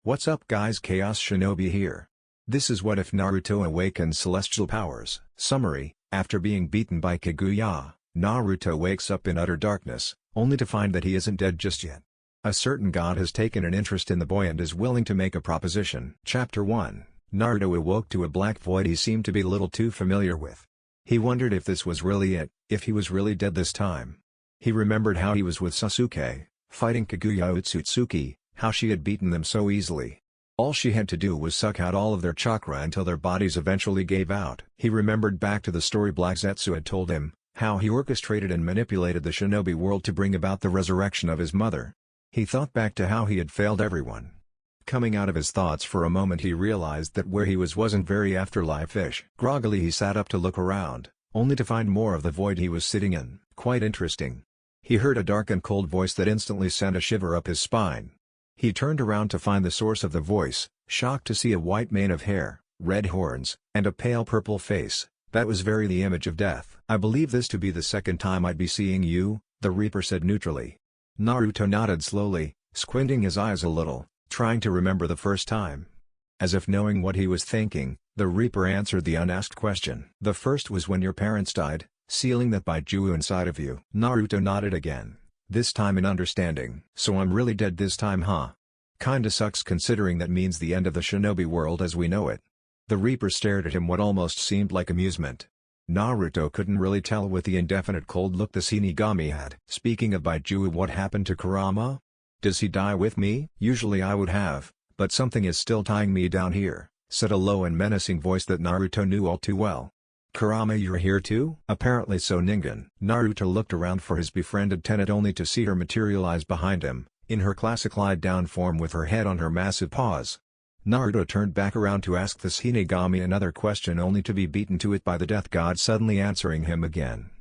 What's up guys, Chaos Shinobi here. This is What If Naruto Awakens Celestial Powers. Summary: after being beaten by Kaguya, Naruto wakes up in utter darkness, only to find that he isn't dead just yet. A certain god has taken an interest in the boy and is willing to make a proposition. Chapter 1. Naruto awoke to a black void he seemed to be a little too familiar with. He wondered if this was really it, if he was really dead this time. He remembered how he was with Sasuke, fighting Kaguya Otsutsuki, how she had beaten them so easily. All she had to do was suck out all of their chakra until their bodies eventually gave out. He remembered back to the story Black Zetsu had told him, how he orchestrated and manipulated the shinobi world to bring about the resurrection of his mother. He thought back to how he had failed everyone. Coming out of his thoughts for a moment, he realized that where he was wasn't very afterlife-ish. Groggily he sat up to look around, only to find more of the void he was sitting in. Quite interesting. He heard a dark and cold voice that instantly sent a shiver up his spine. He turned around to find the source of the voice, shocked to see a white mane of hair, red horns, and a pale purple face. That was very the image of death. "I believe this to be the second time I'd be seeing you," the Reaper said neutrally. Naruto nodded slowly, squinting his eyes a little, trying to remember the first time. As if knowing what he was thinking, the Reaper answered the unasked question. "The first was when your parents died, sealing that Baijuwu inside of you." Naruto nodded again, this time in understanding. "So I'm really dead this time, huh? Kinda sucks considering that means the end of the shinobi world as we know it." The Reaper stared at him what almost seemed like amusement. Naruto couldn't really tell with the indefinite cold look the Shinigami had. "Speaking of Baijuwu, what happened to Kurama? Does he die with me?" "Usually I would have, but something is still tying me down here," said a low and menacing voice that Naruto knew all too well. "Kurama, you're here too?" "Apparently so, Ningen." Naruto looked around for his befriended tenet only to see her materialize behind him, in her classic lie-down form with her head on her massive paws. Naruto turned back around to ask the Shinigami another question only to be beaten to it by the death god suddenly answering him again.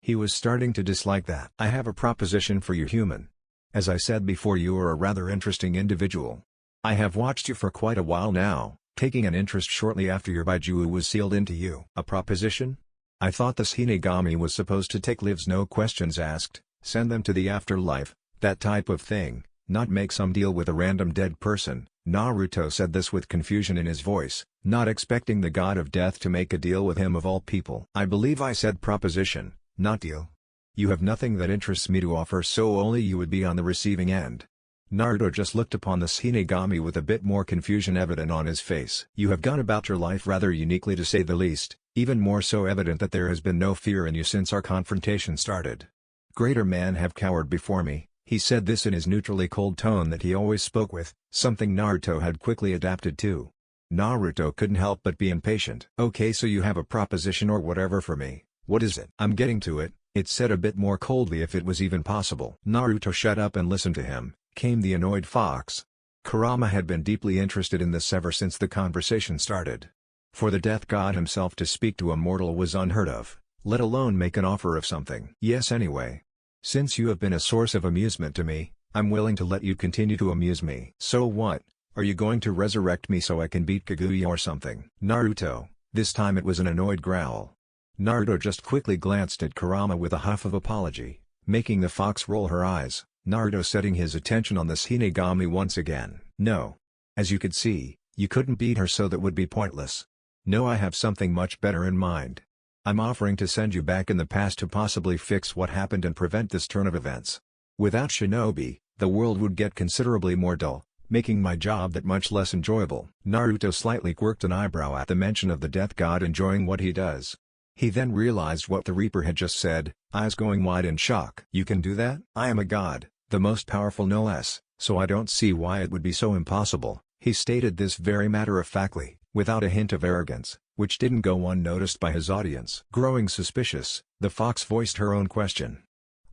He was starting to dislike that. "I have a proposition for you, human. As I said before, you are a rather interesting individual. I have watched you for quite a while now, taking an interest shortly after your Baijuwu was sealed into you." "A proposition? I thought the Shinigami was supposed to take lives no questions asked, send them to the afterlife, that type of thing, not make some deal with a random dead person." Naruto said this with confusion in his voice, not expecting the god of death to make a deal with him of all people. "I believe I said proposition, not deal. You have nothing that interests me to offer, so only you would be on the receiving end." Naruto just looked upon the Shinigami with a bit more confusion evident on his face. "You have gone about your life rather uniquely to say the least, even more so evident that there has been no fear in you since our confrontation started. Greater men have cowered before me." He said this in his neutrally cold tone that he always spoke with, something Naruto had quickly adapted to. Naruto couldn't help but be impatient. "Okay, so you have a proposition or whatever for me. What is it?" "I'm getting to it," it said a bit more coldly if it was even possible. Naruto shut up and listened to him, came the annoyed fox. Kurama had been deeply interested in this ever since the conversation started. For the death god himself to speak to a mortal was unheard of, let alone make an offer of something. "Yes, anyway. Since you have been a source of amusement to me, I'm willing to let you continue to amuse me." "So what? Are you going to resurrect me so I can beat Kaguya or something?" "Naruto." This time it was an annoyed growl. Naruto just quickly glanced at Kurama with a huff of apology, making the fox roll her eyes. Naruto setting his attention on the Shinigami once again. "No. As you could see, you couldn't beat her, so that would be pointless. No, I have something much better in mind. I'm offering to send you back in the past to possibly fix what happened and prevent this turn of events. Without shinobi, the world would get considerably more dull, making my job that much less enjoyable." Naruto slightly quirked an eyebrow at the mention of the death god enjoying what he does. He then realized what the Reaper had just said, eyes going wide in shock. "You can do that? I am a god, the most powerful no less, so I don't see why it would be so impossible." He stated this very matter-of-factly, without a hint of arrogance, which didn't go unnoticed by his audience. Growing suspicious, the fox voiced her own question.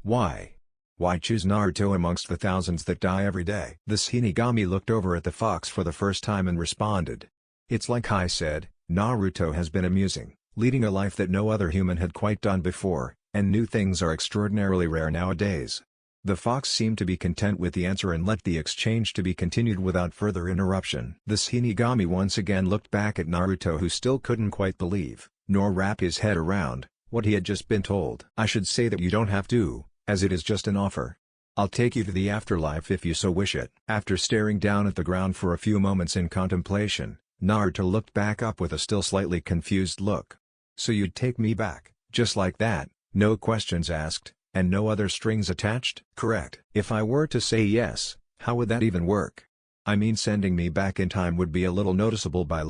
"Why? Why choose Naruto amongst the thousands that die every day?" The Shinigami looked over at the fox for the first time and responded. "It's like I said, Naruto has been amusing, leading a life that no other human had quite done before, and new things are extraordinarily rare nowadays." The fox seemed to be content with the answer and let the exchange to be continued without further interruption. The Shinigami once again looked back at Naruto, who still couldn't quite believe, nor wrap his head around, what he had just been told. "I should say that you don't have to, as it is just an offer. I'll take you to the afterlife if you so wish it. After staring down at the ground for a few moments in contemplation, Naruto looked back up with a still slightly confused look. So you'd take me back, just like that, no questions asked, and no other strings attached? Correct. If I were to say yes, how would that even work? I mean, sending me back in time would be a little noticeable by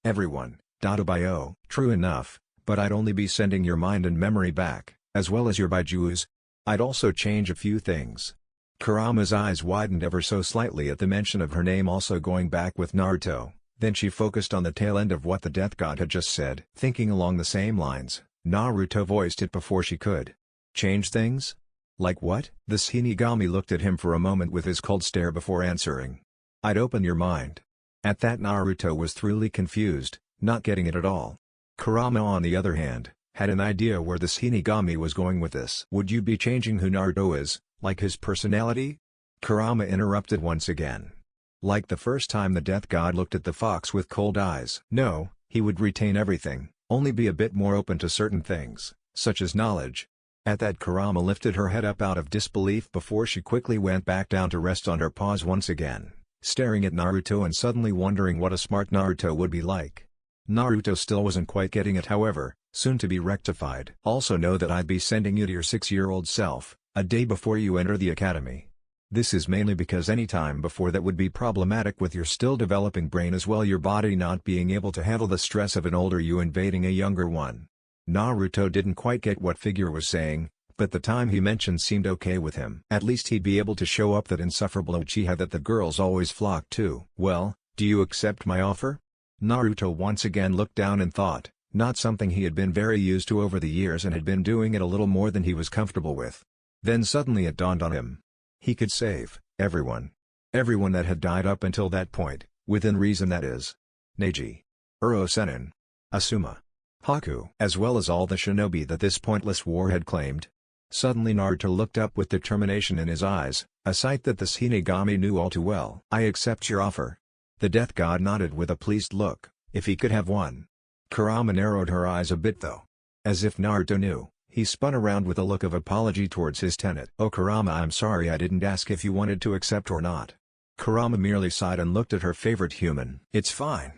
everyone. Bio. True enough, but I'd only be sending your mind and memory back, as well as your Baiju's. I'd also change a few things. Kurama's eyes widened ever so slightly at the mention of her name also going back with Naruto, then she focused on the tail end of what the Death God had just said. Thinking along the same lines, Naruto voiced it before she could. Change things? Like what? The Shinigami looked at him for a moment with his cold stare before answering. I'd open your mind. At that, Naruto was thoroughly confused, not getting it at all. Kurama, on the other hand, had an idea where the Shinigami was going with this. Would you be changing who Naruto is, like his personality? Kurama interrupted once again. Like the first time the Death God looked at the fox with cold eyes. No, he would retain everything, only be a bit more open to certain things, such as knowledge. At that, Kurama lifted her head up out of disbelief before she quickly went back down to rest on her paws once again, staring at Naruto and suddenly wondering what a smart Naruto would be like. Naruto still wasn't quite getting it, however, soon to be rectified. Also know that I'd be sending you to your 6-year-old self, a day before you enter the academy. This is mainly because any time before that would be problematic with your still developing brain, as well your body not being able to handle the stress of an older you invading a younger one. Naruto didn't quite get what Figure was saying, but the time he mentioned seemed okay with him. At least he'd be able to show up that insufferable Uchiha that the girls always flock to. Well, do you accept my offer? Naruto once again looked down and thought, not something he had been very used to over the years and had been doing it a little more than he was comfortable with. Then suddenly it dawned on him. He could save everyone. Everyone that had died up until that point, within reason, that is. Neji, Uro-Sennin, Asuma, Haku, as well as all the shinobi that this pointless war had claimed. Suddenly Naruto looked up with determination in his eyes, a sight that the Shinigami knew all too well. I accept your offer. The Death God nodded with a pleased look, if he could have one. Kurama narrowed her eyes a bit though. As if Naruto knew, he spun around with a look of apology towards his tenant. Oh Kurama, I'm sorry I didn't ask if you wanted to accept or not. Kurama merely sighed and looked at her favorite human. It's fine.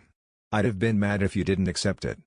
I'd have been mad if you didn't accept it.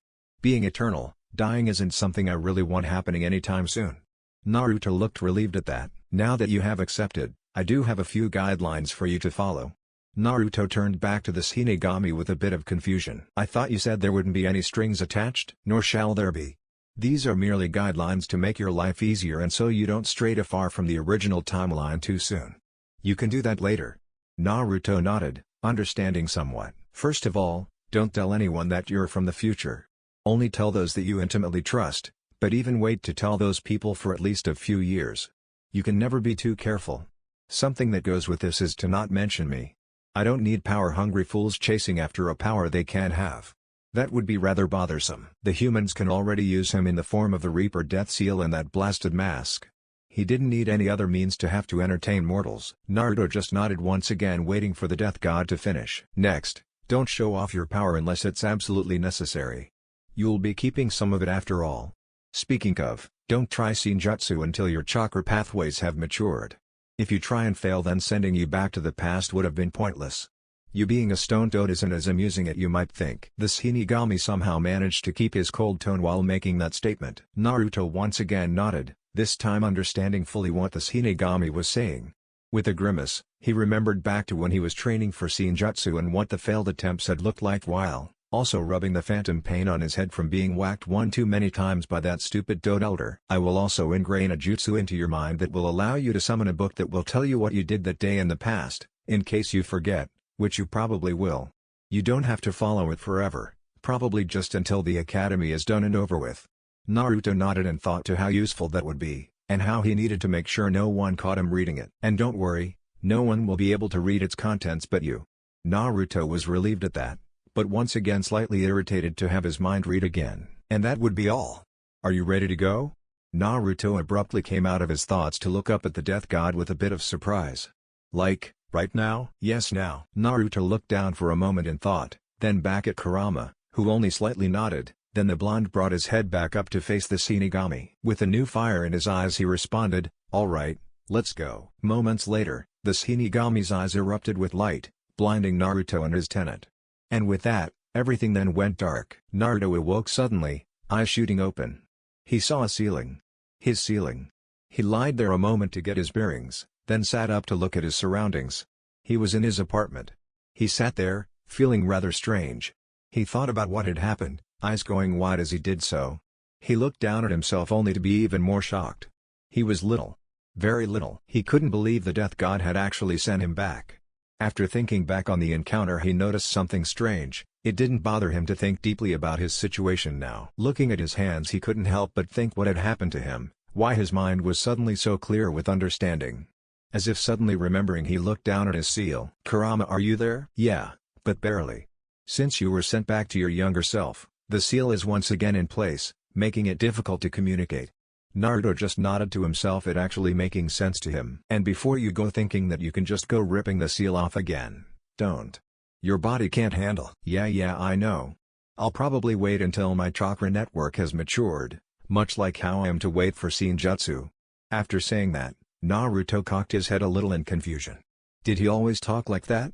Being eternal, dying isn't something I really want happening anytime soon. Naruto looked relieved at that. Now that you have accepted, I do have a few guidelines for you to follow. Naruto turned back to the Shinigami with a bit of confusion. I thought you said there wouldn't be any strings attached? Nor shall there be. These are merely guidelines to make your life easier and so you don't stray too far from the original timeline too soon. You can do that later. Naruto nodded, understanding somewhat. First of all, don't tell anyone that you're from the future. Only tell those that you intimately trust, but even wait to tell those people for at least a few years. You can never be too careful. Something that goes with this is to not mention me. I don't need power-hungry fools chasing after a power they can't have. That would be rather bothersome. The humans can already use him in the form of the Reaper Death Seal and that blasted mask. He didn't need any other means to have to entertain mortals. Naruto just nodded once again, waiting for the Death God to finish. Next, don't show off your power unless it's absolutely necessary. You'll be keeping some of it after all. Speaking of, don't try Senjutsu until your chakra pathways have matured. If you try and fail, then sending you back to the past would have been pointless. You being a stone toad isn't as amusing as you might think. The Shinigami somehow managed to keep his cold tone while making that statement. Naruto once again nodded, this time understanding fully what the Shinigami was saying. With a grimace, he remembered back to when he was training for Senjutsu and what the failed attempts had looked like, while also rubbing the phantom pain on his head from being whacked one too many times by that stupid toad elder. I will also ingrain a jutsu into your mind that will allow you to summon a book that will tell you what you did that day in the past, in case you forget, which you probably will. You don't have to follow it forever, probably just until the academy is done and over with. Naruto nodded and thought to how useful that would be, and how he needed to make sure no one caught him reading it. And don't worry, no one will be able to read its contents but you. Naruto was relieved at that, but once again slightly irritated to have his mind read again. And that would be all. Are you ready to go? Naruto abruptly came out of his thoughts to look up at the Death God with a bit of surprise. Like, right now? Yes, now. Naruto looked down for a moment in thought, then back at Kurama, who only slightly nodded, then the blonde brought his head back up to face the Shinigami. With a new fire in his eyes he responded, all right, Let's go. Moments later, the Shinigami's eyes erupted with light, blinding Naruto and his tenant. And with that, everything then went dark. Naruto awoke suddenly, eyes shooting open. He saw a ceiling. His ceiling. He lied there a moment to get his bearings, then sat up to look at his surroundings. He was in his apartment. He sat there, feeling rather strange. He thought about what had happened, eyes going wide as he did so. He looked down at himself only to be even more shocked. He was little. Very little. He couldn't believe the death god had actually sent him back. After thinking back on the encounter, he noticed something strange. It didn't bother him to think deeply about his situation now. Looking at his hands, he couldn't help but think what had happened to him, why his mind was suddenly so clear with understanding. As if suddenly remembering, he looked down at his seal. "Kurama, are you there?" "Yeah, but barely. Since you were sent back to your younger self, the seal is once again in place, making it difficult to communicate." Naruto just nodded to himself, it actually making sense to him. "And before you go thinking that you can just go ripping the seal off again, don't. Your body can't handle." Yeah, I know. I'll probably wait until my chakra network has matured, much like how I am to wait for Senjutsu." After saying that, Naruto cocked his head a little in confusion. Did he always talk like that?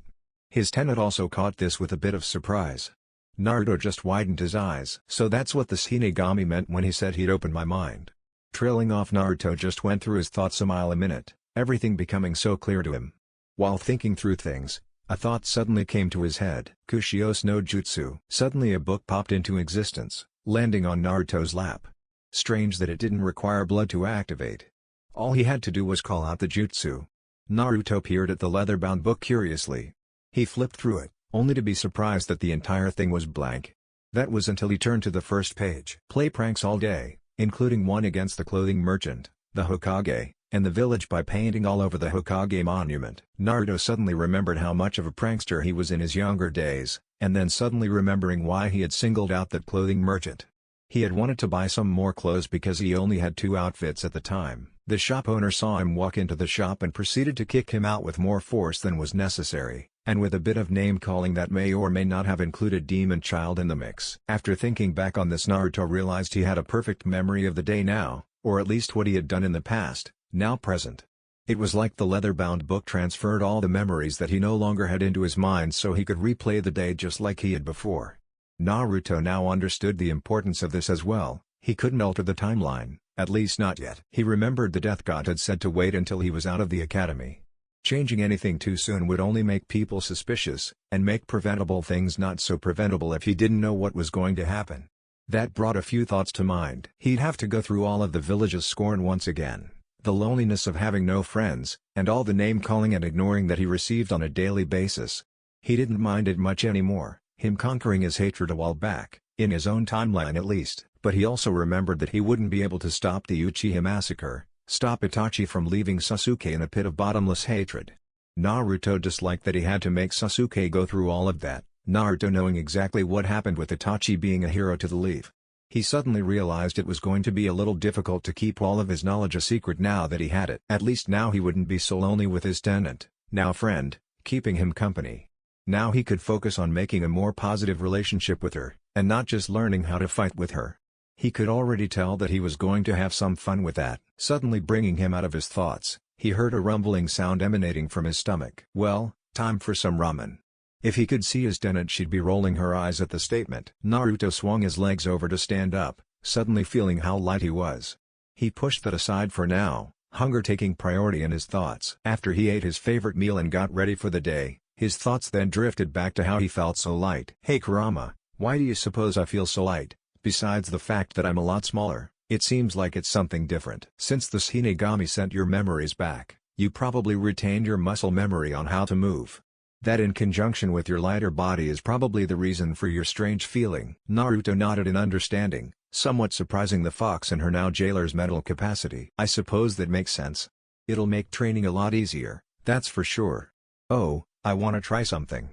His tenant also caught this with a bit of surprise. Naruto just widened his eyes. So that's what the Shinigami meant when he said he'd open my mind. Trailing off, Naruto just went through his thoughts a mile a minute, everything becoming so clear to him. While thinking through things, a thought suddenly came to his head. Kushios no Jutsu. Suddenly a book popped into existence, landing on Naruto's lap. Strange that it didn't require blood to activate. All he had to do was call out the jutsu. Naruto peered at the leather-bound book curiously. He flipped through it, only to be surprised that the entire thing was blank. That was until he turned to the first page. Play pranks all day, including one against the clothing merchant, the Hokage, and the village by painting all over the Hokage monument. Naruto suddenly remembered how much of a prankster he was in his younger days, and then suddenly remembering why he had singled out that clothing merchant. He had wanted to buy some more clothes because he only had 2 outfits at the time. The shop owner saw him walk into the shop and proceeded to kick him out with more force than was necessary, and with a bit of name-calling that may or may not have included Demon Child in the mix. After thinking back on this, Naruto realized he had a perfect memory of the day now, or at least what he had done in the past, now present. It was like the leather-bound book transferred all the memories that he no longer had into his mind so he could replay the day just like he had before. Naruto now understood the importance of this as well. He couldn't alter the timeline, at least not yet. He remembered the death god had said to wait until he was out of the academy. Changing anything too soon would only make people suspicious, and make preventable things not so preventable if he didn't know what was going to happen. That brought a few thoughts to mind. He'd have to go through all of the village's scorn once again, the loneliness of having no friends, and all the name-calling and ignoring that he received on a daily basis. He didn't mind it much anymore, him conquering his hatred a while back, in his own timeline at least, but he also remembered that he wouldn't be able to stop the Uchiha massacre, stop Itachi from leaving Sasuke in a pit of bottomless hatred. Naruto disliked that he had to make Sasuke go through all of that, Naruto knowing exactly what happened with Itachi being a hero to the leave. He suddenly realized it was going to be a little difficult to keep all of his knowledge a secret now that he had it. At least now he wouldn't be so lonely with his tenant, now friend, keeping him company. Now he could focus on making a more positive relationship with her, and not just learning how to fight with her. He could already tell that he was going to have some fun with that. Suddenly bringing him out of his thoughts, he heard a rumbling sound emanating from his stomach. Well, time for some ramen. If he could see his tenant, she'd be rolling her eyes at the statement. Naruto swung his legs over to stand up, suddenly feeling how light he was. He pushed that aside for now, hunger taking priority in his thoughts. After he ate his favorite meal and got ready for the day, his thoughts then drifted back to how he felt so light. Hey Kurama, why do you suppose I feel so light? Besides the fact that I'm a lot smaller, it seems like it's something different. Since the Shinigami sent your memories back, you probably retained your muscle memory on how to move. That in conjunction with your lighter body is probably the reason for your strange feeling. Naruto nodded in understanding, somewhat surprising the fox and her now jailer's mental capacity. I suppose that makes sense. It'll make training a lot easier, that's for sure. Oh, I wanna try something.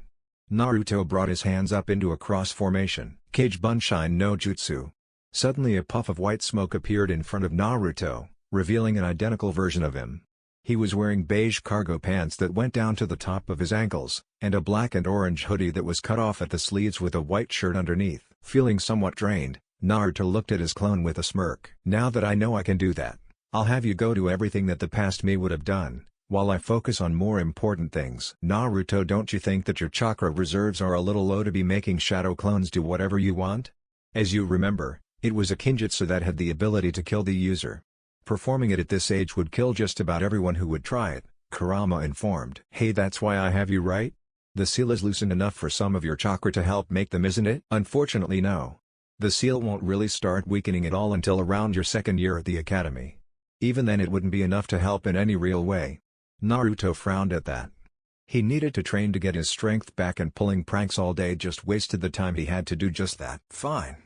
Naruto brought his hands up into a cross formation. Kage Bunshin no Jutsu. Suddenly a puff of white smoke appeared in front of Naruto, revealing an identical version of him. He was wearing beige cargo pants that went down to the top of his ankles, and a black and orange hoodie that was cut off at the sleeves with a white shirt underneath. Feeling somewhat drained, Naruto looked at his clone with a smirk. Now that I know I can do that, I'll have you go do everything that the past me would have done, while I focus on more important things. Naruto, don't you think that your chakra reserves are a little low to be making shadow clones do whatever you want? As you remember, it was a kinjutsu that had the ability to kill the user. Performing it at this age would kill just about everyone who would try it, Kurama informed. Hey, that's why I have you, right? The seal is loosened enough for some of your chakra to help make them, isn't it? Unfortunately no. The seal won't really start weakening at all until around your second year at the academy. Even then it wouldn't be enough to help in any real way. Naruto frowned at that. He needed to train to get his strength back, and pulling pranks all day just wasted the time he had to do just that. Fine.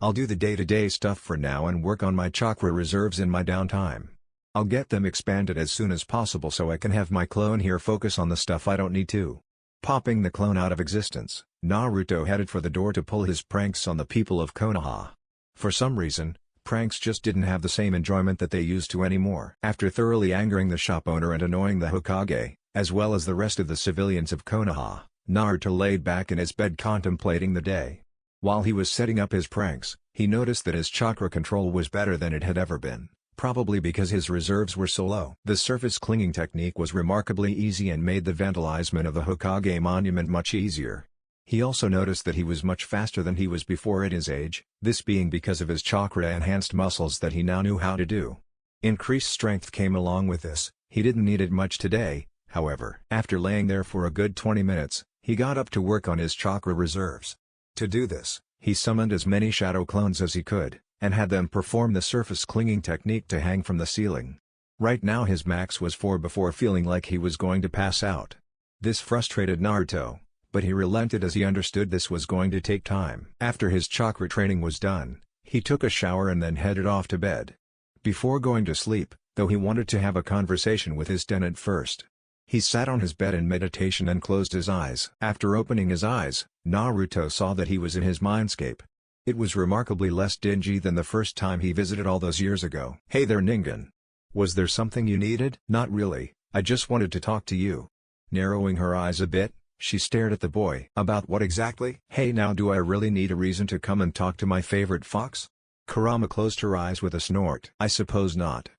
I'll do the day-to-day stuff for now and work on my chakra reserves in my downtime. I'll get them expanded as soon as possible so I can have my clone here focus on the stuff I don't need to. Popping the clone out of existence, Naruto headed for the door to pull his pranks on the people of Konoha. For some reason, pranks just didn't have the same enjoyment that they used to anymore. After thoroughly angering the shop owner and annoying the Hokage, as well as the rest of the civilians of Konoha, Naruto laid back in his bed contemplating the day. While he was setting up his pranks, he noticed that his chakra control was better than it had ever been, probably because his reserves were so low. The surface clinging technique was remarkably easy and made the vandalization of the Hokage monument much easier. He also noticed that he was much faster than he was before at his age, this being because of his chakra-enhanced muscles that he now knew how to do. Increased strength came along with this. He didn't need it much today, however. After laying there for a good 20 minutes, he got up to work on his chakra reserves. To do this, he summoned as many shadow clones as he could, and had them perform the surface clinging technique to hang from the ceiling. Right now his max was 4 before feeling like he was going to pass out. This frustrated Naruto, but he relented as he understood this was going to take time. After his chakra training was done, he took a shower and then headed off to bed. Before going to sleep, though, he wanted to have a conversation with his tenant first. He sat on his bed in meditation and closed his eyes. After opening his eyes, Naruto saw that he was in his mindscape. It was remarkably less dingy than the first time he visited all those years ago. Hey there, Ningen. Was there something you needed? Not really, I just wanted to talk to you. Narrowing her eyes a bit, she stared at the boy. About what exactly? Hey, now do I really need a reason to come and talk to my favorite fox? Kurama closed her eyes with a snort. I suppose not.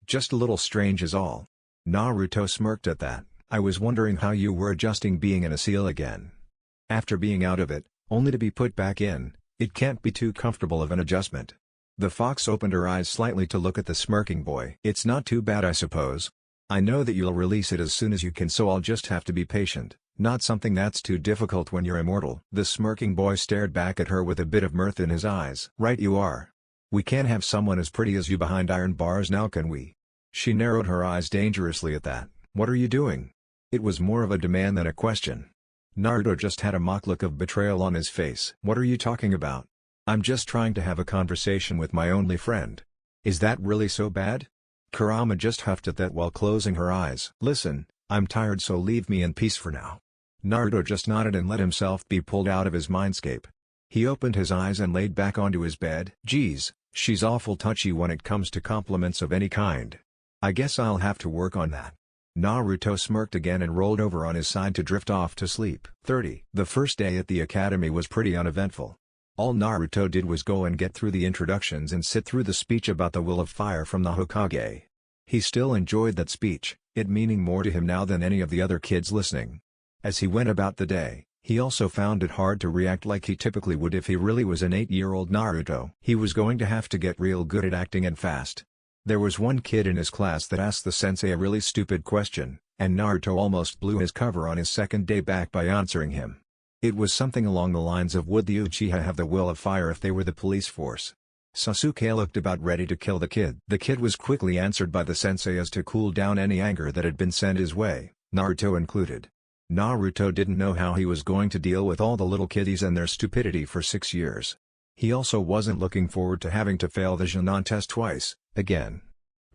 Just a little strange is all. Naruto smirked at that. I was wondering how you were adjusting being in a seal again. After being out of it, only to be put back in, it can't be too comfortable of an adjustment. The fox opened her eyes slightly to look at the smirking boy. It's not too bad, I suppose. I know that you'll release it as soon as you can, so I'll just have to be patient. Not something that's too difficult when you're immortal. The smirking boy stared back at her with a bit of mirth in his eyes. Right you are. We can't have someone as pretty as you behind iron bars now, can we? She narrowed her eyes dangerously at that. What are you doing? It was more of a demand than a question. Naruto just had a mock look of betrayal on his face. What are you talking about? I'm just trying to have a conversation with my only friend. Is that really so bad? Kurama just huffed at that while closing her eyes. Listen, I'm tired, so leave me in peace for now. Naruto just nodded and let himself be pulled out of his mindscape. He opened his eyes and laid back onto his bed. Geez, she's awful touchy when it comes to compliments of any kind. I guess I'll have to work on that. Naruto smirked again and rolled over on his side to drift off to sleep. 30. The first day at the academy was pretty uneventful. All Naruto did was go and get through the introductions and sit through the speech about the will of fire from the Hokage. He still enjoyed that speech, it meaning more to him now than any of the other kids listening. As he went about the day, he also found it hard to react like he typically would if he really was an 8-year-old Naruto. He was going to have to get real good at acting, and fast. There was one kid in his class that asked the sensei a really stupid question, and Naruto almost blew his cover on his second day back by answering him. It was something along the lines of, would the Uchiha have the will of fire if they were the police force? Sasuke looked about ready to kill the kid. The kid was quickly answered by the sensei as to cool down any anger that had been sent his way, Naruto included. Naruto didn't know how he was going to deal with all the little kiddies and their stupidity for 6 years. He also wasn't looking forward to having to fail the Genin test twice, again.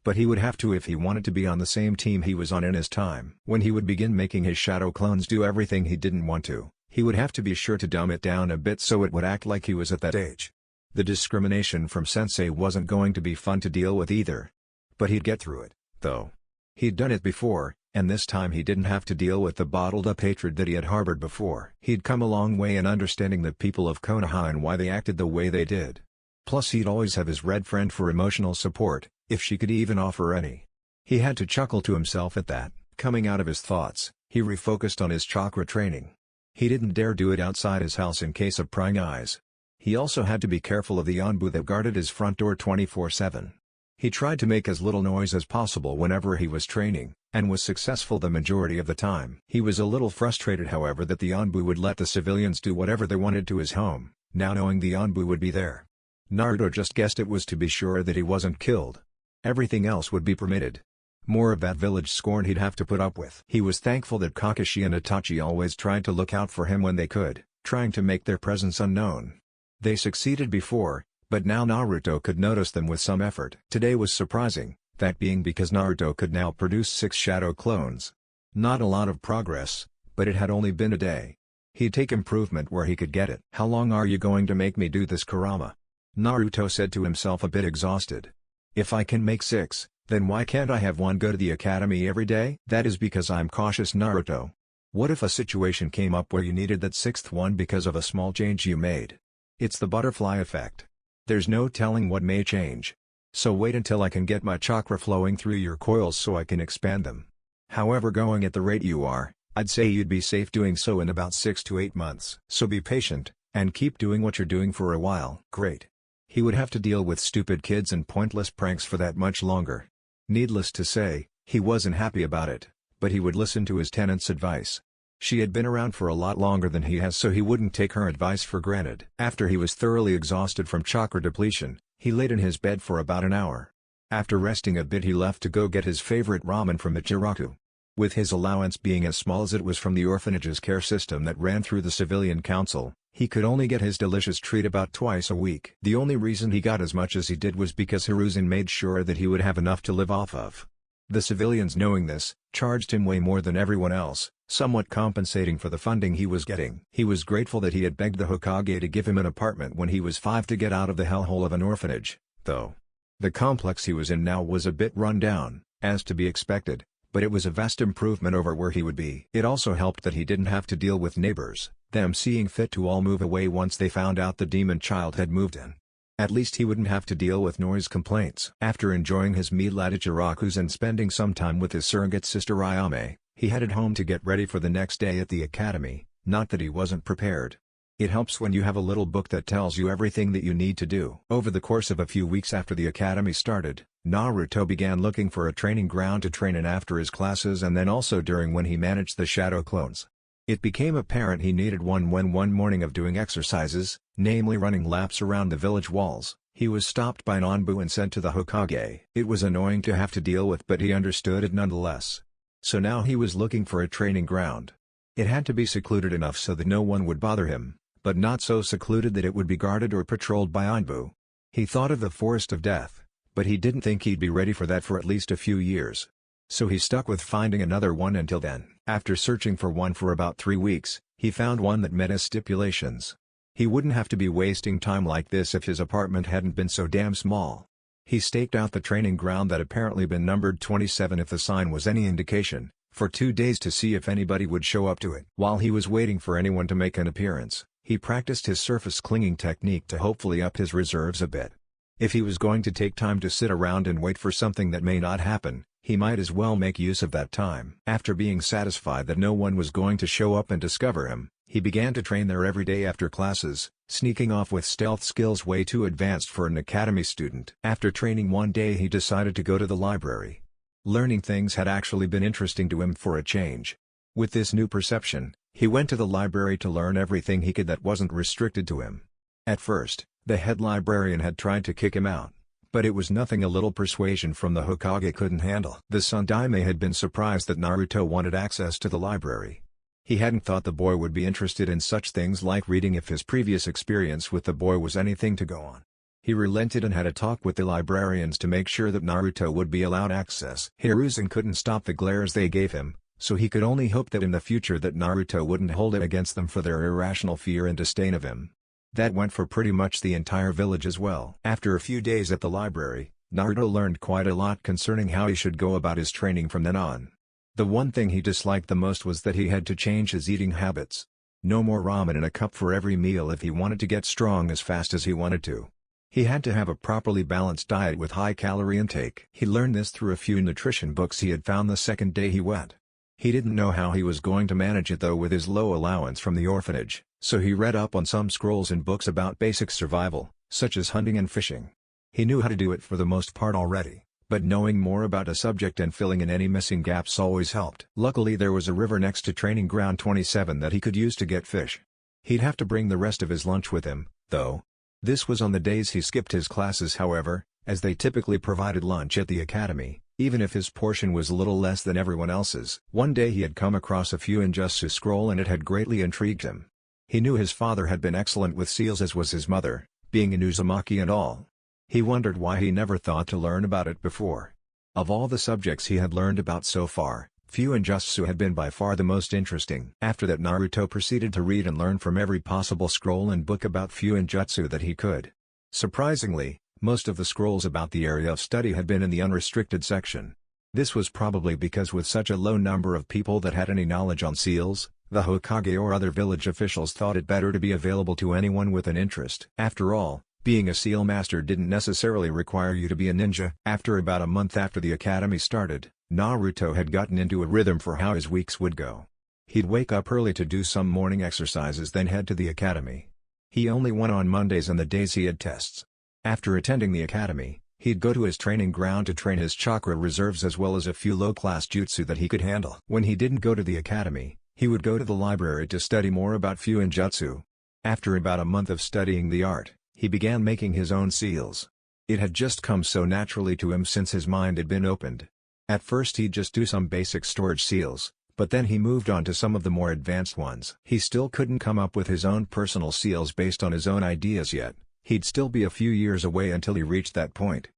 But he would have to if he wanted to be on the same team he was on in his time. When he would begin making his shadow clones do everything he didn't want to, he would have to be sure to dumb it down a bit so it would act like he was at that age. The discrimination from sensei wasn't going to be fun to deal with either. But he'd get through it, though. He'd done it before, and this time he didn't have to deal with the bottled-up hatred that he had harbored before. He'd come a long way in understanding the people of Konoha and why they acted the way they did. Plus he'd always have his red friend for emotional support, if she could even offer any. He had to chuckle to himself at that. Coming out of his thoughts, he refocused on his chakra training. He didn't dare do it outside his house in case of prying eyes. He also had to be careful of the Anbu that guarded his front door 24/7. He tried to make as little noise as possible whenever he was training, and was successful the majority of the time. He was a little frustrated however that the Anbu would let the civilians do whatever they wanted to his home, now knowing the Anbu would be there. Naruto just guessed it was to be sure that he wasn't killed. Everything else would be permitted. More of that village scorn he'd have to put up with. He was thankful that Kakashi and Itachi always tried to look out for him when they could, trying to make their presence unknown. They succeeded before, but now Naruto could notice them with some effort. Today was surprising, that being because Naruto could now produce 6 shadow clones. Not a lot of progress, but it had only been a day. He'd take improvement where he could get it. "How long are you going to make me do this, Kurama?" Naruto said to himself, a bit exhausted. "If I can make 6, then why can't I have one go to the academy every day?" "That is because I'm cautious, Naruto. What if a situation came up where you needed that 6th one because of a small change you made? It's the butterfly effect. There's no telling what may change. So wait until I can get my chakra flowing through your coils so I can expand them. However, going at the rate you are, I'd say you'd be safe doing so in about 6 to 8 months. So be patient, and keep doing what you're doing for a while." Great. He would have to deal with stupid kids and pointless pranks for that much longer. Needless to say, he wasn't happy about it, but he would listen to his tenant's advice. She had been around for a lot longer than he has, so he wouldn't take her advice for granted. After he was thoroughly exhausted from chakra depletion, he laid in his bed for about an hour. After resting a bit, he left to go get his favorite ramen from Ichiraku. With his allowance being as small as it was from the orphanage's care system that ran through the civilian council, he could only get his delicious treat about twice a week. The only reason he got as much as he did was because Hiruzen made sure that he would have enough to live off of. The civilians, knowing this, charged him way more than everyone else, somewhat compensating for the funding he was getting. He was grateful that he had begged the Hokage to give him an apartment when he was 5 to get out of the hellhole of an orphanage, though. The complex he was in now was a bit run down, as to be expected, but it was a vast improvement over where he would be. It also helped that he didn't have to deal with neighbors, them seeing fit to all move away once they found out the demon child had moved in. At least he wouldn't have to deal with noise complaints. After enjoying his meal at Ichiraku's and spending some time with his surrogate sister Ayame, he headed home to get ready for the next day at the academy. Not that he wasn't prepared. It helps when you have a little book that tells you everything that you need to do. Over the course of a few weeks after the academy started, Naruto began looking for a training ground to train in after his classes, and then also during when he managed the shadow clones. It became apparent he needed one when one morning of doing exercises, namely running laps around the village walls, he was stopped by an Anbu and sent to the Hokage. It was annoying to have to deal with, but he understood it nonetheless. So now he was looking for a training ground. It had to be secluded enough so that no one would bother him, but not so secluded that it would be guarded or patrolled by Anbu. He thought of the Forest of Death, but he didn't think he'd be ready for that for at least a few years. So he stuck with finding another one until then. After searching for one for about 3 weeks, he found one that met his stipulations. He wouldn't have to be wasting time like this if his apartment hadn't been so damn small. He staked out the training ground that apparently been numbered 27 if the sign was any indication, for 2 days to see if anybody would show up to it. While he was waiting for anyone to make an appearance, he practiced his surface clinging technique to hopefully up his reserves a bit. If he was going to take time to sit around and wait for something that may not happen, he might as well make use of that time. After being satisfied that no one was going to show up and discover him, he began to train there every day after classes, sneaking off with stealth skills way too advanced for an academy student. After training one day, he decided to go to the library. Learning things had actually been interesting to him for a change. With this new perception, he went to the library to learn everything he could that wasn't restricted to him. At first, the head librarian had tried to kick him out, but it was nothing a little persuasion from the Hokage couldn't handle. The Sandaime had been surprised that Naruto wanted access to the library. He hadn't thought the boy would be interested in such things like reading if his previous experience with the boy was anything to go on. He relented and had a talk with the librarians to make sure that Naruto would be allowed access. Hiruzen couldn't stop the glares they gave him, so he could only hope that in the future that Naruto wouldn't hold it against them for their irrational fear and disdain of him. That went for pretty much the entire village as well. After a few days at the library, Naruto learned quite a lot concerning how he should go about his training from then on. The one thing he disliked the most was that he had to change his eating habits. No more ramen in a cup for every meal if he wanted to get strong as fast as he wanted to. He had to have a properly balanced diet with high calorie intake. He learned this through a few nutrition books he had found the second day he went. He didn't know how he was going to manage it though with his low allowance from the orphanage, so he read up on some scrolls and books about basic survival, such as hunting and fishing. He knew how to do it for the most part already, but knowing more about a subject and filling in any missing gaps always helped. Luckily there was a river next to Training Ground 27 that he could use to get fish. He'd have to bring the rest of his lunch with him, though. This was on the days he skipped his classes however, as they typically provided lunch at the academy, even if his portion was a little less than everyone else's. One day he had come across a Fuinjutsu scroll and it had greatly intrigued him. He knew his father had been excellent with seals as was his mother, being an Uzumaki and all. He wondered why he never thought to learn about it before. Of all the subjects he had learned about so far, Fuinjutsu had been by far the most interesting. After that Naruto proceeded to read and learn from every possible scroll and book about Fuinjutsu that he could. Surprisingly, most of the scrolls about the area of study had been in the unrestricted section. This was probably because with such a low number of people that had any knowledge on seals, the Hokage or other village officials thought it better to be available to anyone with an interest. After all, being a seal master didn't necessarily require you to be a ninja. After about a month after the academy started, Naruto had gotten into a rhythm for how his weeks would go. He'd wake up early to do some morning exercises then head to the academy. He only went on Mondays and the days he had tests. After attending the academy, he'd go to his training ground to train his chakra reserves as well as a few low-class jutsu that he could handle. When he didn't go to the academy, he would go to the library to study more about Fuinjutsu. After about a month of studying the art, he began making his own seals. It had just come so naturally to him since his mind had been opened. At first he'd just do some basic storage seals, but then he moved on to some of the more advanced ones. He still couldn't come up with his own personal seals based on his own ideas yet. He'd still be a few years away until he reached that point.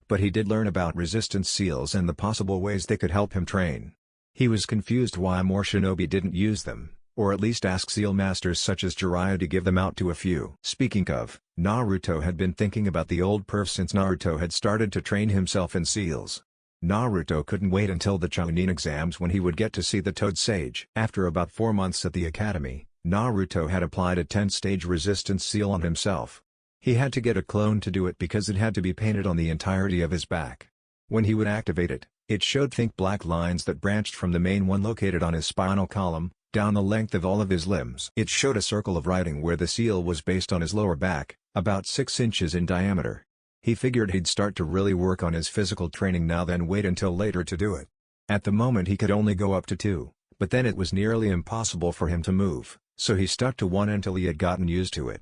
But he did learn about resistance seals and the possible ways they could help him train. He was confused why more shinobi didn't use them, or at least ask seal masters such as Jiraiya to give them out to a few. Speaking of, Naruto had been thinking about the old perf since Naruto had started to train himself in seals. Naruto couldn't wait until the Chunin exams when he would get to see the Toad Sage. After about 4 months at the academy, Naruto had applied a 10-stage resistance seal on himself. He had to get a clone to do it because it had to be painted on the entirety of his back. When he would activate it, it showed thick black lines that branched from the main one located on his spinal column, down the length of all of his limbs. It showed a circle of writing where the seal was based on his lower back, about 6 inches in diameter. He figured he'd start to really work on his physical training now then wait until later to do it. At the moment he could only go up to 2, but then it was nearly impossible for him to move, so he stuck to 1 until he had gotten used to it.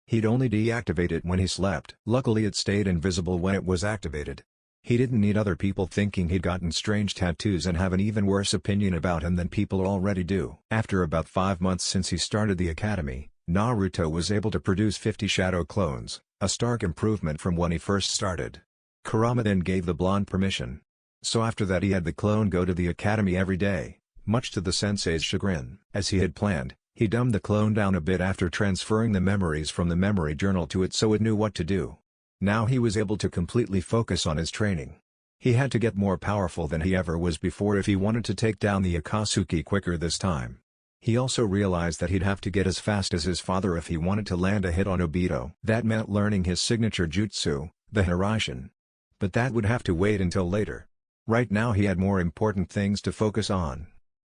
He'd only deactivate it when he slept. Luckily it stayed invisible when it was activated. He didn't need other people thinking he'd gotten strange tattoos and have an even worse opinion about him than people already do. After about 5 months since he started the academy, Naruto was able to produce 50 shadow clones, a stark improvement from when he first started. Kurama then gave the blonde permission. So after that he had the clone go to the academy every day, much to the sensei's chagrin. As he had planned, he dumbed the clone down a bit after transferring the memories from the memory journal to it so it knew what to do. Now he was able to completely focus on his training. He had to get more powerful than he ever was before if he wanted to take down the Akatsuki quicker this time. He also realized that he'd have to get as fast as his father if he wanted to land a hit on Obito. That meant learning his signature jutsu, the Hiraishin. But that would have to wait until later. Right now he had more important things to focus on.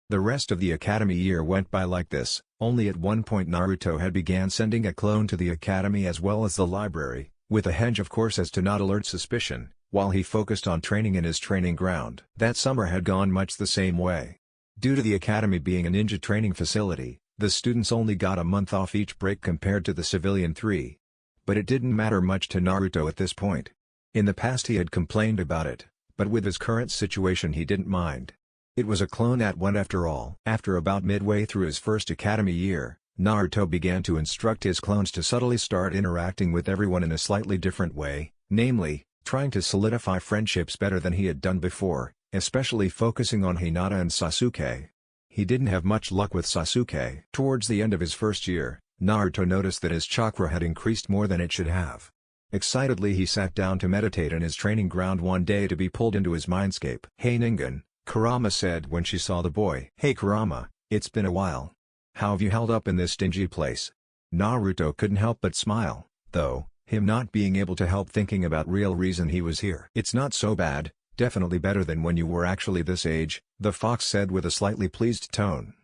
The rest of the academy year went by like this, only at one point Naruto had began sending a clone to the academy as well as the library, with a hedge of course as to not alert suspicion, while he focused on training in his training ground. That summer had gone much the same way. Due to the academy being a ninja training facility, the students only got a month off each break compared to the civilian 3. But it didn't matter much to Naruto at this point. In the past he had complained about it, but with his current situation he didn't mind. It was a clone at one after all. After about midway through his first academy year, Naruto began to instruct his clones to subtly start interacting with everyone in a slightly different way, namely, trying to solidify friendships better than he had done before, especially focusing on Hinata and Sasuke. He didn't have much luck with Sasuke. Towards the end of his first year, Naruto noticed that his chakra had increased more than it should have. Excitedly he sat down to meditate in his training ground one day to be pulled into his mindscape. "Hey Ningen," Kurama said when she saw the boy. "Hey Kurama, it's been a while. How have you held up in this dingy place?" Naruto couldn't help but smile, though, him not being able to help thinking about real reason he was here. "It's not so bad, definitely better than when you were actually this age," the fox said with a slightly pleased tone.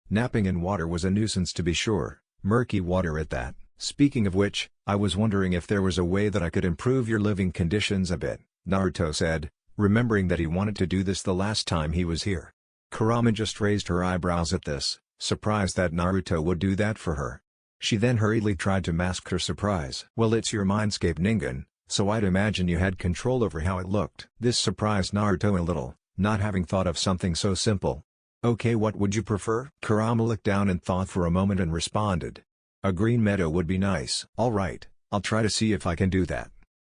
Napping in water was a nuisance to be sure, murky water at that. "Speaking of which, I was wondering if there was a way that I could improve your living conditions a bit," Naruto said, remembering that he wanted to do this the last time he was here. Kurama just raised her eyebrows at this, surprised that Naruto would do that for her. She then hurriedly tried to mask her surprise. "Well, it's your mindscape Ningen, so I'd imagine you had control over how it looked." This surprised Naruto a little, not having thought of something so simple. "Okay, what would you prefer?" Kurama looked down and thought for a moment and responded. "A green meadow would be nice." "Alright, I'll try to see if I can do that."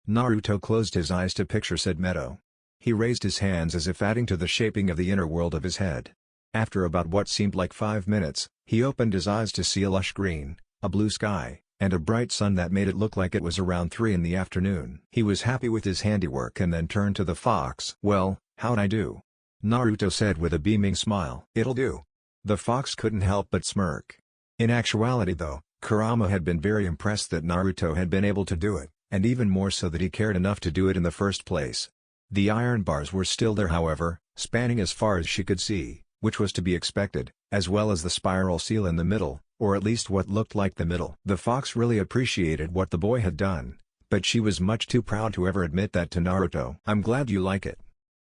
Naruto closed his eyes to picture said meadow. He raised his hands as if adding to the shaping of the inner world of his head. After about what seemed like 5 minutes, he opened his eyes to see a lush green, a blue sky, and a bright sun that made it look like it was around 3 in the afternoon. He was happy with his handiwork and then turned to the fox. "Well, how'd I do?" Naruto said with a beaming smile. "It'll do." The fox couldn't help but smirk. In actuality though, Kurama had been very impressed that Naruto had been able to do it, and even more so that he cared enough to do it in the first place. The iron bars were still there however, spanning as far as she could see, which was to be expected, as well as the spiral seal in the middle, or at least what looked like the middle. The fox really appreciated what the boy had done, but she was much too proud to ever admit that to Naruto. "I'm glad you like it.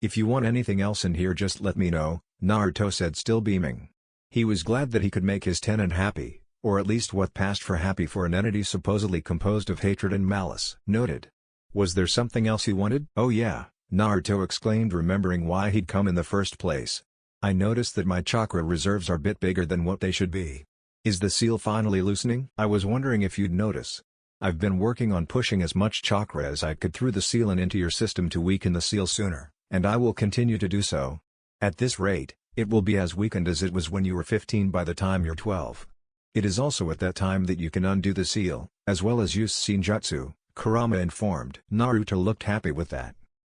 If you want anything else in here just let me know," Naruto said still beaming. He was glad that he could make his tenant happy, or at least what passed for happy for an entity supposedly composed of hatred and malice. Noted. Was there something else he wanted? "Oh yeah," Naruto exclaimed remembering why he'd come in the first place. "I noticed that my chakra reserves are a bit bigger than what they should be. Is the seal finally loosening? I was wondering if you'd notice. I've been working on pushing as much chakra as I could through the seal and into your system to weaken the seal sooner, and I will continue to do so. At this rate, it will be as weakened as it was when you were 15 by the time you're 12. It is also at that time that you can undo the seal, as well as use Senjutsu," Kurama informed. Naruto looked happy with that.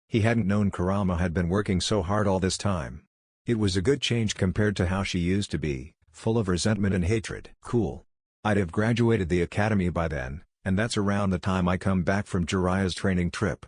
He hadn't known Kurama had been working so hard all this time. It was a good change compared to how she used to be, full of resentment and hatred. "Cool. I'd have graduated the academy by then, and that's around the time I come back from Jiraiya's training trip.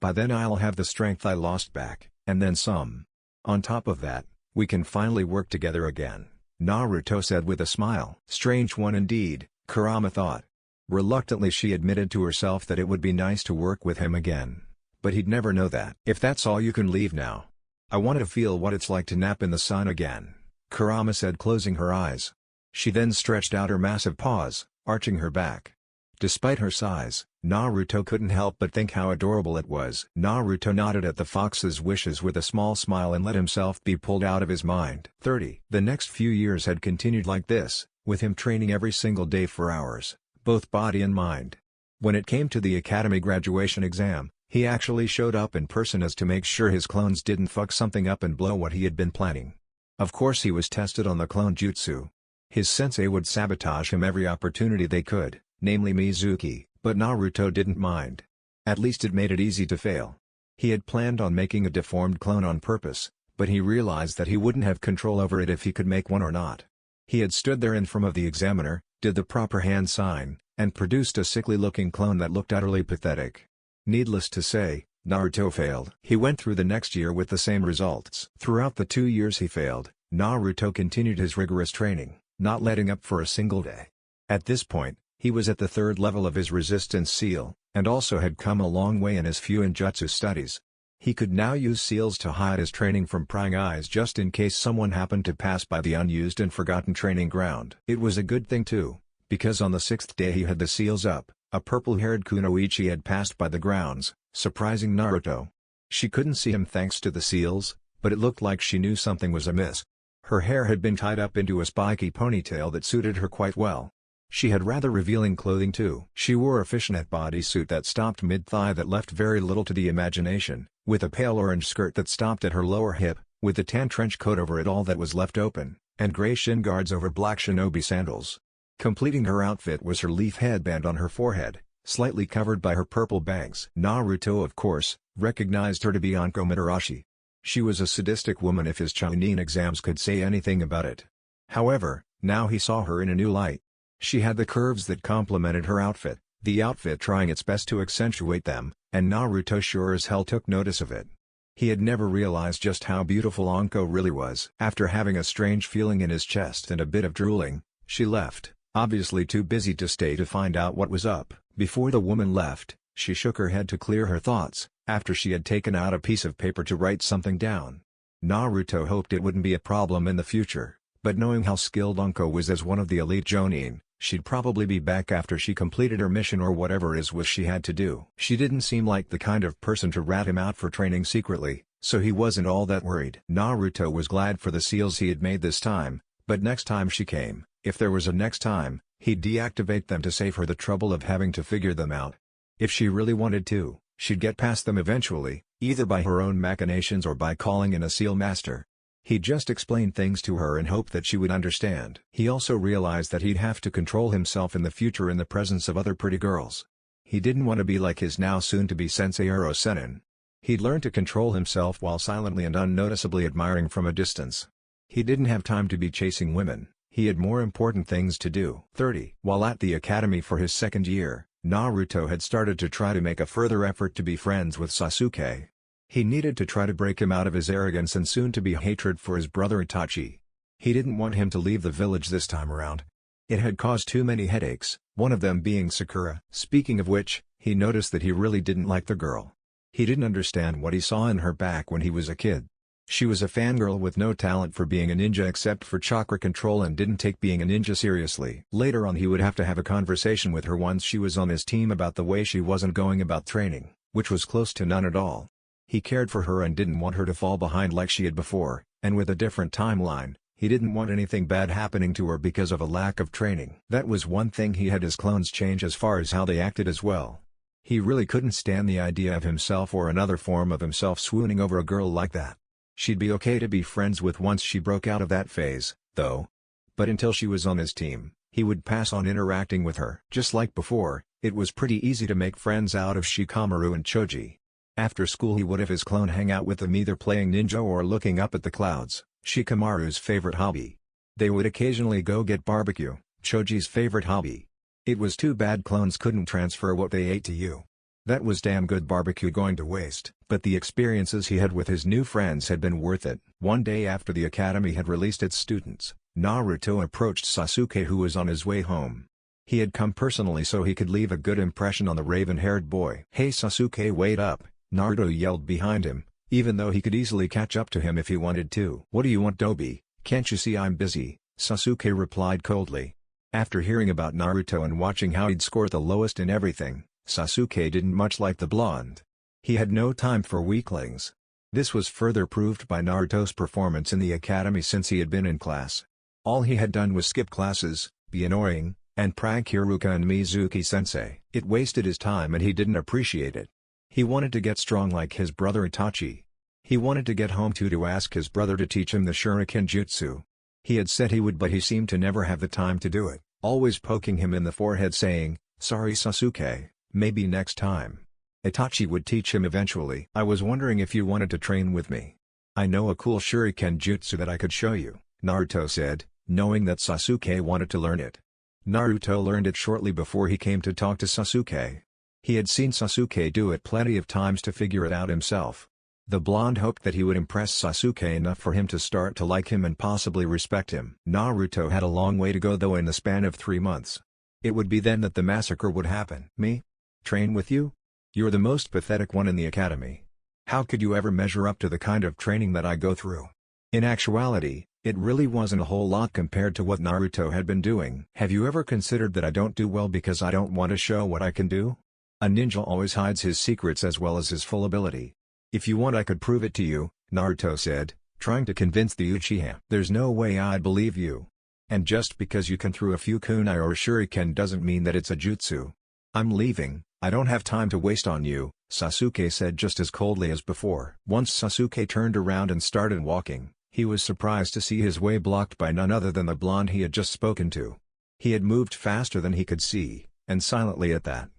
By then I'll have the strength I lost back, and then some. On top of that, we can finally work together again," Naruto said with a smile. Strange one indeed, Kurama thought. Reluctantly she admitted to herself that it would be nice to work with him again. But he'd never know that. "If that's all you can leave now. I want to feel what it's like to nap in the sun again," Kurama said closing her eyes. She then stretched out her massive paws, arching her back. Despite her size, Naruto couldn't help but think how adorable it was. Naruto nodded at the fox's wishes with a small smile and let himself be pulled out of his mind. 30. The next few years had continued like this, with him training every single day for hours, both body and mind. When it came to the academy graduation exam, he actually showed up in person as to make sure his clones didn't fuck something up and blow what he had been planning. Of course he was tested on the clone jutsu. His sensei would sabotage him every opportunity they could, namely Mizuki, but Naruto didn't mind. At least it made it easy to fail. He had planned on making a deformed clone on purpose, but he realized that he wouldn't have control over it if he could make one or not. He had stood there in front of the examiner, did the proper hand sign, and produced a sickly-looking clone that looked utterly pathetic. Needless to say, Naruto failed. He went through the next year with the same results. Throughout the 2 years he failed, Naruto continued his rigorous training, not letting up for a single day. At this point, he was at the 3rd level of his resistance seal, and also had come a long way in his Fuinjutsu studies. He could now use seals to hide his training from prying eyes just in case someone happened to pass by the unused and forgotten training ground. It was a good thing too, because on the 6th day he had the seals up. A purple-haired kunoichi had passed by the grounds, surprising Naruto. She couldn't see him thanks to the seals, but it looked like she knew something was amiss. Her hair had been tied up into a spiky ponytail that suited her quite well. She had rather revealing clothing too. She wore a fishnet bodysuit that stopped mid-thigh that left very little to the imagination, with a pale orange skirt that stopped at her lower hip, with a tan trench coat over it all that was left open, and gray shin guards over black shinobi sandals. Completing her outfit was her leaf headband on her forehead, slightly covered by her purple bangs. Naruto of course, recognized her to be Anko Mitarashi. She was a sadistic woman if his Chunin exams could say anything about it. However, now he saw her in a new light. She had the curves that complemented her outfit, the outfit trying its best to accentuate them, and Naruto sure as hell took notice of it. He had never realized just how beautiful Anko really was. After having a strange feeling in his chest and a bit of drooling, she left, obviously too busy to stay to find out what was up. Before the woman left, she shook her head to clear her thoughts, after she had taken out a piece of paper to write something down. Naruto hoped it wouldn't be a problem in the future, but knowing how skilled Anko was as one of the elite Jonin, she'd probably be back after she completed her mission or whatever it was she had to do. She didn't seem like the kind of person to rat him out for training secretly, so he wasn't all that worried. Naruto was glad for the seals he had made this time, but next time she came, if there was a next time, he'd deactivate them to save her the trouble of having to figure them out. If she really wanted to, she'd get past them eventually, either by her own machinations or by calling in a seal master. He'd just explain things to her and hope that she would understand. He also realized that he'd have to control himself in the future in the presence of other pretty girls. He didn't want to be like his now soon-to-be sensei Uro Sennin. He'd learn to control himself while silently and unnoticeably admiring from a distance. He didn't have time to be chasing women, he had more important things to do. 30. While at the academy for his second year, Naruto had started to try to make a further effort to be friends with Sasuke. He needed to try to break him out of his arrogance and soon-to-be hatred for his brother Itachi. He didn't want him to leave the village this time around. It had caused too many headaches, one of them being Sakura. Speaking of which, he noticed that he really didn't like the girl. He didn't understand what he saw in her back when he was a kid. She was a fangirl with no talent for being a ninja except for chakra control and didn't take being a ninja seriously. Later on he would have to have a conversation with her once she was on his team about the way she wasn't going about training, which was close to none at all. He cared for her and didn't want her to fall behind like she had before, and with a different timeline, he didn't want anything bad happening to her because of a lack of training. That was one thing he had his clones change as far as how they acted as well. He really couldn't stand the idea of himself or another form of himself swooning over a girl like that. She'd be okay to be friends with once she broke out of that phase, though. But until she was on his team, he would pass on interacting with her. Just like before, it was pretty easy to make friends out of Shikamaru and Choji. After school he would have his clone hang out with them either playing ninja or looking up at the clouds, Shikamaru's favorite hobby. They would occasionally go get barbecue, Choji's favorite hobby. It was too bad clones couldn't transfer what they ate to you. That was damn good barbecue going to waste. But the experiences he had with his new friends had been worth it. One day after the academy had released its students, Naruto approached Sasuke who was on his way home. He had come personally so he could leave a good impression on the raven-haired boy. "Hey Sasuke, wait up," Naruto yelled behind him, even though he could easily catch up to him if he wanted to. "What do you want, Dobi? Can't you see I'm busy?" Sasuke replied coldly. After hearing about Naruto and watching how he'd scored the lowest in everything, Sasuke didn't much like the blonde. He had no time for weaklings. This was further proved by Naruto's performance in the academy since he had been in class. All he had done was skip classes, be annoying, and prank Hiruka and Mizuki-sensei. It wasted his time and he didn't appreciate it. He wanted to get strong like his brother Itachi. He wanted to get home to ask his brother to teach him the shuriken jutsu. He had said he would but he seemed to never have the time to do it, always poking him in the forehead saying, "Sorry Sasuke, maybe next time." Itachi would teach him eventually. "I was wondering if you wanted to train with me. I know a cool shuriken jutsu that I could show you," Naruto said, knowing that Sasuke wanted to learn it. Naruto learned it shortly before he came to talk to Sasuke. He had seen Sasuke do it plenty of times to figure it out himself. The blonde hoped that he would impress Sasuke enough for him to start to like him and possibly respect him. Naruto had a long way to go though in the span of 3 months. It would be then that the massacre would happen. "Me? Train with you? You're the most pathetic one in the academy. How could you ever measure up to the kind of training that I go through?" In actuality, it really wasn't a whole lot compared to what Naruto had been doing. "Have you ever considered that I don't do well because I don't want to show what I can do? A ninja always hides his secrets as well as his full ability. If you want I could prove it to you," Naruto said, trying to convince the Uchiha. "There's no way I'd believe you. And just because you can throw a few kunai or shuriken doesn't mean that it's a jutsu. I'm leaving, I don't have time to waste on you," Sasuke said just as coldly as before. Once Sasuke turned around and started walking, he was surprised to see his way blocked by none other than the blonde he had just spoken to. He had moved faster than he could see, and silently at that.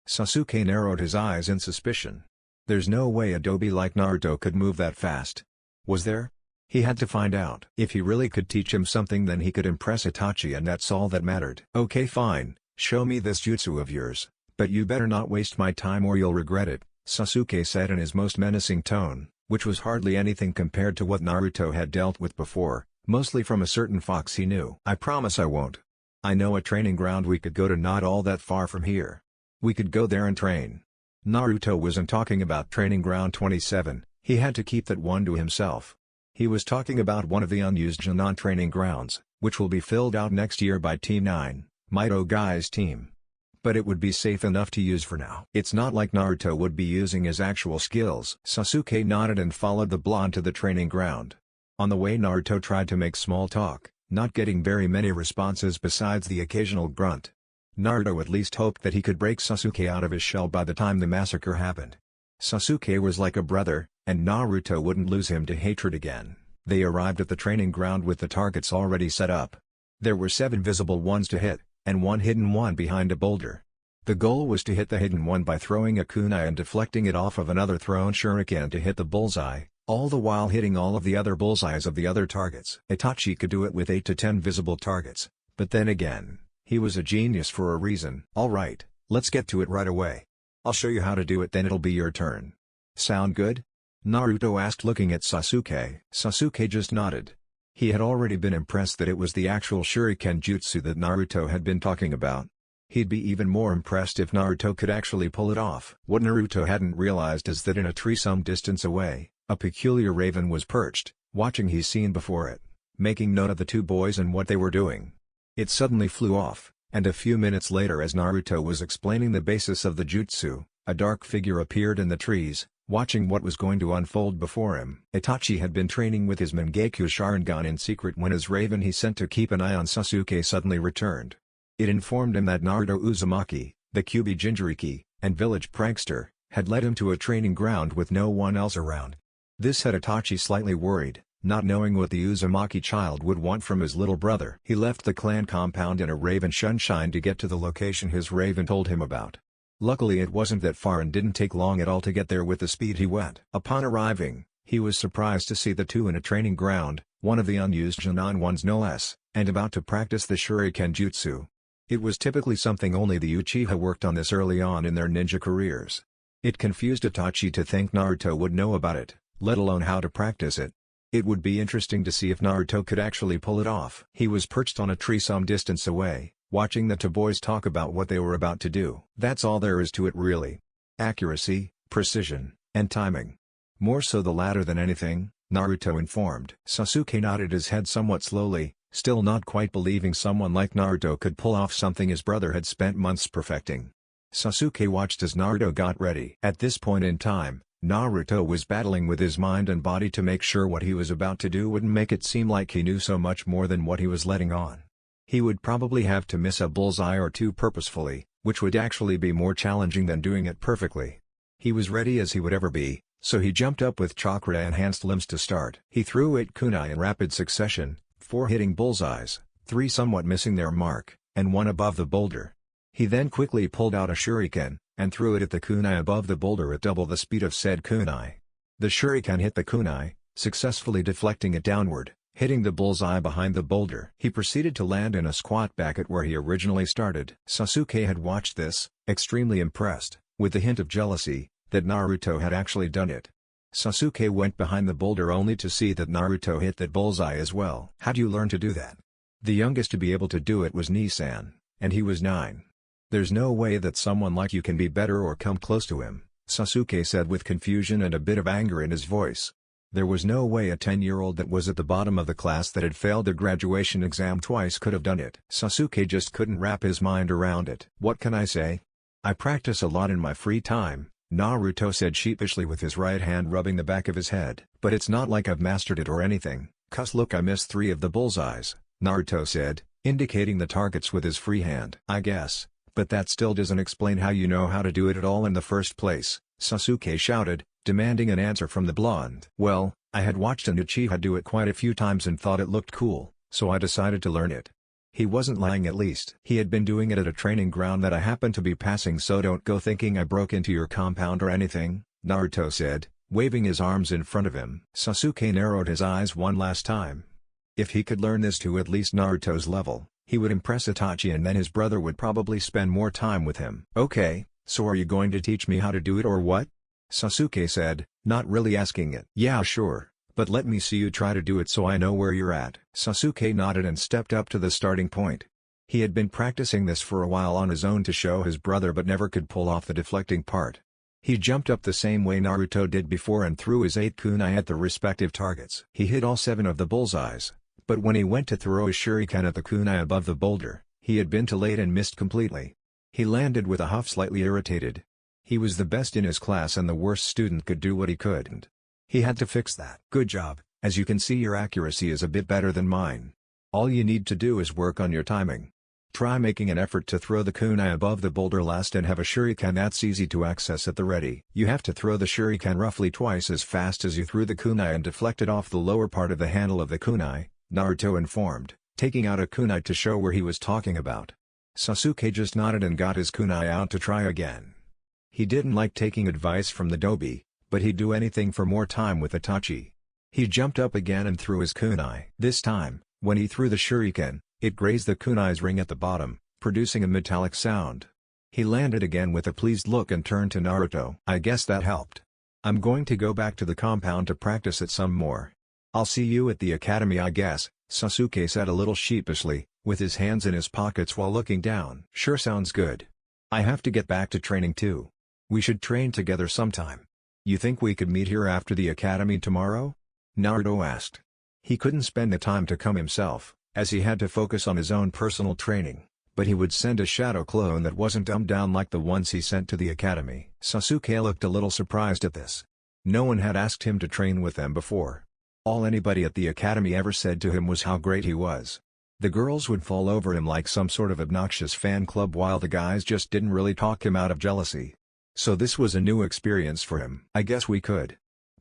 Sasuke narrowed his eyes in suspicion. There's no way a dobi like Naruto could move that fast. Was there? He had to find out. If he really could teach him something then he could impress Itachi and that's all that mattered. "Okay fine, show me this jutsu of yours," "But you better not waste my time or you'll regret it," Sasuke said in his most menacing tone, which was hardly anything compared to what Naruto had dealt with before, mostly from a certain fox he knew. "I promise I won't. I know a training ground we could go to not all that far from here. We could go there and train." Naruto wasn't talking about training ground 27, he had to keep that one to himself. He was talking about one of the unused Jonan training grounds, which will be filled out next year by Team 9, Mito Guy's team. But it would be safe enough to use for now. It's not like Naruto would be using his actual skills. Sasuke nodded and followed the blonde to the training ground. On the way Naruto tried to make small talk, not getting very many responses besides the occasional grunt. Naruto at least hoped that he could break Sasuke out of his shell by the time the massacre happened. Sasuke was like a brother, and Naruto wouldn't lose him to hatred again. They arrived at the training ground with the targets already set up. There were 7 visible ones to hit, and 1 hidden one behind a boulder. The goal was to hit the hidden one by throwing a kunai and deflecting it off of another thrown shuriken to hit the bullseye, all the while hitting all of the other bullseyes of the other targets. Itachi could do it with 8 to 10 visible targets, but then again, he was a genius for a reason. "Alright, let's get to it right away. I'll show you how to do it, then it'll be your turn. Sound good?" Naruto asked, looking at Sasuke. Sasuke just nodded. He had already been impressed that it was the actual shuriken jutsu that Naruto had been talking about. He'd be even more impressed if Naruto could actually pull it off. What Naruto hadn't realized is that in a tree some distance away, a peculiar raven was perched, watching his scene before it, making note of the 2 boys and what they were doing. It suddenly flew off, and a few minutes later, as Naruto was explaining the basis of the jutsu, a dark figure appeared in the trees, watching what was going to unfold before him. Itachi had been training with his Mangekyou Sharingan in secret when his raven he sent to keep an eye on Sasuke suddenly returned. It informed him that Naruto Uzumaki, the Kyuubi Jinchuriki, and village prankster, had led him to a training ground with no one else around. This had Itachi slightly worried, not knowing what the Uzumaki child would want from his little brother. He left the clan compound in a raven sunshine to get to the location his raven told him about. Luckily it wasn't that far and didn't take long at all to get there with the speed he went. Upon arriving, he was surprised to see the 2 in a training ground, one of the unused Jonan ones no less, and about to practice the shuriken jutsu. It was typically something only the Uchiha worked on this early on in their ninja careers. It confused Itachi to think Naruto would know about it, let alone how to practice it. It would be interesting to see if Naruto could actually pull it off. He was perched on a tree some distance away, watching the 2 boys talk about what they were about to do. That's all there is to it really. Accuracy, precision, and timing. More so the latter than anything, Naruto informed. Sasuke nodded his head somewhat slowly, still not quite believing someone like Naruto could pull off something his brother had spent months perfecting. Sasuke watched as Naruto got ready. At this point in time, Naruto was battling with his mind and body to make sure what he was about to do wouldn't make it seem like he knew so much more than what he was letting on. He would probably have to miss a bullseye or 2 purposefully, which would actually be more challenging than doing it perfectly. He was ready as he would ever be, so he jumped up with chakra-enhanced limbs to start. He threw 8 kunai in rapid succession, 4 hitting bullseyes, 3 somewhat missing their mark, and 1 above the boulder. He then quickly pulled out a shuriken, and threw it at the kunai above the boulder at double the speed of said kunai. The shuriken hit the kunai, successfully deflecting it downward, hitting the bullseye behind the boulder. He proceeded to land in a squat back at where he originally started. Sasuke had watched this, extremely impressed, with a hint of jealousy, that Naruto had actually done it. Sasuke went behind the boulder only to see that Naruto hit that bullseye as well. "How'd you learn to do that?" The youngest to be able to do it was Nisan, and he was 9. "There's no way that someone like you can be better or come close to him," Sasuke said with confusion and a bit of anger in his voice. There was no way a 10-year-old that was at the bottom of the class that had failed the graduation exam twice could have done it. Sasuke just couldn't wrap his mind around it. "What can I say? I practice a lot in my free time," Naruto said sheepishly with his right hand rubbing the back of his head. "But it's not like I've mastered it or anything. 'Cause look, I missed 3 of the bullseyes," Naruto said, indicating the targets with his free hand. "I guess, but that still doesn't explain how you know how to do it at all in the first place," Sasuke shouted, demanding an answer from the blonde. "Well, I had watched an Uchiha do it quite a few times and thought it looked cool, so I decided to learn it." He wasn't lying, at least. He had been doing it at a training ground that I happened to be passing, so don't go thinking I broke into your compound or anything, Naruto said, waving his arms in front of him. Sasuke narrowed his eyes one last time. If he could learn this to at least Naruto's level, He would impress Itachi and then his brother would probably spend more time with him. "Okay, so are you going to teach me how to do it or what?" Sasuke said, not really asking it. "Yeah sure, but let me see you try to do it so I know where you're at." Sasuke nodded and stepped up to the starting point. He had been practicing this for a while on his own to show his brother but never could pull off the deflecting part. He jumped up the same way Naruto did before and threw his 8 kunai at the respective targets. He hit all 7 of the bullseyes, but when he went to throw his shuriken at the kunai above the boulder, he had been too late and missed completely. He landed with a huff, slightly irritated. He was the best in his class and the worst student could do what he couldn't. He had to fix that. "Good job, as you can see your accuracy is a bit better than mine. All you need to do is work on your timing. Try making an effort to throw the kunai above the boulder last and have a shuriken that's easy to access at the ready. You have to throw the shuriken roughly twice as fast as you threw the kunai and deflect it off the lower part of the handle of the kunai," Naruto informed, taking out a kunai to show where he was talking about. Sasuke just nodded and got his kunai out to try again. He didn't like taking advice from the dobi, but he'd do anything for more time with Itachi. He jumped up again and threw his kunai. This time, when he threw the shuriken, it grazed the kunai's ring at the bottom, producing a metallic sound. He landed again with a pleased look and turned to Naruto. "I guess that helped. I'm going to go back to the compound to practice it some more. I'll see you at the academy I guess," Sasuke said a little sheepishly, with his hands in his pockets while looking down. "Sure sounds good. I have to get back to training too. We should train together sometime. You think we could meet here after the academy tomorrow?" Naruto asked. He couldn't spend the time to come himself, as he had to focus on his own personal training, but he would send a shadow clone that wasn't dumbed down like the ones he sent to the academy. Sasuke looked a little surprised at this. No one had asked him to train with them before. All anybody at the academy ever said to him was how great he was. The girls would fall over him like some sort of obnoxious fan club while the guys just didn't really talk him out of jealousy. So this was a new experience for him. "I guess we could.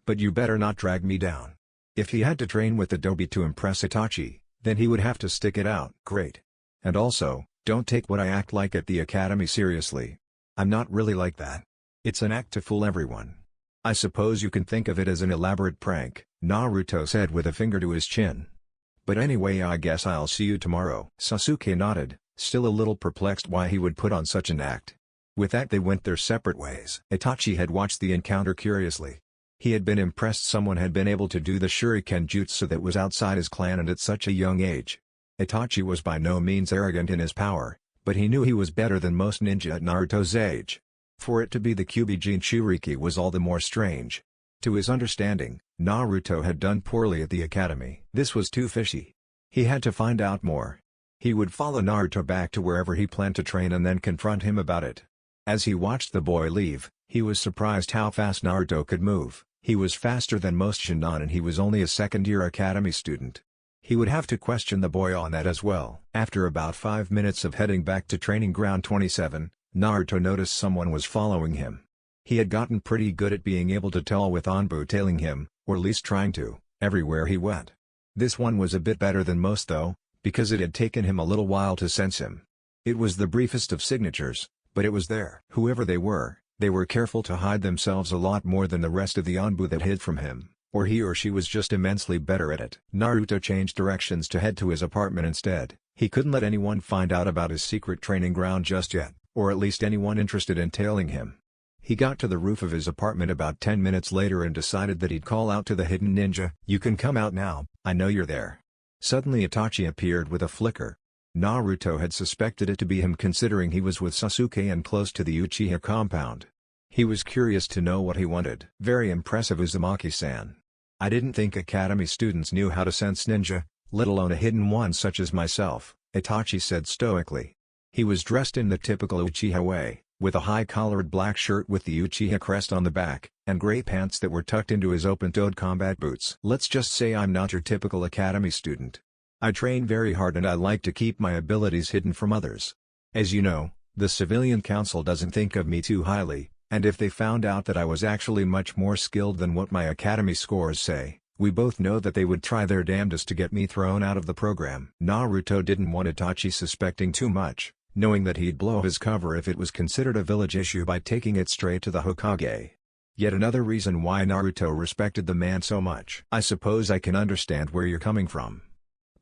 But you better not drag me down." If he had to train with the dobi to impress Itachi, then he would have to stick it out. "Great. And also, don't take what I act like at the academy seriously. I'm not really like that. It's an act to fool everyone. I suppose you can think of it as an elaborate prank," Naruto said with a finger to his chin. "But anyway, I guess I'll see you tomorrow." Sasuke nodded, still a little perplexed why he would put on such an act. With that they went their separate ways. Itachi had watched the encounter curiously. He had been impressed someone had been able to do the shuriken jutsu that was outside his clan and at such a young age. Itachi was by no means arrogant in his power, but he knew he was better than most ninja at Naruto's age. For it to be the Kyuubi Jinchuriki was all the more strange. To his understanding, Naruto had done poorly at the academy. This was too fishy. He had to find out more. He would follow Naruto back to wherever he planned to train and then confront him about it. As he watched the boy leave, he was surprised how fast Naruto could move. He was faster than most Shin'nan and he was only a second-year academy student. He would have to question the boy on that as well. After about 5 minutes of heading back to training ground 27, Naruto noticed someone was following him. He had gotten pretty good at being able to tell with Anbu tailing him, or at least trying to, everywhere he went. This one was a bit better than most though, because it had taken him a little while to sense him. It was the briefest of signatures, but it was there. Whoever they were careful to hide themselves a lot more than the rest of the Anbu that hid from him, or he or she was just immensely better at it. Naruto changed directions to head to his apartment instead. He couldn't let anyone find out about his secret training ground just yet, or at least anyone interested in tailing him. He got to the roof of his apartment about 10 minutes later and decided that he'd call out to the hidden ninja. "You can come out now, I know you're there." Suddenly Itachi appeared with a flicker. Naruto had suspected it to be him considering he was with Sasuke and close to the Uchiha compound. He was curious to know what he wanted. "Very impressive, Uzumaki-san. I didn't think academy students knew how to sense ninja, let alone a hidden one such as myself," Itachi said stoically. He was dressed in the typical Uchiha way, with a high-collared black shirt with the Uchiha crest on the back, and gray pants that were tucked into his open-toed combat boots. "Let's just say I'm not your typical academy student. I train very hard and I like to keep my abilities hidden from others. As you know, the civilian council doesn't think of me too highly, and if they found out that I was actually much more skilled than what my academy scores say, we both know that they would try their damnedest to get me thrown out of the program." Naruto didn't want Itachi suspecting too much, knowing that he'd blow his cover if it was considered a village issue by taking it straight to the Hokage. Yet another reason why Naruto respected the man so much. "I suppose I can understand where you're coming from.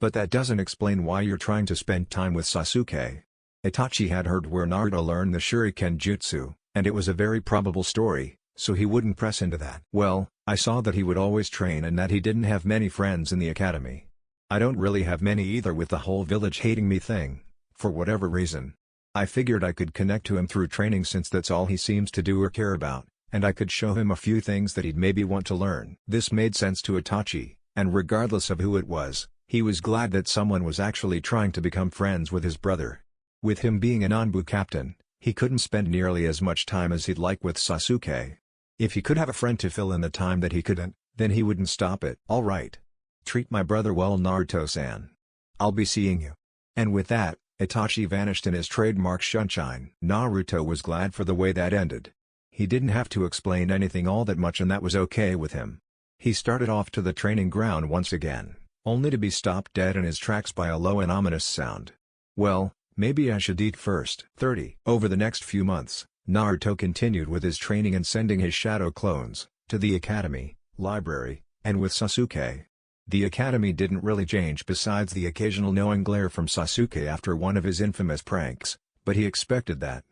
But that doesn't explain why you're trying to spend time with Sasuke. Itachi had heard where Naruto learned the Shuriken Jutsu, and it was a very probable story, so he wouldn't press into that. Well, I saw that he would always train and that he didn't have many friends in the academy. I don't really have many either with the whole village hating me thing, for whatever reason. I figured I could connect to him through training since that's all he seems to do or care about, and I could show him a few things that he'd maybe want to learn. This made sense to Itachi, and regardless of who it was, he was glad that someone was actually trying to become friends with his brother. With him being an Anbu captain, he couldn't spend nearly as much time as he'd like with Sasuke. If he could have a friend to fill in the time that he couldn't, then he wouldn't stop it. Alright. Treat my brother well, Naruto-san. I'll be seeing you. And with that, Itachi vanished in his trademark sunshine. Naruto was glad for the way that ended. He didn't have to explain anything all that much and that was okay with him. He started off to the training ground once again, only to be stopped dead in his tracks by a low and ominous sound. Well, maybe I should eat first. 30. Over the next few months, Naruto continued with his training and sending his shadow clones to the academy, library, and with Sasuke. The academy didn't really change besides the occasional knowing glare from Sasuke after one of his infamous pranks, but he expected that.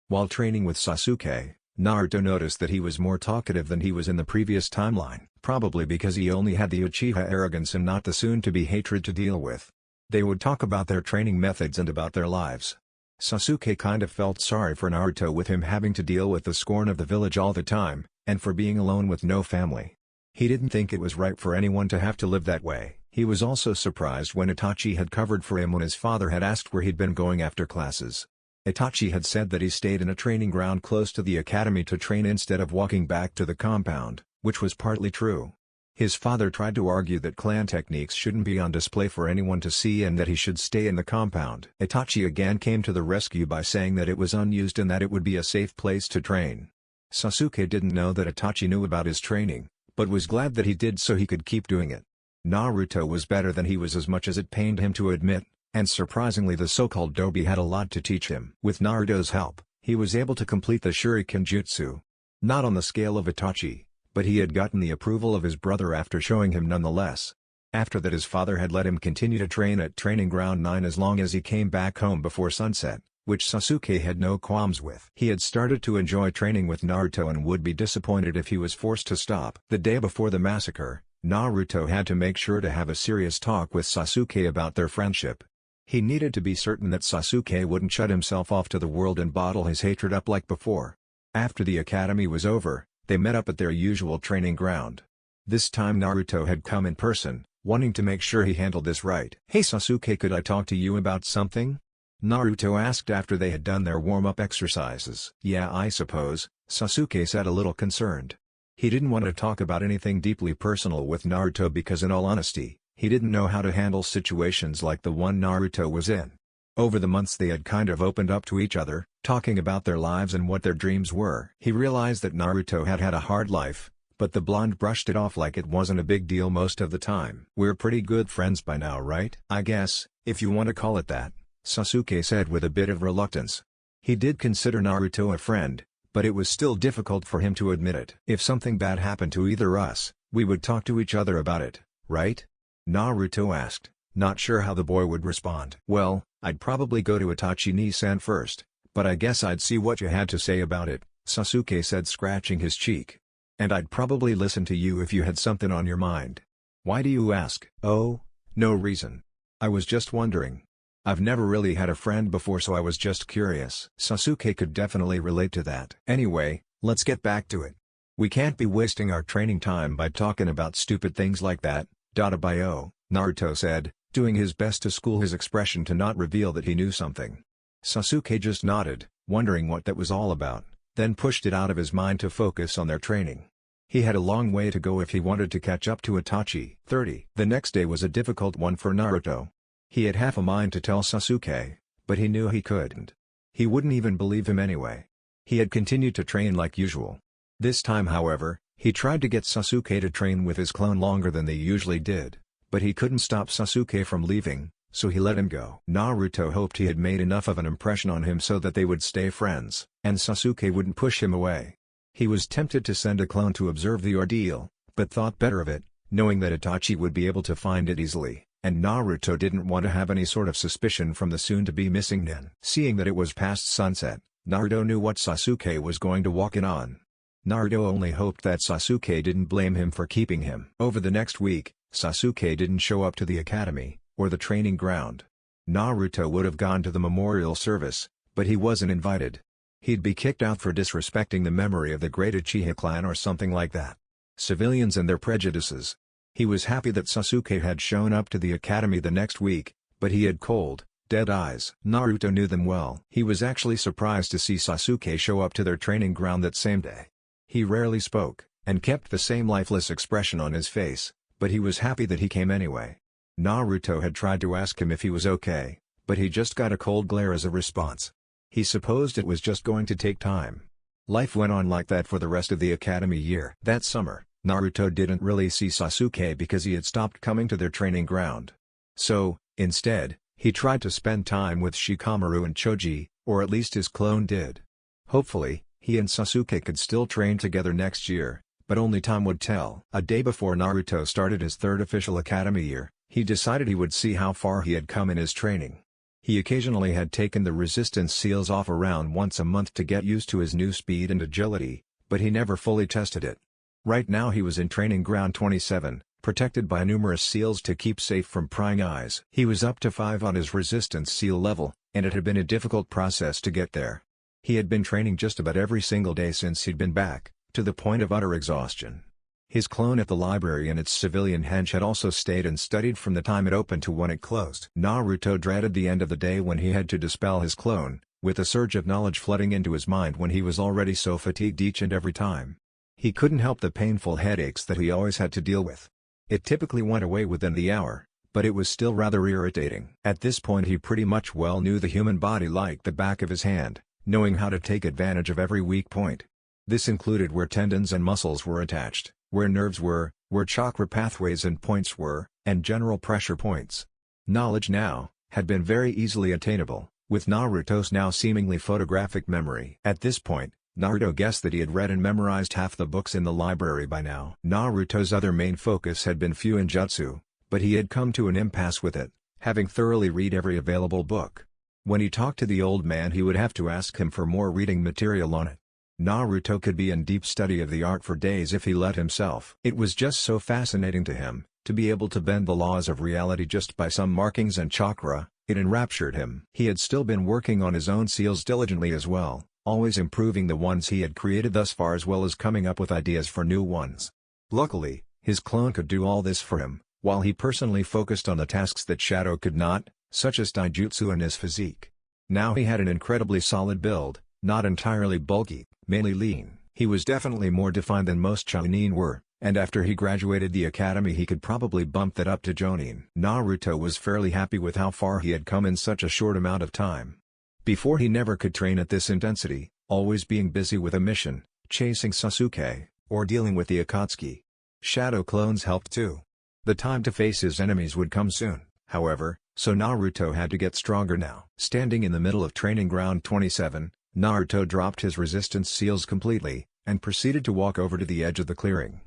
While training with Sasuke, Naruto noticed that he was more talkative than he was in the previous timeline, probably because he only had the Uchiha arrogance and not the soon-to-be hatred to deal with. They would talk about their training methods and about their lives. Sasuke kind of felt sorry for Naruto with him having to deal with the scorn of the village all the time, and for being alone with no family. He didn't think it was right for anyone to have to live that way. He was also surprised when Itachi had covered for him when his father had asked where he'd been going after classes. Itachi had said that he stayed in a training ground close to the academy to train instead of walking back to the compound, which was partly true. His father tried to argue that clan techniques shouldn't be on display for anyone to see and that he should stay in the compound. Itachi again came to the rescue by saying that it was unused and that it would be a safe place to train. Sasuke didn't know that Itachi knew about his training, but was glad that he did so he could keep doing it. Naruto was better than he was as much as it pained him to admit, and surprisingly the so-called Dobi had a lot to teach him. With Naruto's help, he was able to complete the Shuriken Jutsu. Not on the scale of Itachi, but he had gotten the approval of his brother after showing him nonetheless. After that his father had let him continue to train at Training Ground 9 as long as he came back home before sunset, which Sasuke had no qualms with. He had started to enjoy training with Naruto and would be disappointed if he was forced to stop. The day before the massacre, Naruto had to make sure to have a serious talk with Sasuke about their friendship. He needed to be certain that Sasuke wouldn't shut himself off to the world and bottle his hatred up like before. After the academy was over, they met up at their usual training ground. This time Naruto had come in person, wanting to make sure he handled this right. "Hey Sasuke, could I talk to you about something?" Naruto asked after they had done their warm-up exercises. "Yeah, I suppose," Sasuke said a little concerned. He didn't want to talk about anything deeply personal with Naruto because in all honesty, he didn't know how to handle situations like the one Naruto was in. Over the months they had kind of opened up to each other, talking about their lives and what their dreams were. He realized that Naruto had had a hard life, but the blonde brushed it off like it wasn't a big deal most of the time. "We're pretty good friends by now, right?" "I guess, if you want to call it that," Sasuke said with a bit of reluctance. He did consider Naruto a friend, but it was still difficult for him to admit it. "If something bad happened to either us, we would talk to each other about it, right?" Naruto asked, not sure how the boy would respond. "Well, I'd probably go to Itachi-ni-san first, but I guess I'd see what you had to say about it," Sasuke said, scratching his cheek. "And I'd probably listen to you if you had something on your mind." "Why do you ask?" "Oh, no reason. I was just wondering. I've never really had a friend before, so I was just curious." Sasuke could definitely relate to that. "Anyway, let's get back to it. We can't be wasting our training time by talking about stupid things like that." "Bio," Naruto said, doing his best to school his expression to not reveal that he knew something. Sasuke just nodded, wondering what that was all about, then pushed it out of his mind to focus on their training. He had a long way to go if he wanted to catch up to Itachi. 30. The next day was a difficult one for Naruto. He had half a mind to tell Sasuke, but he knew he couldn't. He wouldn't even believe him anyway. He had continued to train like usual. This time, however, he tried to get Sasuke to train with his clone longer than they usually did, but he couldn't stop Sasuke from leaving, so he let him go. Naruto hoped he had made enough of an impression on him so that they would stay friends, and Sasuke wouldn't push him away. He was tempted to send a clone to observe the ordeal, but thought better of it, knowing that Itachi would be able to find it easily. and Naruto didn't want to have any sort of suspicion from the soon-to-be missing nin. Seeing that it was past sunset, Naruto knew what Sasuke was going to walk in on. Naruto only hoped that Sasuke didn't blame him for keeping him. Over the next week, Sasuke didn't show up to the academy, or the training ground. Naruto would have gone to the memorial service, but he wasn't invited. He'd be kicked out for disrespecting the memory of the great Uchiha clan or something like that. Civilians and their prejudices. He was happy that Sasuke had shown up to the academy the next week, but he had cold, dead eyes. Naruto knew them well. He was actually surprised to see Sasuke show up to their training ground that same day. He rarely spoke, and kept the same lifeless expression on his face, but he was happy that he came anyway. Naruto had tried to ask him if he was okay, but he just got a cold glare as a response. He supposed it was just going to take time. Life went on like that for the rest of the academy year. That summer, Naruto didn't really see Sasuke because he had stopped coming to their training ground. So, instead, he tried to spend time with Shikamaru and Choji, or at least his clone did. Hopefully, he and Sasuke could still train together next year, but only time would tell. A day before Naruto started his third official academy year, he decided he would see how far he had come in his training. He occasionally had taken the resistance seals off around once a month to get used to his new speed and agility, but he never fully tested it. Right now he was in training ground 27, protected by numerous seals to keep safe from prying eyes. He was up to 5 on his resistance seal level, and it had been a difficult process to get there. He had been training just about every single day since he'd been back, to the point of utter exhaustion. His clone at the library and its civilian hench had also stayed and studied from the time it opened to when it closed. Naruto dreaded the end of the day when he had to dispel his clone, with a surge of knowledge flooding into his mind when he was already so fatigued each and every time. He couldn't help the painful headaches that he always had to deal with. It typically went away within the hour, but it was still rather irritating. At this point he pretty much well knew the human body like the back of his hand, knowing how to take advantage of every weak point. This included where tendons and muscles were attached, where nerves were, where chakra pathways and points were, and general pressure points. Knowledge now had been very easily attainable, with Naruto's now seemingly photographic memory. At this point, Naruto guessed that he had read and memorized half the books in the library by now. Naruto's other main focus had been Fuinjutsu, but he had come to an impasse with it, having thoroughly read every available book. When he talked to the old man he would have to ask him for more reading material on it. Naruto could be in deep study of the art for days if he let himself. It was just so fascinating to him, to be able to bend the laws of reality just by some markings and chakra. It enraptured him. He had still been working on his own seals diligently as well, always improving the ones he had created thus far as well as coming up with ideas for new ones. Luckily, his clone could do all this for him, while he personally focused on the tasks that Shadow could not, such as taijutsu and his physique. Now he had an incredibly solid build, not entirely bulky, mainly lean. He was definitely more defined than most Chunin were, and after he graduated the academy he could probably bump that up to Jonin. Naruto was fairly happy with how far he had come in such a short amount of time. Before he never could train at this intensity, always being busy with a mission, chasing Sasuke, or dealing with the Akatsuki. Shadow clones helped too. The time to face his enemies would come soon, however, so Naruto had to get stronger now. Standing in the middle of training ground 27, Naruto dropped his resistance seals completely, and proceeded to walk over to the edge of the clearing.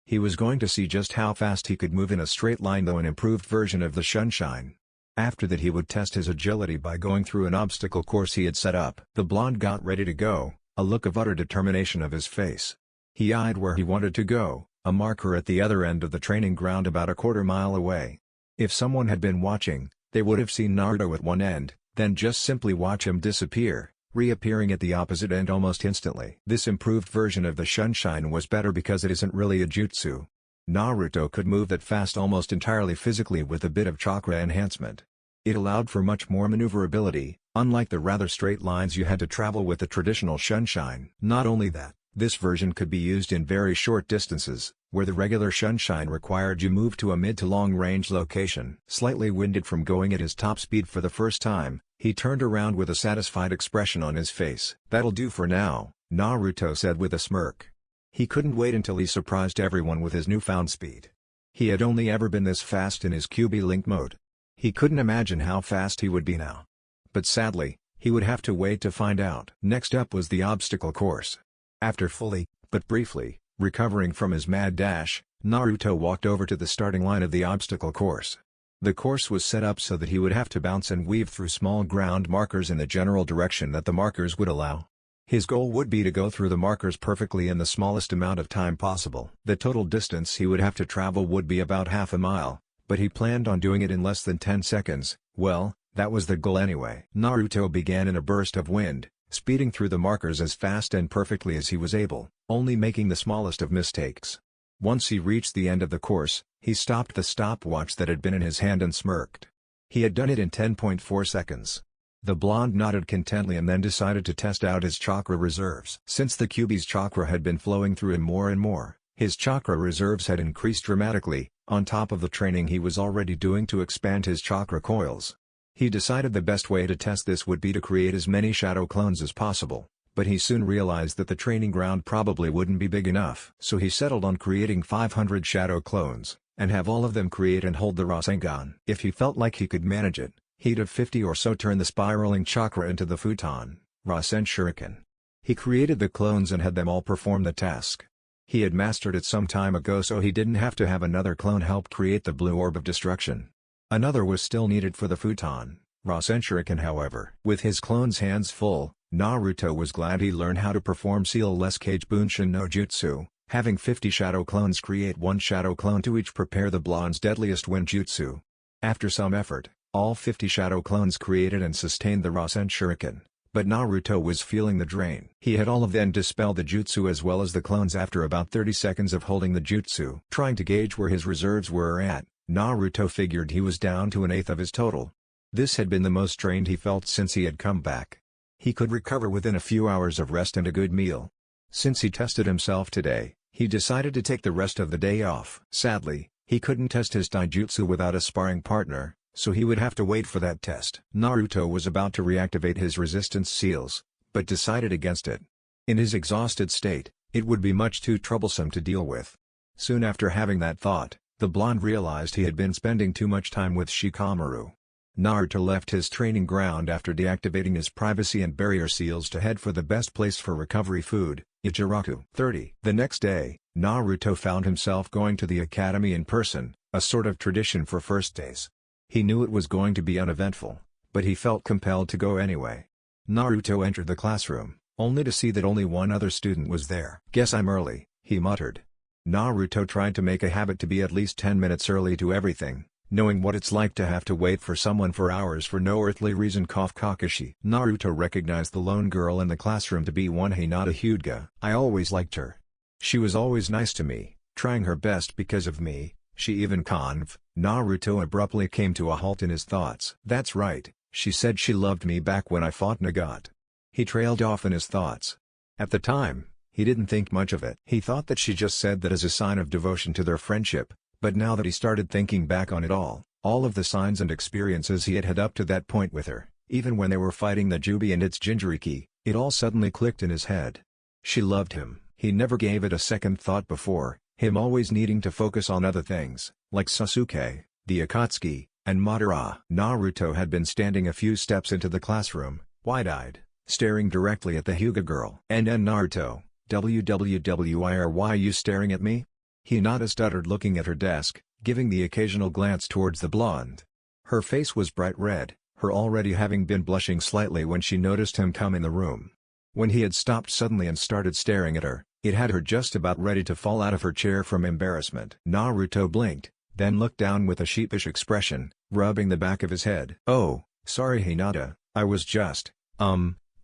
He was going to see just how fast he could move in a straight line though an improved version of the Sunshine. After that he would test his agility by going through an obstacle course he had set up. The blonde got ready to go, a look of utter determination of his face. He eyed where he wanted to go, a marker at the other end of the training ground about a quarter mile away. If someone had been watching, they would have seen Naruto at one end, then just simply watch him disappear, reappearing at the opposite end almost instantly. This improved version of the Sunshine was better because it isn't really a jutsu. Naruto could move that fast almost entirely physically with a bit of chakra enhancement. It allowed for much more maneuverability, unlike the rather straight lines you had to travel with the traditional Sunshine. Not only that, this version could be used in very short distances, where the regular Sunshine required you move to a mid to long range location. Slightly winded from going at his top speed for the first time, he turned around with a satisfied expression on his face. "That'll do for now," Naruto said with a smirk. He couldn't wait until he surprised everyone with his newfound speed. He had only ever been this fast in his QB Link mode. He couldn't imagine how fast he would be now. But sadly, he would have to wait to find out. Next up was the obstacle course. After fully, but briefly, recovering from his mad dash, Naruto walked over to the starting line of the obstacle course. The course was set up so that he would have to bounce and weave through small ground markers in the general direction that the markers would allow. His goal would be to go through the markers perfectly in the smallest amount of time possible. The total distance he would have to travel would be about half a mile, but he planned on doing it in less than 10 seconds, well, that was the goal anyway. Naruto began in a burst of wind, speeding through the markers as fast and perfectly as he was able, only making the smallest of mistakes. Once he reached the end of the course, he stopped the stopwatch that had been in his hand and smirked. He had done it in 10.4 seconds. The blonde nodded contently and then decided to test out his chakra reserves. Since the Kyuubi's chakra had been flowing through him more and more, his chakra reserves had increased dramatically, on top of the training he was already doing to expand his chakra coils. He decided the best way to test this would be to create as many shadow clones as possible, but he soon realized that the training ground probably wouldn't be big enough. So he settled on creating 500 shadow clones, and have all of them create and hold the Rasengan. If he felt like he could manage it, he'd have 50 or so turn the spiraling chakra into the futon, Rasen Shuriken. He created the clones and had them all perform the task. He had mastered it some time ago, so he didn't have to have another clone help create the blue orb of destruction. Another was still needed for the futon, Rasen Shuriken. However, with his clones' hands full, Naruto was glad he learned how to perform Seal-less Cage Bunshin no Jutsu, having 50 shadow clones create one shadow clone to each prepare the blonde's deadliest wind jutsu. After some effort, all 50 shadow clones created and sustained the Rasen Shuriken, but Naruto was feeling the drain. He had all of them dispel the jutsu as well as the clones after about 30 seconds of holding the jutsu. Trying to gauge where his reserves were at, Naruto figured he was down to an eighth of his total. This had been the most drained he felt since he had come back. He could recover within a few hours of rest and a good meal. Since he tested himself today, he decided to take the rest of the day off. Sadly, he couldn't test his taijutsu without a sparring partner, so he would have to wait for that test. Naruto was about to reactivate his resistance seals, but decided against it. In his exhausted state, it would be much too troublesome to deal with. Soon after having that thought, the blonde realized he had been spending too much time with Shikamaru. Naruto left his training ground after deactivating his privacy and barrier seals to head for the best place for recovery food, Ichiraku. 30. The next day, Naruto found himself going to the academy in person, a sort of tradition for first days. He knew it was going to be uneventful, but he felt compelled to go anyway. Naruto entered the classroom, only to see that only one other student was there. "Guess I'm early," he muttered. Naruto tried to make a habit to be at least 10 minutes early to everything, knowing what it's like to have to wait for someone for hours for no earthly reason. Kakashi. Naruto recognized the lone girl in the classroom to be one Hinata Hyuga. "I always liked her. She was always nice to me, trying her best because of me. She even Naruto abruptly came to a halt in his thoughts. "That's right, she said she loved me back when I fought Nagata." He trailed off in his thoughts. At the time, he didn't think much of it. He thought that she just said that as a sign of devotion to their friendship, but now that he started thinking back on it all of the signs and experiences he had had up to that point with her, even when they were fighting the Jubi and its Jinchuriki, it all suddenly clicked in his head. She loved him. He never gave it a second thought before, him always needing to focus on other things, like Sasuke, the Akatsuki, and Madara. Naruto had been standing a few steps into the classroom, wide-eyed, staring directly at the Hyuga girl. "And Naruto, why are you staring at me?" Hinata stuttered, looking at her desk, giving the occasional glance towards the blonde. Her face was bright red, her already having been blushing slightly when she noticed him come in the room. When he had stopped suddenly and started staring at her, it had her just about ready to fall out of her chair from embarrassment. Naruto blinked, then looked down with a sheepish expression, rubbing the back of his head. "Oh, sorry Hinata, I was just,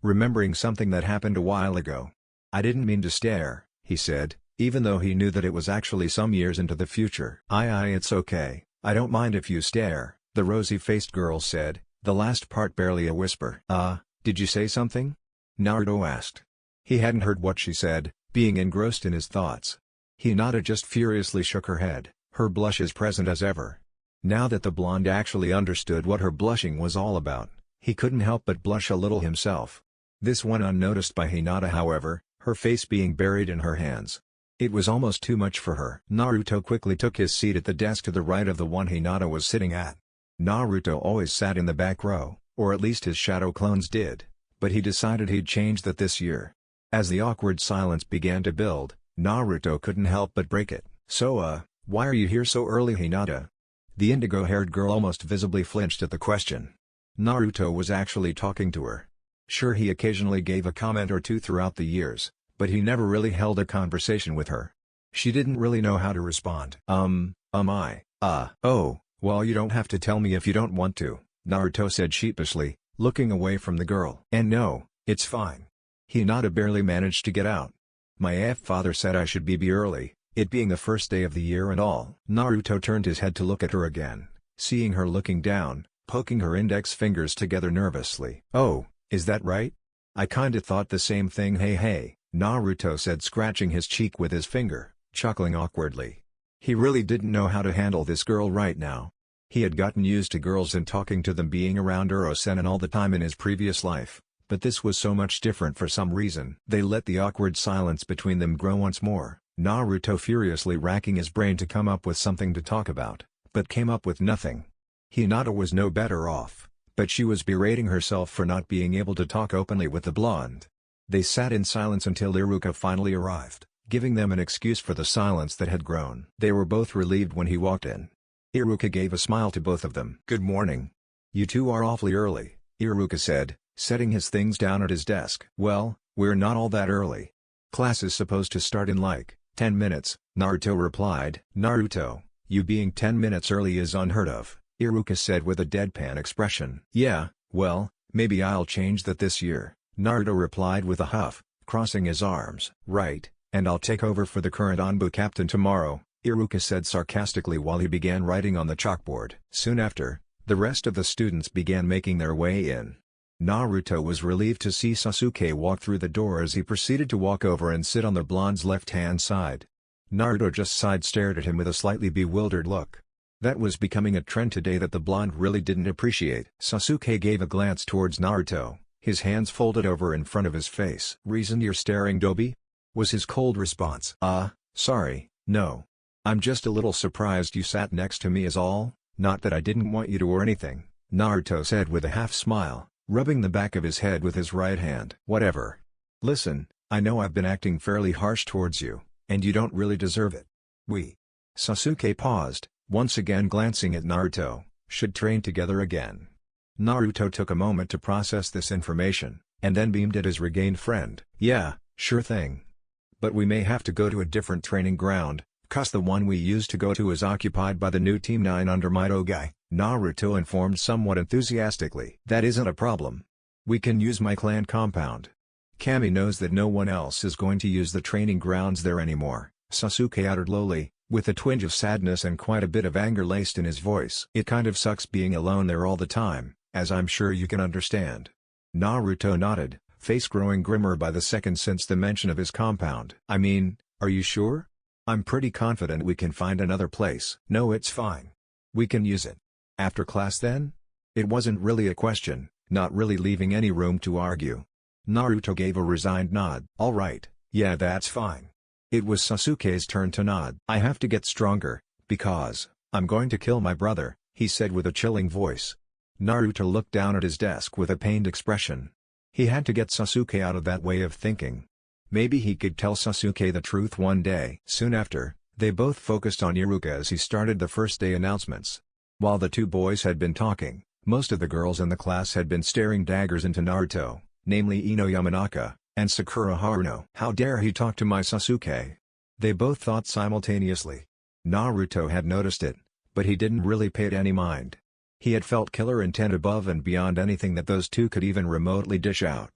remembering something that happened a while ago." "I didn't mean to stare," he said, even though he knew that it was actually some years into the future. It's okay, I don't mind if you stare," the rosy-faced girl said, the last part barely a whisper. Did you say something?" Naruto asked. He hadn't heard what she said, being engrossed in his thoughts. Hinata just furiously shook her head, her blush as present as ever. Now that the blonde actually understood what her blushing was all about, he couldn't help but blush a little himself. This went unnoticed by Hinata, however, her face being buried in her hands. It was almost too much for her. Naruto quickly took his seat at the desk to the right of the one Hinata was sitting at. Naruto always sat in the back row, or at least his shadow clones did, but he decided he'd change that this year. As the awkward silence began to build, Naruto couldn't help but break it. "So why are you here so early Hinata?" The indigo-haired girl almost visibly flinched at the question. Naruto was actually talking to her. Sure, he occasionally gave a comment or two throughout the years, but he never really held a conversation with her. She didn't really know how to respond. Oh, well, you don't have to tell me if you don't want to, Naruto said sheepishly, looking away from the girl. And no, it's fine. Hinata barely managed to get out. My father said I should be early, it being the first day of the year and all. Naruto turned his head to look at her again, seeing her looking down, poking her index fingers together nervously. Oh, is that right? I kinda thought the same thing. Hey, Naruto said, scratching his cheek with his finger, chuckling awkwardly. He really didn't know how to handle this girl right now. He had gotten used to girls and talking to them being around Uro-sen all the time in his previous life, but this was so much different for some reason. They let the awkward silence between them grow once more, Naruto furiously racking his brain to come up with something to talk about, but came up with nothing. Hinata was no better off, but she was berating herself for not being able to talk openly with the blonde. They sat in silence until Iruka finally arrived, giving them an excuse for the silence that had grown. They were both relieved when he walked in. Iruka gave a smile to both of them. Good morning. You two are awfully early, Iruka said, setting his things down at his desk. Well, we're not all that early. Class is supposed to start in like 10 minutes, Naruto replied. Naruto, you being 10 minutes early is unheard of, Iruka said with a deadpan expression. Yeah, well, maybe I'll change that this year, Naruto replied with a huff, crossing his arms. Right, and I'll take over for the current Anbu captain tomorrow, Iruka said sarcastically while he began writing on the chalkboard. Soon after, the rest of the students began making their way in. Naruto was relieved to see Sasuke walk through the door as he proceeded to walk over and sit on the blonde's left-hand side. Naruto just side-stared at him with a slightly bewildered look. That was becoming a trend today that the blonde really didn't appreciate. Sasuke gave a glance towards Naruto, his hands folded over in front of his face. Reason you're staring, Dobi? Was his cold response. Sorry, no. I'm just a little surprised you sat next to me is all, not that I didn't want you to or anything, Naruto said with a half-smile, rubbing the back of his head with his right hand. Whatever. Listen, I know I've been acting fairly harsh towards you, and you don't really deserve it. We. Sasuke paused, once again glancing at Naruto, should train together again. Naruto took a moment to process this information, and then beamed at his regained friend. Yeah, sure thing. But we may have to go to a different training ground, 'cause the one we used to go to is occupied by the new Team 9 under Mito guy, Naruto informed somewhat enthusiastically. That isn't a problem. We can use my clan compound. Kami knows that no one else is going to use the training grounds there anymore, Sasuke uttered lowly, with a twinge of sadness and quite a bit of anger laced in his voice. It kind of sucks being alone there all the time, as I'm sure you can understand. Naruto nodded, face growing grimmer by the second since the mention of his compound. I mean, are you sure? I'm pretty confident we can find another place. No, it's fine. We can use it. After class then? It wasn't really a question, not really leaving any room to argue. Naruto gave a resigned nod. Alright, yeah, that's fine. It was Sasuke's turn to nod. I have to get stronger, because I'm going to kill my brother, he said with a chilling voice. Naruto looked down at his desk with a pained expression. He had to get Sasuke out of that way of thinking. Maybe he could tell Sasuke the truth one day. Soon after, they both focused on Iruka as he started the first day announcements. While the two boys had been talking, most of the girls in the class had been staring daggers into Naruto, namely Ino Yamanaka, and Sakura Haruno. How dare he talk to my Sasuke? They both thought simultaneously. Naruto had noticed it, but he didn't really pay it any mind. He had felt killer intent above and beyond anything that those two could even remotely dish out.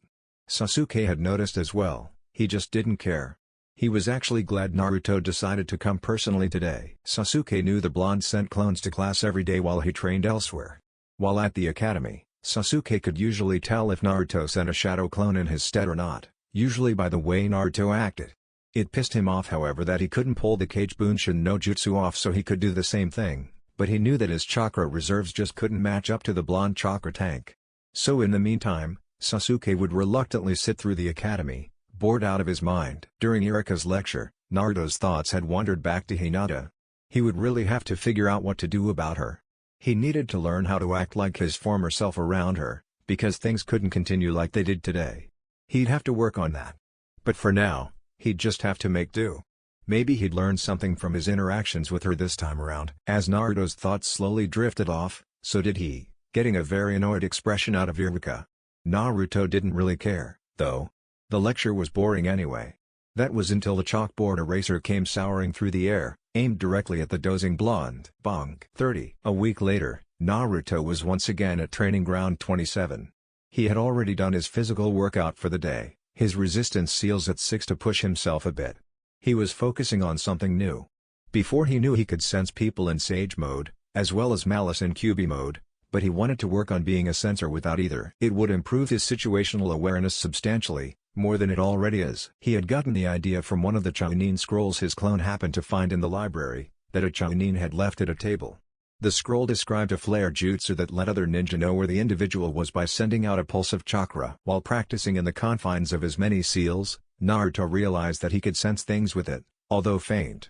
Sasuke had noticed as well, he just didn't care. He was actually glad Naruto decided to come personally today. Sasuke knew the blonde sent clones to class every day while he trained elsewhere. While at the academy, Sasuke could usually tell if Naruto sent a shadow clone in his stead or not, usually by the way Naruto acted. It pissed him off however that he couldn't pull the Kage Bunshin no Jutsu off so he could do the same thing, but he knew that his chakra reserves just couldn't match up to the blonde chakra tank. So in the meantime, Sasuke would reluctantly sit through the academy, bored out of his mind. During Iruka's lecture, Naruto's thoughts had wandered back to Hinata. He would really have to figure out what to do about her. He needed to learn how to act like his former self around her, because things couldn't continue like they did today. He'd have to work on that. But for now, he'd just have to make do. Maybe he'd learned something from his interactions with her this time around. As Naruto's thoughts slowly drifted off, so did he, getting a very annoyed expression out of Iruka. Naruto didn't really care, though. The lecture was boring anyway. That was until the chalkboard eraser came soaring through the air, aimed directly at the dozing blonde. Bonk. 30. A week later, Naruto was once again at Training Ground 27. He had already done his physical workout for the day, his resistance seals at 6 to push himself a bit. He was focusing on something new. Before he knew he could sense people in Sage mode, as well as Malice in QB mode, but he wanted to work on being a sensor without either. It would improve his situational awareness substantially, more than it already is. He had gotten the idea from one of the Chunin scrolls his clone happened to find in the library, that a Chunin had left at a table. The scroll described a flare jutsu that let other ninja know where the individual was by sending out a pulse of chakra. While practicing in the confines of his many seals, Naruto realized that he could sense things with it, although faint.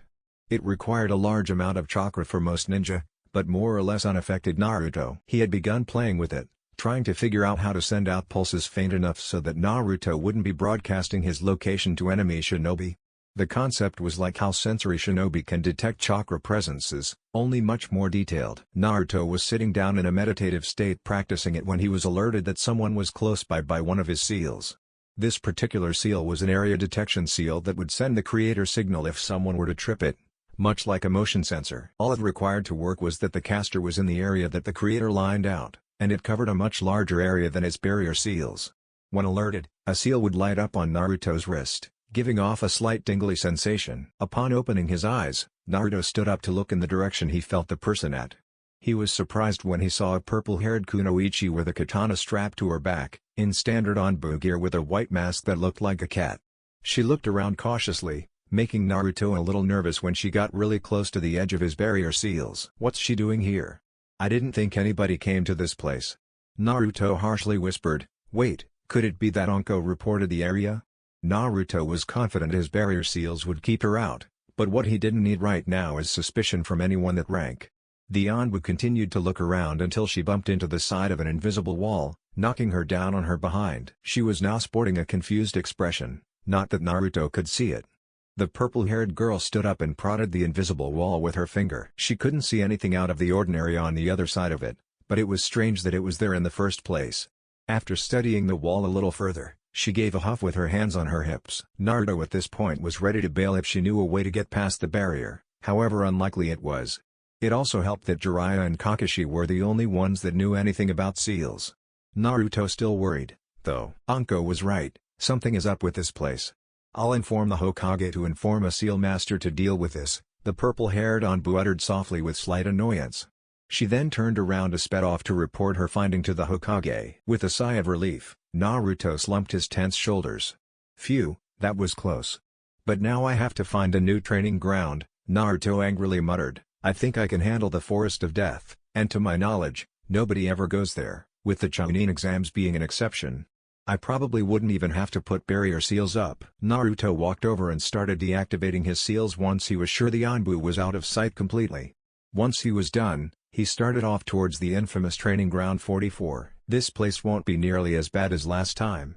It required a large amount of chakra for most ninja, but more or less unaffected Naruto. He had begun playing with it, trying to figure out how to send out pulses faint enough so that Naruto wouldn't be broadcasting his location to enemy shinobi. The concept was like how sensory shinobi can detect chakra presences, only much more detailed. Naruto was sitting down in a meditative state practicing it when he was alerted that someone was close by one of his seals. This particular seal was an area detection seal that would send the creator signal if someone were to trip it, much like a motion sensor. All it required to work was that the caster was in the area that the creator lined out, and it covered a much larger area than its barrier seals. When alerted, a seal would light up on Naruto's wrist, giving off a slight tingly sensation. Upon opening his eyes, Naruto stood up to look in the direction he felt the person at. He was surprised when he saw a purple-haired kunoichi with a katana strapped to her back, in standard Anbu gear with a white mask that looked like a cat. She looked around cautiously, making Naruto a little nervous when she got really close to the edge of his barrier seals. "What's she doing here? I didn't think anybody came to this place." Naruto harshly whispered. "Wait, could it be that Anko reported the area?" Naruto was confident his barrier seals would keep her out, but what he didn't need right now is suspicion from anyone that rank. The Anbu continued to look around until she bumped into the side of an invisible wall, knocking her down on her behind. She was now sporting a confused expression, not that Naruto could see it. The purple-haired girl stood up and prodded the invisible wall with her finger. She couldn't see anything out of the ordinary on the other side of it, but it was strange that it was there in the first place. After studying the wall a little further, she gave a huff with her hands on her hips. Naruto at this point was ready to bail if she knew a way to get past the barrier, however unlikely it was. It also helped that Jiraiya and Kakashi were the only ones that knew anything about seals. Naruto still worried, though. Anko was right, something is up with this place. "I'll inform the Hokage to inform a seal master to deal with this," the purple-haired Anbu uttered softly with slight annoyance. She then turned around and sped off to report her finding to the Hokage. With a sigh of relief, Naruto slumped his tense shoulders. "Phew, that was close. But now I have to find a new training ground," Naruto angrily muttered. "I think I can handle the Forest of Death, and to my knowledge, nobody ever goes there, with the Chunin exams being an exception. I probably wouldn't even have to put barrier seals up." Naruto walked over and started deactivating his seals once he was sure the Anbu was out of sight completely. Once he was done, he started off towards the infamous Training Ground 44. This place won't be nearly as bad as last time.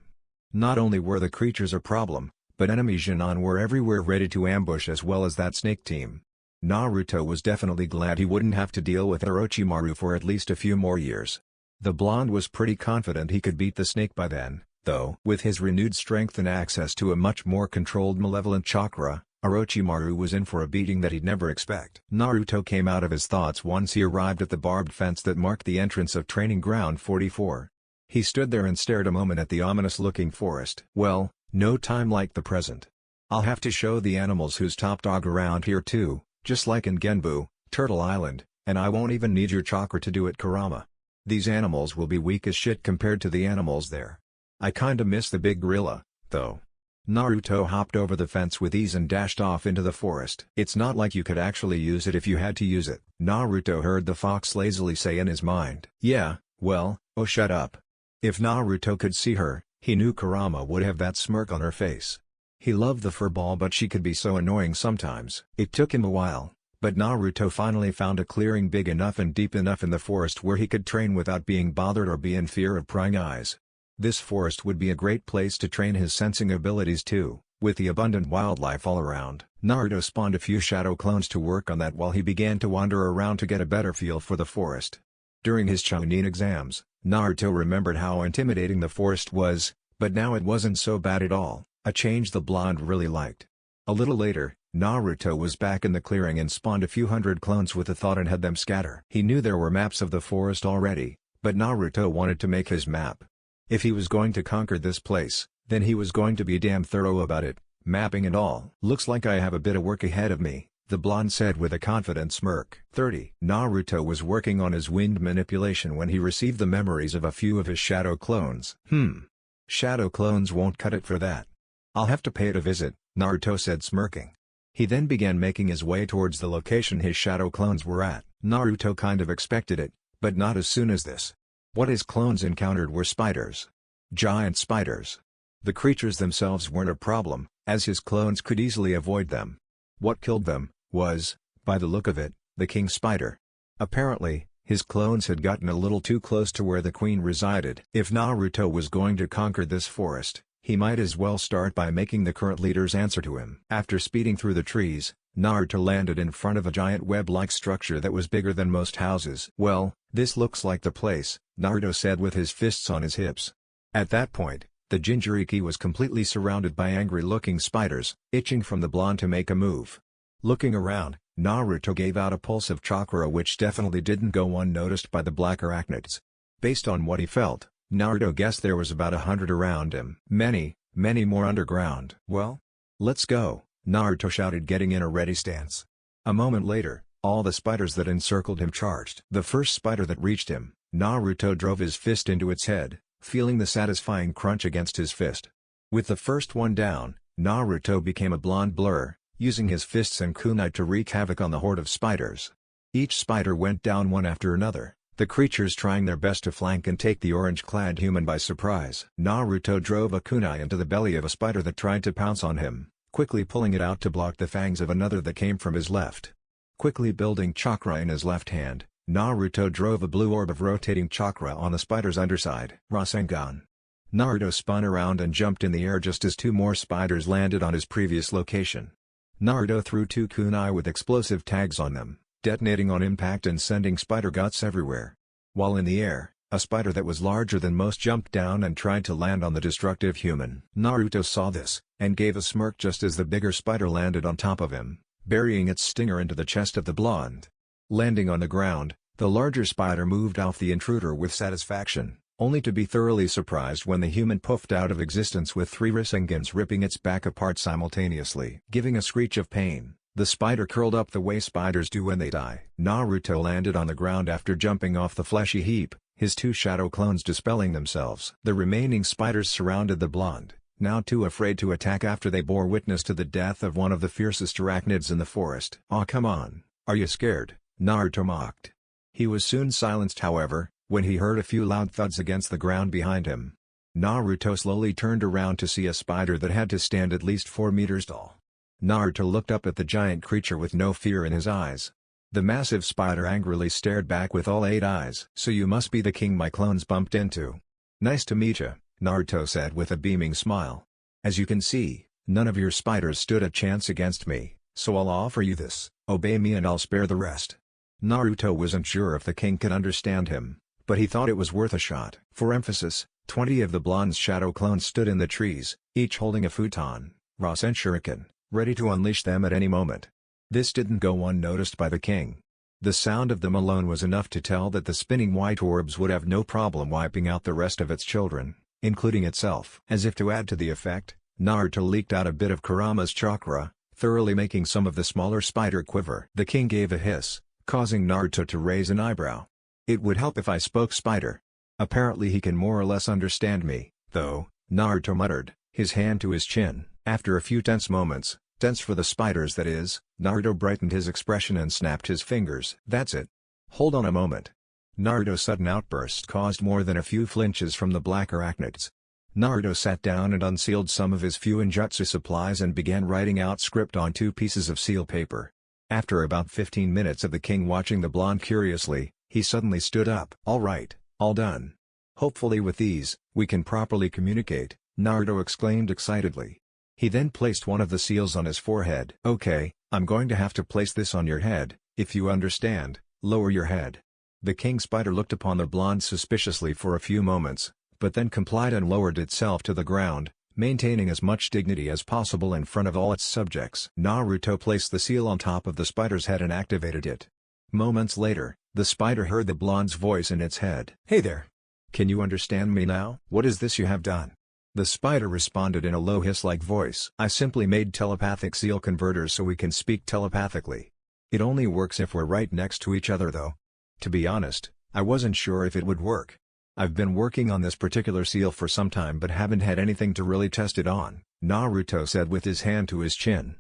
Not only were the creatures a problem, but enemy Genin were everywhere ready to ambush as well as that snake team. Naruto was definitely glad he wouldn't have to deal with Orochimaru for at least a few more years. The blonde was pretty confident he could beat the snake by then, though. With his renewed strength and access to a much more controlled malevolent chakra, Orochimaru was in for a beating that he'd never expect. Naruto came out of his thoughts once he arrived at the barbed fence that marked the entrance of Training Ground 44. He stood there and stared a moment at the ominous-looking forest. "Well, no time like the present. I'll have to show the animals who's top dog around here too, just like in Genbu, Turtle Island, and I won't even need your chakra to do it, Kurama. These animals will be weak as shit compared to the animals there. I kinda miss the big gorilla, though." Naruto hopped over the fence with ease and dashed off into the forest. "It's not like you could actually use it if you had to use it," Naruto heard the fox lazily say in his mind. "Yeah, well, oh shut up." If Naruto could see her, he knew Kurama would have that smirk on her face. He loved the furball, but she could be so annoying sometimes. It took him a while, but Naruto finally found a clearing big enough and deep enough in the forest where he could train without being bothered or be in fear of prying eyes. This forest would be a great place to train his sensing abilities too, with the abundant wildlife all around. Naruto spawned a few shadow clones to work on that while he began to wander around to get a better feel for the forest. During his Chunin exams, Naruto remembered how intimidating the forest was, but now it wasn't so bad at all, a change the blonde really liked. A little later, Naruto was back in the clearing and spawned a few hundred clones with a thought and had them scatter. He knew there were maps of the forest already, but Naruto wanted to make his map. If he was going to conquer this place, then he was going to be damn thorough about it, mapping and all. Looks like I have a bit of work ahead of me, the blonde said with a confident smirk. 30. Naruto was working on his wind manipulation when he received the memories of a few of his shadow clones. Shadow clones won't cut it for that. I'll have to pay it a visit, Naruto said smirking. He then began making his way towards the location his shadow clones were at. Naruto kind of expected it, but not as soon as this. What his clones encountered were spiders. Giant spiders. The creatures themselves weren't a problem, as his clones could easily avoid them. What killed them was, by the look of it, the king spider. Apparently, his clones had gotten a little too close to where the queen resided. If Naruto was going to conquer this forest, he might as well start by making the current leaders answer to him. After speeding through the trees, Naruto landed in front of a giant web-like structure that was bigger than most houses. Well, this looks like the place, Naruto said with his fists on his hips. At that point, the Jinchuriki was completely surrounded by angry-looking spiders, itching from the blonde to make a move. Looking around, Naruto gave out a pulse of chakra which definitely didn't go unnoticed by the black arachnids. Based on what he felt, Naruto guessed there was about 100 around him. Many more underground. Well, let's go, Naruto shouted, getting in a ready stance. A moment later, all the spiders that encircled him charged. The first spider that reached him, Naruto drove his fist into its head, feeling the satisfying crunch against his fist. With the first one down, Naruto became a blonde blur, using his fists and kunai to wreak havoc on the horde of spiders. Each spider went down one after another, the creatures trying their best to flank and take the orange-clad human by surprise. Naruto drove a kunai into the belly of a spider that tried to pounce on him, quickly pulling it out to block the fangs of another that came from his left. Quickly building chakra in his left hand, Naruto drove a blue orb of rotating chakra on the spider's underside. Rasengan. Naruto spun around and jumped in the air just as two more spiders landed on his previous location. Naruto threw two kunai with explosive tags on them, detonating on impact and sending spider guts everywhere. While in the air, a spider that was larger than most jumped down and tried to land on the destructive human. Naruto saw this, and gave a smirk just as the bigger spider landed on top of him, burying its stinger into the chest of the blonde. Landing on the ground, the larger spider moved off the intruder with satisfaction, only to be thoroughly surprised when the human puffed out of existence with 3 Rassengans ripping its back apart simultaneously. Giving a screech of pain, the spider curled up the way spiders do when they die. Naruto landed on the ground after jumping off the fleshy heap, his 2 shadow clones dispelling themselves. The remaining spiders surrounded the blonde, now too afraid to attack after they bore witness to the death of one of the fiercest arachnids in the forest. "Aw, come on, are you scared?" Naruto mocked. He was soon silenced, however, when he heard a few loud thuds against the ground behind him. Naruto slowly turned around to see a spider that had to stand at least 4 meters tall. Naruto looked up at the giant creature with no fear in his eyes. The massive spider angrily stared back with all 8 eyes. "So you must be the king my clones bumped into. Nice to meet you," Naruto said with a beaming smile. "As you can see, none of your spiders stood a chance against me, so I'll offer you this, obey me and I'll spare the rest." Naruto wasn't sure if the king could understand him, but he thought it was worth a shot. For emphasis, 20 of the blonde's shadow clones stood in the trees, each holding a futon, Rasen shuriken, ready to unleash them at any moment. This didn't go unnoticed by the king. The sound of them alone was enough to tell that the spinning white orbs would have no problem wiping out the rest of its children, including itself. As if to add to the effect, Naruto leaked out a bit of Kurama's chakra, thoroughly making some of the smaller spider quiver. The king gave a hiss, causing Naruto to raise an eyebrow. "It would help if I spoke spider. Apparently he can more or less understand me, though," Naruto muttered, his hand to his chin. After a few tense moments, tense for the spiders that is, Naruto brightened his expression and snapped his fingers. "That's it. Hold on a moment." Naruto's sudden outburst caused more than a few flinches from the black arachnids. Naruto sat down and unsealed some of his Fuinjutsu supplies and began writing out script on 2 pieces of seal paper. After about 15 minutes of the king watching the blonde curiously, he suddenly stood up. "All right, all done. Hopefully with these, we can properly communicate," Naruto exclaimed excitedly. He then placed one of the seals on his forehead. "Okay, I'm going to have to place this on your head, if you understand. Lower your head." The king spider looked upon the blonde suspiciously for a few moments, but then complied and lowered itself to the ground, maintaining as much dignity as possible in front of all its subjects. Naruto placed the seal on top of the spider's head and activated it. Moments later, the spider heard the blonde's voice in its head. "Hey there! Can you understand me now? What is this you have done?" The spider responded in a low hiss-like voice. "I simply made telepathic seal converters so we can speak telepathically. It only works if we're right next to each other though. To be honest, I wasn't sure if it would work. I've been working on this particular seal for some time but haven't had anything to really test it on," Naruto said with his hand to his chin.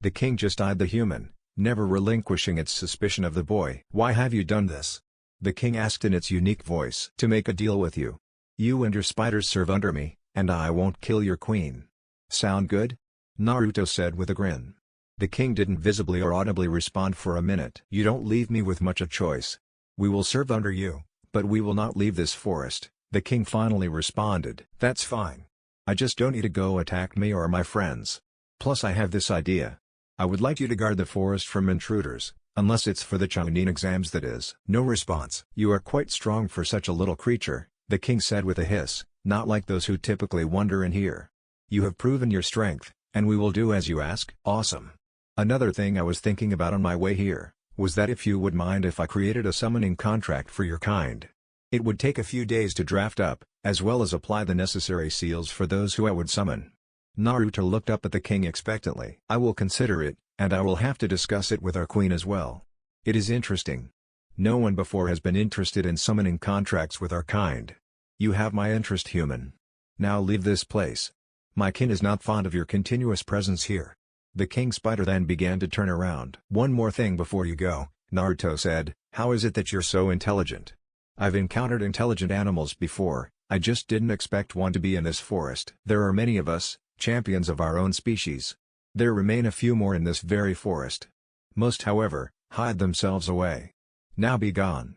The king just eyed the human, never relinquishing its suspicion of the boy. "Why have you done this?" the king asked in its unique voice. "To make a deal with you. You and your spiders serve under me, and I won't kill your queen. Sound good?" Naruto said with a grin. The king didn't visibly or audibly respond for a minute. "You don't leave me with much of a choice. We will serve under you, but we will not leave this forest," the king finally responded. "That's fine. I just don't need to go attack me or my friends. Plus I have this idea. I would like you to guard the forest from intruders, unless it's for the Chunin exams that is." No response. "You are quite strong for such a little creature," the king said with a hiss, "not like those who typically wander in here. You have proven your strength, and we will do as you ask." "Awesome. Another thing I was thinking about on my way here, was that if you would mind if I created a summoning contract for your kind. It would take a few days to draft up, as well as apply the necessary seals for those who I would summon." Naruto looked up at the king expectantly. "I will consider it, and I will have to discuss it with our queen as well. It is interesting. No one before has been interested in summoning contracts with our kind. You have my interest, human. Now leave this place. My kin is not fond of your continuous presence here." The king spider then began to turn around. "One more thing before you go," Naruto said, "how is it that you're so intelligent? I've encountered intelligent animals before, I just didn't expect one to be in this forest. There are many of us, champions of our own species. There remain a few more in this very forest. Most however, hide themselves away. Now be gone."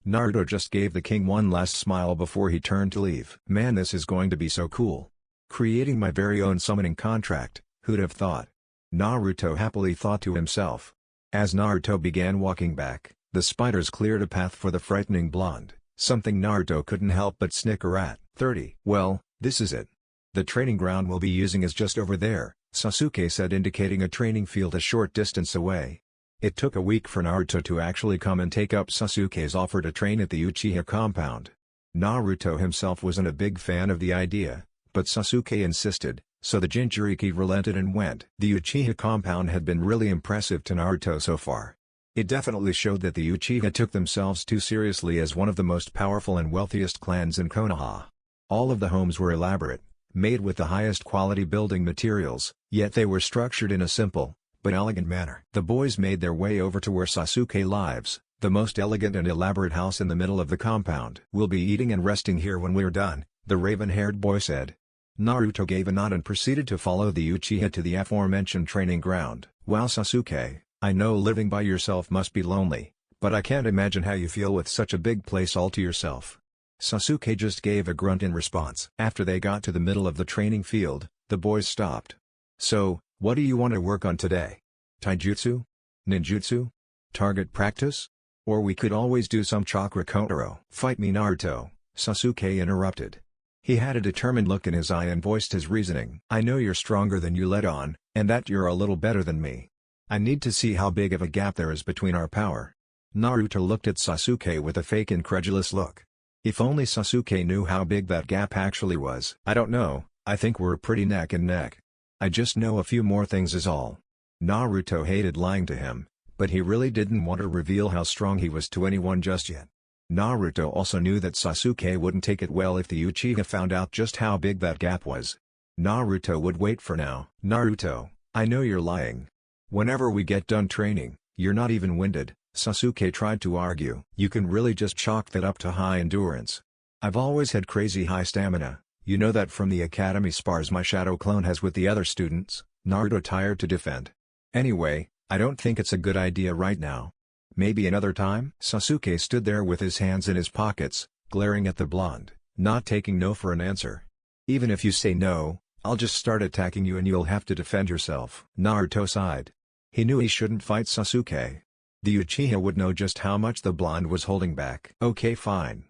Naruto just gave the king one last smile before he turned to leave. "Man, this is going to be so cool. Creating my very own summoning contract, who'd have thought?" Naruto happily thought to himself. As Naruto began walking back, the spiders cleared a path for the frightening blonde, something Naruto couldn't help but snicker at. 30. "Well, this is it. The training ground we'll be using is just over there," Sasuke said, indicating a training field a short distance away. It took a week for Naruto to actually come and take up Sasuke's offer to train at the Uchiha compound. Naruto himself wasn't a big fan of the idea, but Sasuke insisted, so the Jinchuriki relented and went. The Uchiha compound had been really impressive to Naruto so far. It definitely showed that the Uchiha took themselves too seriously as one of the most powerful and wealthiest clans in Konoha. All of the homes were elaborate, made with the highest quality building materials, yet they were structured in a simple, but elegant manner. The boys made their way over to where Sasuke lives, the most elegant and elaborate house in the middle of the compound. "We'll be eating and resting here when we're done," the raven-haired boy said. Naruto gave a nod and proceeded to follow the Uchiha to the aforementioned training ground. "Wow, Sasuke, I know living by yourself must be lonely, but I can't imagine how you feel with such a big place all to yourself." Sasuke just gave a grunt in response. After they got to the middle of the training field, the boys stopped. "So, what do you want to work on today? Taijutsu? Ninjutsu? Target practice? Or we could always do some chakra kotaro." "Fight me, Naruto," Sasuke interrupted. He had a determined look in his eye and voiced his reasoning. "I know you're stronger than you let on, and that you're a little better than me. I need to see how big of a gap there is between our power." Naruto looked at Sasuke with a fake incredulous look. If only Sasuke knew how big that gap actually was. "I don't know, I think we're pretty neck and neck. I just know a few more things is all." Naruto hated lying to him, but he really didn't want to reveal how strong he was to anyone just yet. Naruto also knew that Sasuke wouldn't take it well if the Uchiha found out just how big that gap was. Naruto would wait for now. "Naruto, I know you're lying. Whenever we get done training, you're not even winded," Sasuke tried to argue. "You can really just chalk that up to high endurance. I've always had crazy high stamina, you know that from the academy spars my shadow clone has with the other students," Naruto tired to defend. "Anyway, I don't think it's a good idea right now. Maybe another time?" Sasuke stood there with his hands in his pockets, glaring at the blonde, not taking no for an answer. "Even if you say no, I'll just start attacking you and you'll have to defend yourself. Naruto sighed. He knew he shouldn't fight Sasuke. The Uchiha would know just how much the blonde was holding back. Okay, fine.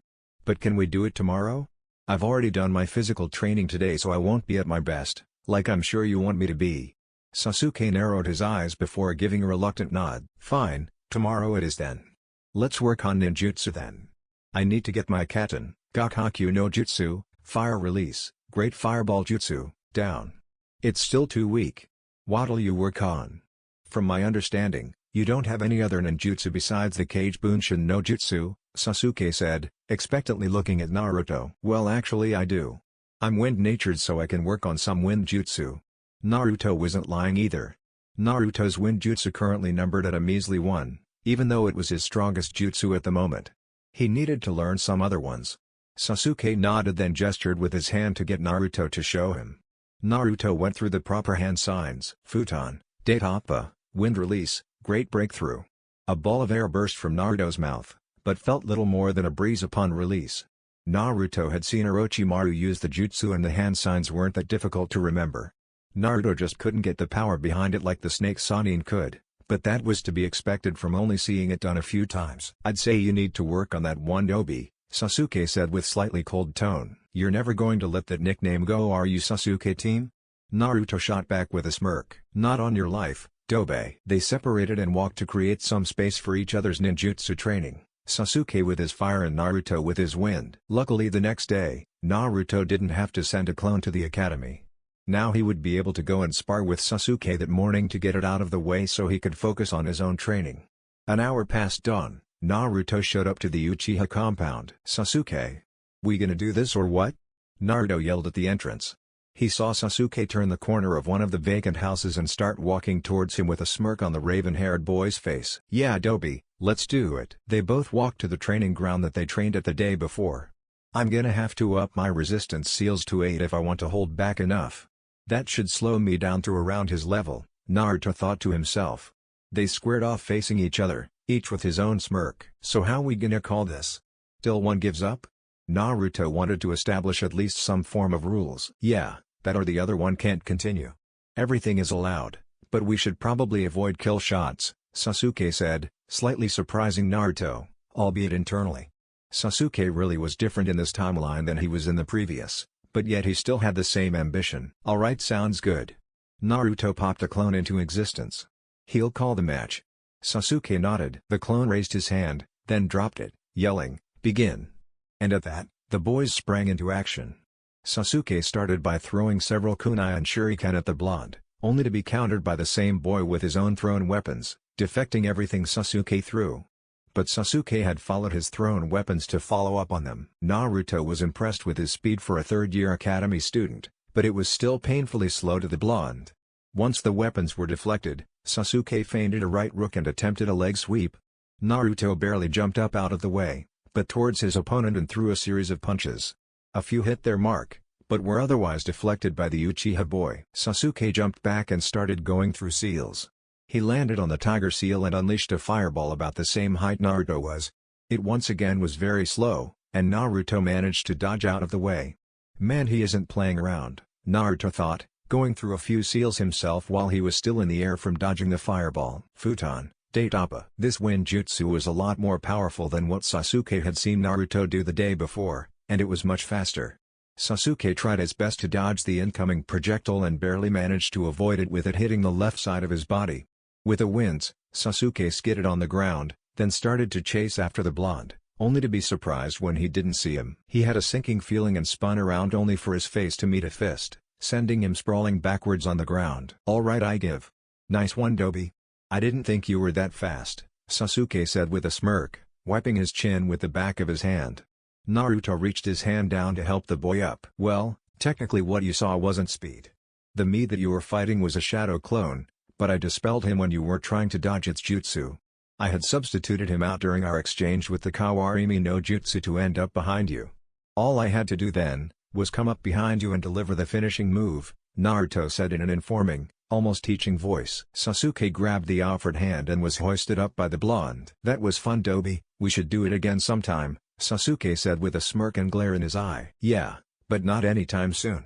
But can we do it tomorrow? I've already done my physical training today, so I won't be at my best, like I'm sure you want me to be. Sasuke narrowed his eyes before giving a reluctant nod. Fine, tomorrow it is then. Let's work on ninjutsu then. I need to get my Katen, Gakakyu no Jutsu, Fire Release, Great Fireball Jutsu, down. It's still too weak. What'll you work on? From my understanding, you don't have any other ninjutsu besides the Kage Bunshin no Jutsu, Sasuke said, expectantly looking at Naruto. Well, actually I do. I'm wind-natured, so I can work on some wind jutsu. Naruto wasn't lying either. Naruto's wind jutsu currently numbered at a measly 1, even though it was his strongest jutsu at the moment. He needed to learn some other ones. Sasuke nodded, then gestured with his hand to get Naruto to show him. Naruto went through the proper hand signs. Futon, Date Appa, Wind Release, Great Breakthrough. A ball of air burst from Naruto's mouth, but felt little more than a breeze upon release. Naruto had seen Orochimaru use the jutsu and the hand signs weren't that difficult to remember. Naruto just couldn't get the power behind it like the snake Sannin could, but that was to be expected from only seeing it done a few times. I'd say you need to work on that one Dobi, Sasuke said with slightly cold tone. You're never going to let that nickname go, are you, Sasuke-team? Naruto shot back with a smirk. Not on your life, Dobe. They separated and walked to create some space for each other's ninjutsu training, Sasuke with his fire and Naruto with his wind. Luckily the next day, Naruto didn't have to send a clone to the academy. Now he would be able to go and spar with Sasuke that morning to get it out of the way so he could focus on his own training. An hour past dawn, Naruto showed up to the Uchiha compound. Sasuke? We gonna do this or what? Naruto yelled at the entrance. He saw Sasuke turn the corner of one of the vacant houses and start walking towards him with a smirk on the raven-haired boy's face. Yeah, Dobi, let's do it. They both walked to the training ground that they trained at the day before. I'm gonna have to up my resistance seals to 8 if I want to hold back enough. That should slow me down to around his level, Naruto thought to himself. They squared off facing each other, each with his own smirk. So how we gonna call this? Till one gives up? Naruto wanted to establish at least some form of rules. Yeah, that or the other one can't continue. Everything is allowed, but we should probably avoid kill shots, Sasuke said, slightly surprising Naruto, albeit internally. Sasuke really was different in this timeline than he was in the previous, but yet he still had the same ambition. Alright, sounds good. Naruto popped a clone into existence. He'll call the match. Sasuke nodded. The clone raised his hand, then dropped it, yelling, "Begin." And at that, the boys sprang into action. Sasuke started by throwing several kunai and shuriken at the blonde, only to be countered by the same boy with his own thrown weapons, deflecting everything Sasuke threw. But Sasuke had followed his thrown weapons to follow up on them. Naruto was impressed with his speed for a third-year academy student, but it was still painfully slow to the blonde. Once the weapons were deflected, Sasuke feinted a right rook and attempted a leg sweep. Naruto barely jumped up out of the way, but towards his opponent and threw a series of punches. A few hit their mark, but were otherwise deflected by the Uchiha boy. Sasuke jumped back and started going through seals. He landed on the tiger seal and unleashed a fireball about the same height Naruto was. It once again was very slow, and Naruto managed to dodge out of the way. Man, he isn't playing around, Naruto thought, going through a few seals himself while he was still in the air from dodging the fireball. Futon, Date Appa. This wind jutsu was a lot more powerful than what Sasuke had seen Naruto do the day before, and it was much faster. Sasuke tried his best to dodge the incoming projectile and barely managed to avoid it with it hitting the left side of his body. With a wince, Sasuke skidded on the ground, then started to chase after the blonde, only to be surprised when he didn't see him. He had a sinking feeling and spun around only for his face to meet a fist, sending him sprawling backwards on the ground. Alright, I give. Nice one, Dobi. I didn't think you were that fast, Sasuke said with a smirk, wiping his chin with the back of his hand. Naruto reached his hand down to help the boy up. Well, technically what you saw wasn't speed. The me that you were fighting was a shadow clone, but I dispelled him when you were trying to dodge its jutsu. I had substituted him out during our exchange with the Kawarimi no Jutsu to end up behind you. All I had to do then, was come up behind you and deliver the finishing move, Naruto said in an informing, almost teaching voice. Sasuke grabbed the offered hand and was hoisted up by the blonde. That was fun, Dobi, we should do it again sometime, Sasuke said with a smirk and glare in his eye. Yeah, but not anytime soon.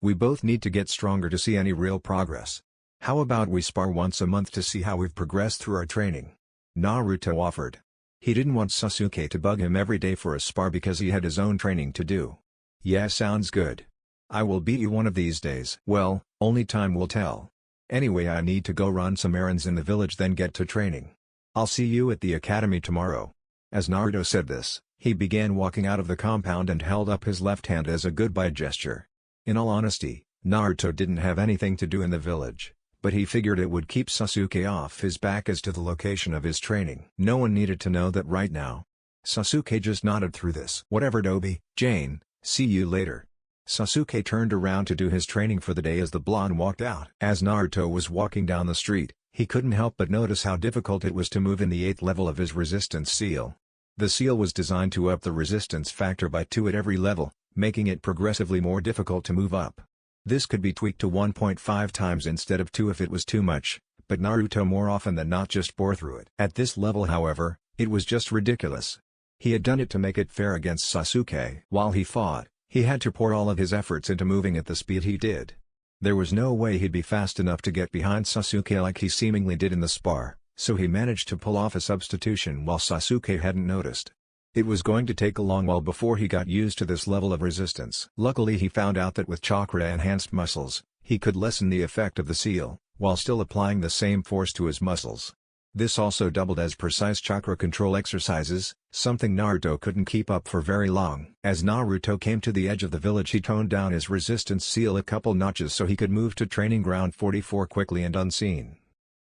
We both need to get stronger to see any real progress. How about we spar once a month to see how we've progressed through our training?" Naruto offered. He didn't want Sasuke to bug him every day for a spar because he had his own training to do. "Yeah, sounds good. I will beat you one of these days." "Well, only time will tell. Anyway, I need to go run some errands in the village then get to training. I'll see you at the academy tomorrow." As Naruto said this, he began walking out of the compound and held up his left hand as a goodbye gesture. In all honesty, Naruto didn't have anything to do in the village, but he figured it would keep Sasuke off his back as to the location of his training. No one needed to know that right now. Sasuke just nodded through this. "Whatever, Dobi, Jane, see you later." Sasuke turned around to do his training for the day as the blonde walked out. As Naruto was walking down the street, he couldn't help but notice how difficult it was to move in the 8th level of his resistance seal. The seal was designed to up the resistance factor by 2 at every level, making it progressively more difficult to move up. This could be tweaked to 1.5 times instead of 2 if it was too much, but Naruto more often than not just bore through it. At this level, however, it was just ridiculous. He had done it to make it fair against Sasuke. While he fought, he had to pour all of his efforts into moving at the speed he did. There was no way he'd be fast enough to get behind Sasuke like he seemingly did in the spar, so he managed to pull off a substitution while Sasuke hadn't noticed. It was going to take a long while before he got used to this level of resistance. Luckily, he found out that with chakra-enhanced muscles, he could lessen the effect of the seal, while still applying the same force to his muscles. This also doubled as precise chakra control exercises, something Naruto couldn't keep up for very long. As Naruto came to the edge of the village, he toned down his resistance seal a couple notches so he could move to training ground 44 quickly and unseen.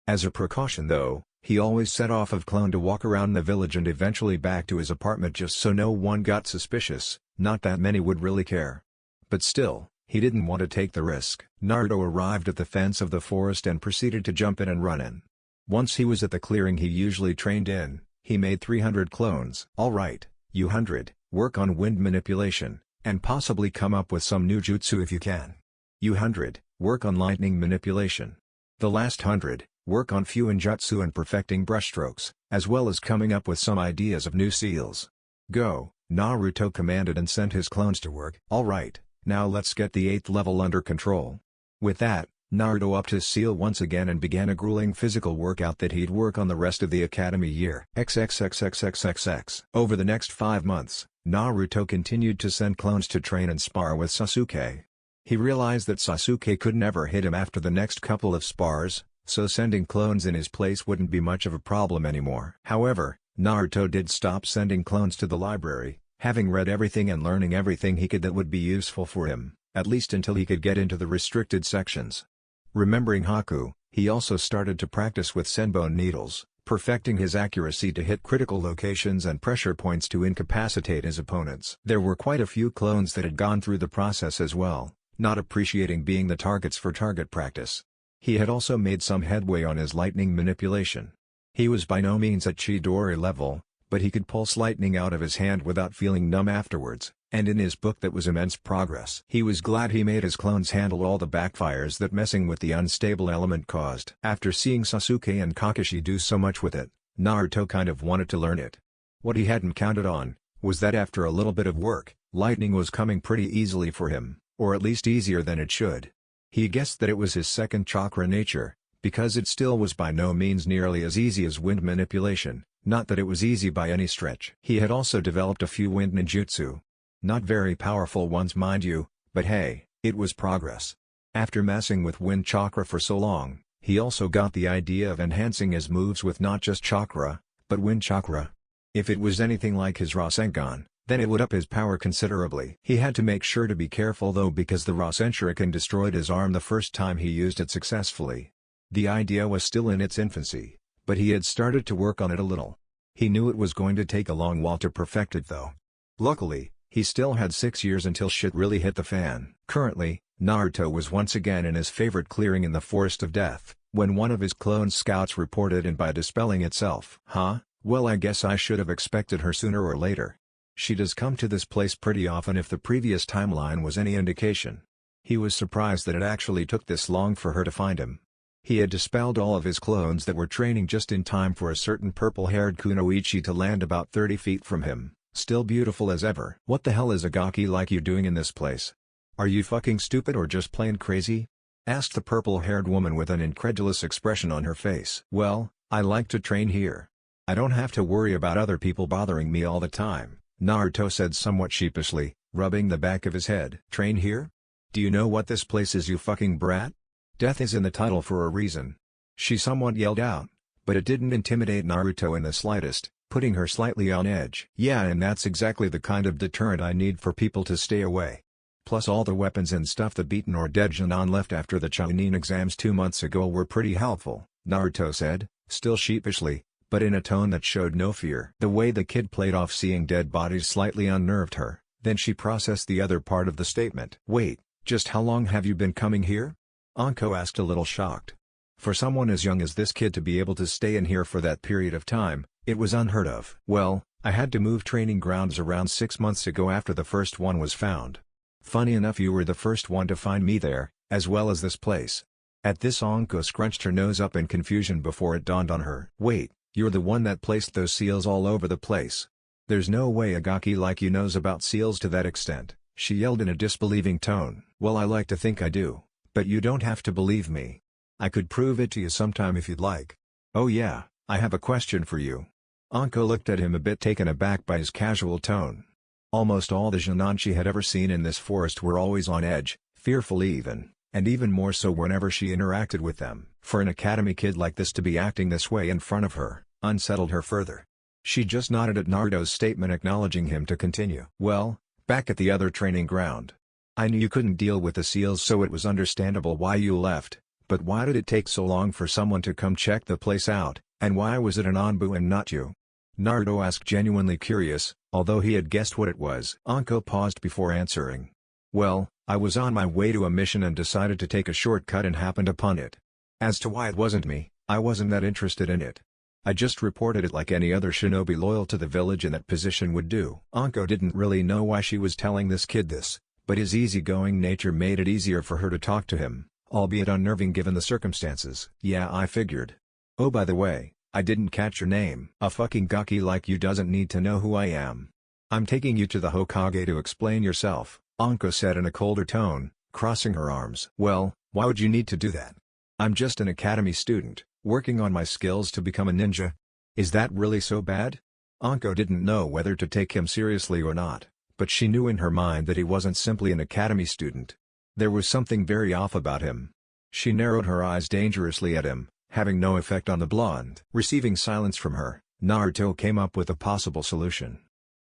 As a precaution though, he always set off of clone to walk around the village and eventually back to his apartment just so no one got suspicious. Not that many would really care. But still, he didn't want to take the risk. Naruto arrived at the fence of the forest and proceeded to jump in and run in. Once he was at the clearing he usually trained in, he made 300 clones. "Alright, you 100, work on wind manipulation, and possibly come up with some new jutsu if you can. You 100, work on lightning manipulation. The last 100, work on Fuinjutsu and perfecting brushstrokes, as well as coming up with some ideas of new seals. Go," Naruto commanded and sent his clones to work. "Alright, now let's get the 8th level under control." With that, Naruto upped his seal once again and began a grueling physical workout that he'd work on the rest of the academy year. XXXXXXX. Over the next 5 months, Naruto continued to send clones to train and spar with Sasuke. He realized that Sasuke could never hit him after the next couple of spars, so sending clones in his place wouldn't be much of a problem anymore. However, Naruto did stop sending clones to the library, having read everything and learning everything he could that would be useful for him, at least until he could get into the restricted sections. Remembering Haku, he also started to practice with senbon needles, perfecting his accuracy to hit critical locations and pressure points to incapacitate his opponents. There were quite a few clones that had gone through the process as well, not appreciating being the targets for target practice. He had also made some headway on his lightning manipulation. He was by no means at Chidori level, but he could pulse lightning out of his hand without feeling numb afterwards, and in his book that was immense progress. He was glad he made his clones handle all the backfires that messing with the unstable element caused. After seeing Sasuke and Kakashi do so much with it, Naruto kind of wanted to learn it. What he hadn't counted on, was that after a little bit of work, lightning was coming pretty easily for him, or at least easier than it should. He guessed that it was his second chakra nature, because it still was by no means nearly as easy as wind manipulation, not that it was easy by any stretch. He had also developed a few wind ninjutsu. Not very powerful ones mind you, but hey, it was progress. After messing with wind chakra for so long, he also got the idea of enhancing his moves with not just chakra, but wind chakra. If it was anything like his Rasengan, then it would up his power considerably. He had to make sure to be careful though because the Rasen Shuriken destroyed his arm the first time he used it successfully. The idea was still in its infancy, but he had started to work on it a little. He knew it was going to take a long while to perfect it though. Luckily, he still had 6 years until shit really hit the fan. Currently, Naruto was once again in his favorite clearing in the Forest of Death, when one of his clone scouts reported in by dispelling itself. "Huh? Well, I guess I should have expected her sooner or later. She does come to this place pretty often if the previous timeline was any indication." He was surprised that it actually took this long for her to find him. He had dispelled all of his clones that were training just in time for a certain purple-haired kunoichi to land about 30 feet from him, still beautiful as ever. "What the hell is a gaki like you doing in this place? Are you fucking stupid or just plain crazy? Asked the purple-haired woman with an incredulous expression on her face. Well, I like to train here. I don't have to worry about other people bothering me all the time, Naruto said somewhat sheepishly, rubbing the back of his head. Train here? Do you know what this place is, you fucking brat? Death is in the title for a reason. She somewhat yelled out, but it didn't intimidate Naruto in the slightest, putting her slightly on edge. Yeah, and that's exactly the kind of deterrent I need for people to stay away. Plus all the weapons and stuff the beaten or dead Jonin left after the Chunin exams 2 months ago were pretty helpful, Naruto said, still sheepishly, but in a tone that showed no fear. The way the kid played off seeing dead bodies slightly unnerved her, then she processed the other part of the statement. Wait, just how long have you been coming here? Anko asked, a little shocked. For someone as young as this kid to be able to stay in here for that period of time, it was unheard of. Well, I had to move training grounds around 6 months ago after the first one was found. Funny enough, you were the first one to find me there, as well as this place. At this, Anko scrunched her nose up in confusion before it dawned on her. Wait, you're the one that placed those seals all over the place. There's no way a gaki like you knows about seals to that extent, she yelled in a disbelieving tone. Well, I like to think I do, but you don't have to believe me. I could prove it to you sometime if you'd like. Oh yeah, I have a question for you. Anko looked at him a bit taken aback by his casual tone. Almost all the Jonin she had ever seen in this forest were always on edge, fearful even, and even more so whenever she interacted with them. For an academy kid like this to be acting this way in front of her, unsettled her further. She just nodded at Naruto's statement, acknowledging him to continue. Well, back at the other training ground. I knew you couldn't deal with the seals, so it was understandable why you left, but why did it take so long for someone to come check the place out, and why was it an Anbu and not you? Naruto asked, genuinely curious, although he had guessed what it was. Anko paused before answering. Well, I was on my way to a mission and decided to take a shortcut and happened upon it. As to why it wasn't me, I wasn't that interested in it. I just reported it like any other shinobi loyal to the village in that position would do. Anko didn't really know why she was telling this kid this, but his easygoing nature made it easier for her to talk to him, albeit unnerving given the circumstances. Yeah, I figured. Oh, by the way, I didn't catch your name. A fucking gaki like you doesn't need to know who I am. I'm taking you to the Hokage to explain yourself, Anko said in a colder tone, crossing her arms. Well, why would you need to do that? I'm just an academy student, working on my skills to become a ninja. Is that really so bad? Anko didn't know whether to take him seriously or not, but she knew in her mind that he wasn't simply an academy student. There was something very off about him. She narrowed her eyes dangerously at him, having no effect on the blonde. Receiving silence from her, Naruto came up with a possible solution.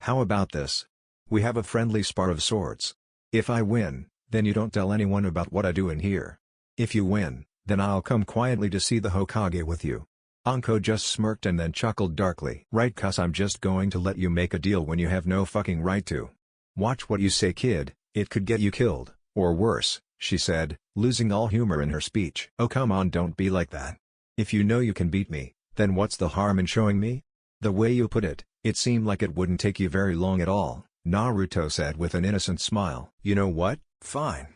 How about this? We have a friendly spar of sorts. If I win, then you don't tell anyone about what I do in here. If you win, then I'll come quietly to see the Hokage with you. Anko just smirked and then chuckled darkly. Right, cuz I'm just going to let you make a deal when you have no fucking right to. Watch what you say, kid, it could get you killed, or worse, she said, losing all humor in her speech. Oh come on, don't be like that. If you know you can beat me, then what's the harm in showing me? The way you put it, it seemed like it wouldn't take you very long at all, Naruto said with an innocent smile. You know what, fine.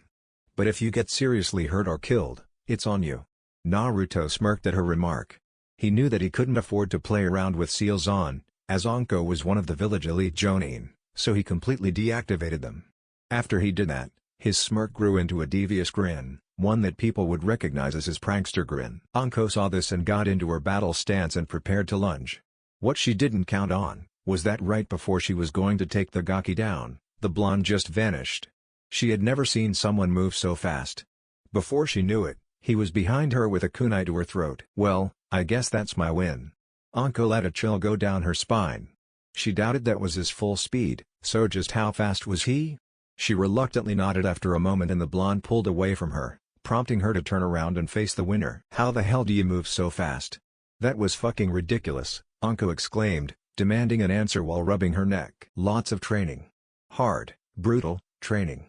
But if you get seriously hurt or killed, it's on you. Naruto smirked at her remark. He knew that he couldn't afford to play around with seals on, as Anko was one of the village elite Jonin, so he completely deactivated them. After he did that, his smirk grew into a devious grin, one that people would recognize as his prankster grin. Anko saw this and got into her battle stance and prepared to lunge. What she didn't count on, was that right before she was going to take the gaki down, the blonde just vanished. She had never seen someone move so fast. Before she knew it, he was behind her with a kunai to her throat. Well, I guess that's my win. Anko let a chill go down her spine. She doubted that was his full speed, so just how fast was he? She reluctantly nodded after a moment and the blonde pulled away from her, prompting her to turn around and face the winner. How the hell do you move so fast? That was fucking ridiculous, Anko exclaimed, demanding an answer while rubbing her neck. Lots of training. Hard, brutal, training.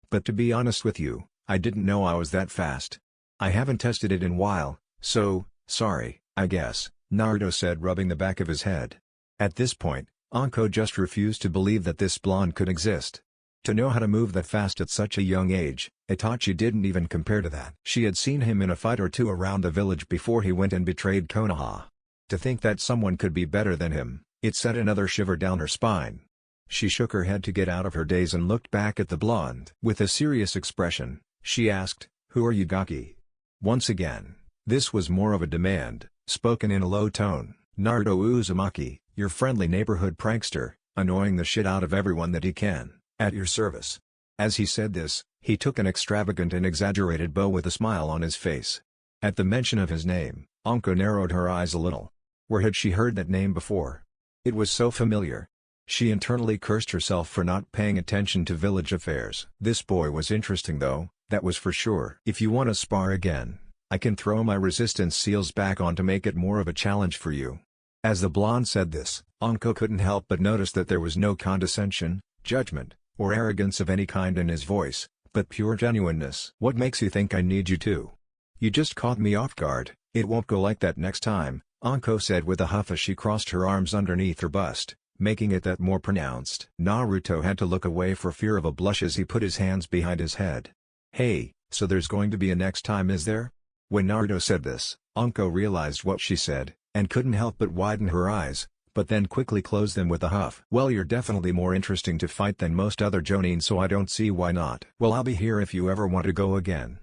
But to be honest with you, I didn't know I was that fast. I haven't tested it in a while, so, sorry, I guess, Naruto said, rubbing the back of his head. At this point, Anko just refused to believe that this blonde could exist. To know how to move that fast at such a young age, Itachi didn't even compare to that. She had seen him in a fight or two around the village before he went and betrayed Konoha. To think that someone could be better than him, it sent another shiver down her spine. She shook her head to get out of her daze and looked back at the blonde. With a serious expression, she asked, "Who are you, Gaki?" Once again, this was more of a demand, spoken in a low tone. "Naruto Uzumaki, your friendly neighborhood prankster, annoying the shit out of everyone that he can, at your service." As he said this, he took an extravagant and exaggerated bow with a smile on his face. At the mention of his name, Anko narrowed her eyes a little. Where had she heard that name before? It was so familiar. She internally cursed herself for not paying attention to village affairs. This boy was interesting though, that was for sure. "If you want to spar again, I can throw my resistance seals back on to make it more of a challenge for you." As the blonde said this, Anko couldn't help but notice that there was no condescension, judgment, or arrogance of any kind in his voice, but pure genuineness. "What makes you think I need you to? You just caught me off guard, it won't go like that next time," Anko said with a huff as she crossed her arms underneath her bust, making it that more pronounced. Naruto had to look away for fear of a blush as he put his hands behind his head. "Hey, so there's going to be a next time, is there?" When Naruto said this, Anko realized what she said, and couldn't help but widen her eyes, but then quickly closed them with a huff. "Well, you're definitely more interesting to fight than most other jonin, so I don't see why not." "Well, I'll be here if you ever want to go again.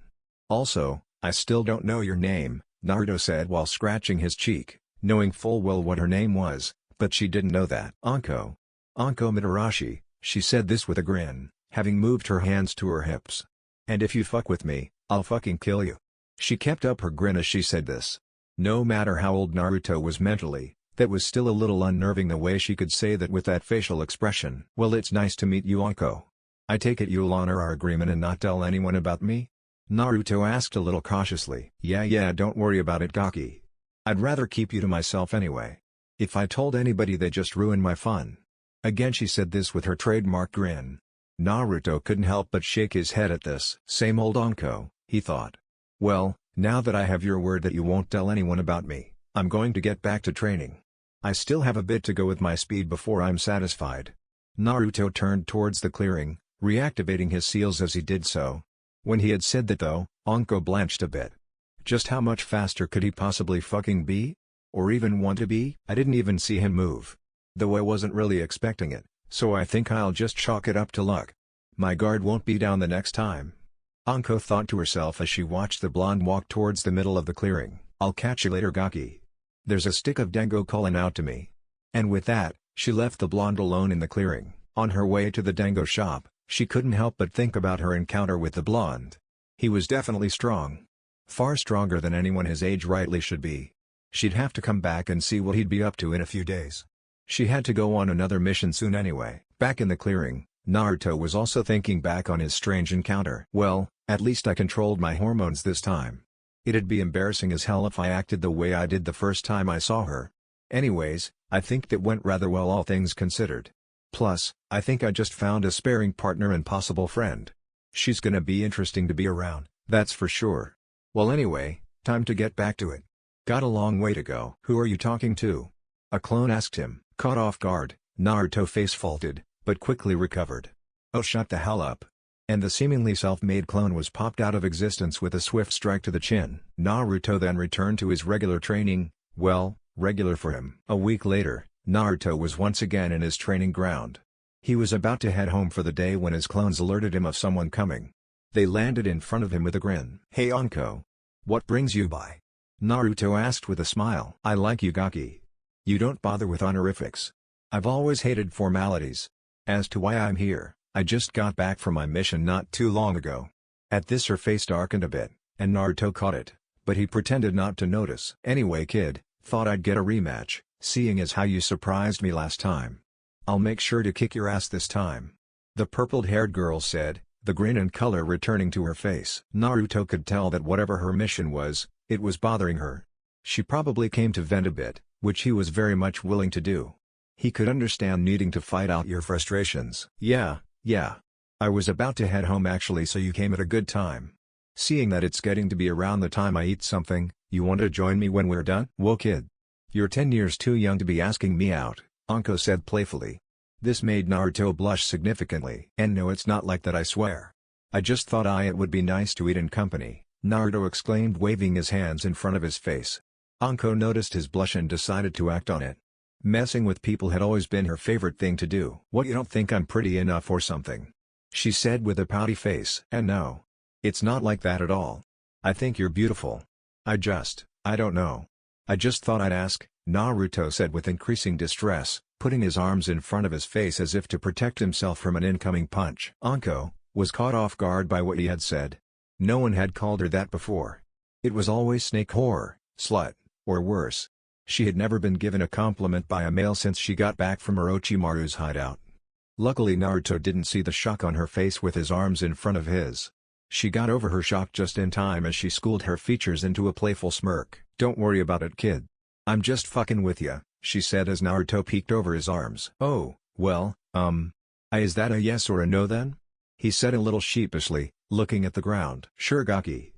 Also, I still don't know your name," Naruto said while scratching his cheek, knowing full well what her name was, but she didn't know that. Anko Mitarashi," she said this with a grin, having moved her hands to her hips. "And if you fuck with me, I'll fucking kill you." She kept up her grin as she said this. No matter how old Naruto was mentally, that was still a little unnerving the way she could say that with that facial expression. "Well, it's nice to meet you, Anko. I take it you'll honor our agreement and not tell anyone about me?" Naruto asked a little cautiously. Yeah, don't worry about it, Gaki. I'd rather keep you to myself anyway. If I told anybody they'd just ruin my fun." Again she said this with her trademark grin. Naruto couldn't help but shake his head at this. Same old Anko, he thought. "Well, now that I have your word that you won't tell anyone about me, I'm going to get back to training. I still have a bit to go with my speed before I'm satisfied." Naruto turned towards the clearing, reactivating his seals as he did so. When he had said that though, Anko blanched a bit. Just how much faster could he possibly fucking be? Or even want to be? "I didn't even see him move. Though I wasn't really expecting it, so I think I'll just chalk it up to luck. My guard won't be down the next time." Anko thought to herself as she watched the blonde walk towards the middle of the clearing. "I'll catch you later, Gaki. There's a stick of dango calling out to me." And with that, she left the blonde alone in the clearing. On her way to the dango shop, she couldn't help but think about her encounter with the blonde. He was definitely strong. Far stronger than anyone his age rightly should be. She'd have to come back and see what he'd be up to in a few days. She had to go on another mission soon anyway. Back in the clearing, Naruto was also thinking back on his strange encounter. "Well, at least I controlled my hormones this time. It'd be embarrassing as hell if I acted the way I did the first time I saw her. Anyways, I think that went rather well, all things considered. Plus, I think I just found a sparring partner and possible friend. She's gonna be interesting to be around, that's for sure. Well anyway, time to get back to it. Got a long way to go." "Who are you talking to?" a clone asked him. Caught off guard, Naruto face faulted, but quickly recovered. "Oh, shut the hell up." And the seemingly self-made clone was popped out of existence with a swift strike to the chin. Naruto then returned to his regular training, well, regular for him. A week later, Naruto was once again in his training ground. He was about to head home for the day when his clones alerted him of someone coming. They landed in front of him with a grin. "Hey Anko. What brings you by?" Naruto asked with a smile. "I like you, Gaki. You don't bother with honorifics. I've always hated formalities. As to why I'm here, I just got back from my mission not too long ago." At this her face darkened a bit, and Naruto caught it, but he pretended not to notice. "Anyway kid, thought I'd get a rematch, seeing as how you surprised me last time. I'll make sure to kick your ass this time," the purple-haired girl said, the grin and color returning to her face. Naruto could tell that whatever her mission was, it was bothering her. She probably came to vent a bit, which he was very much willing to do. He could understand needing to fight out your frustrations. Yeah. I was about to head home actually, so you came at a good time. Seeing that it's getting to be around the time I eat something, you want to join me when we're done?" "Whoa kid. You're 10 years too young to be asking me out," Anko said playfully. This made Naruto blush significantly. "And no, it's not like that, I swear. I just thought it would be nice to eat in company," Naruto exclaimed, waving his hands in front of his face. Anko noticed his blush and decided to act on it. Messing with people had always been her favorite thing to do. "What, you don't think I'm pretty enough or something?" she said with a pouty face. "And no. It's not like that at all. I think you're beautiful. I don't know. I just thought I'd ask," Naruto said with increasing distress, putting his arms in front of his face as if to protect himself from an incoming punch. Anko was caught off guard by what he had said. No one had called her that before. It was always snake whore, slut, or worse. She had never been given a compliment by a male since she got back from Orochimaru's hideout. Luckily Naruto didn't see the shock on her face with his arms in front of his. She got over her shock just in time as she schooled her features into a playful smirk. "Don't worry about it, kid. I'm just fucking with ya," she said as Naruto peeked over his arms. "Oh, well, is that a yes or a no then?" he said a little sheepishly, looking at the ground. "Sure, Gaki.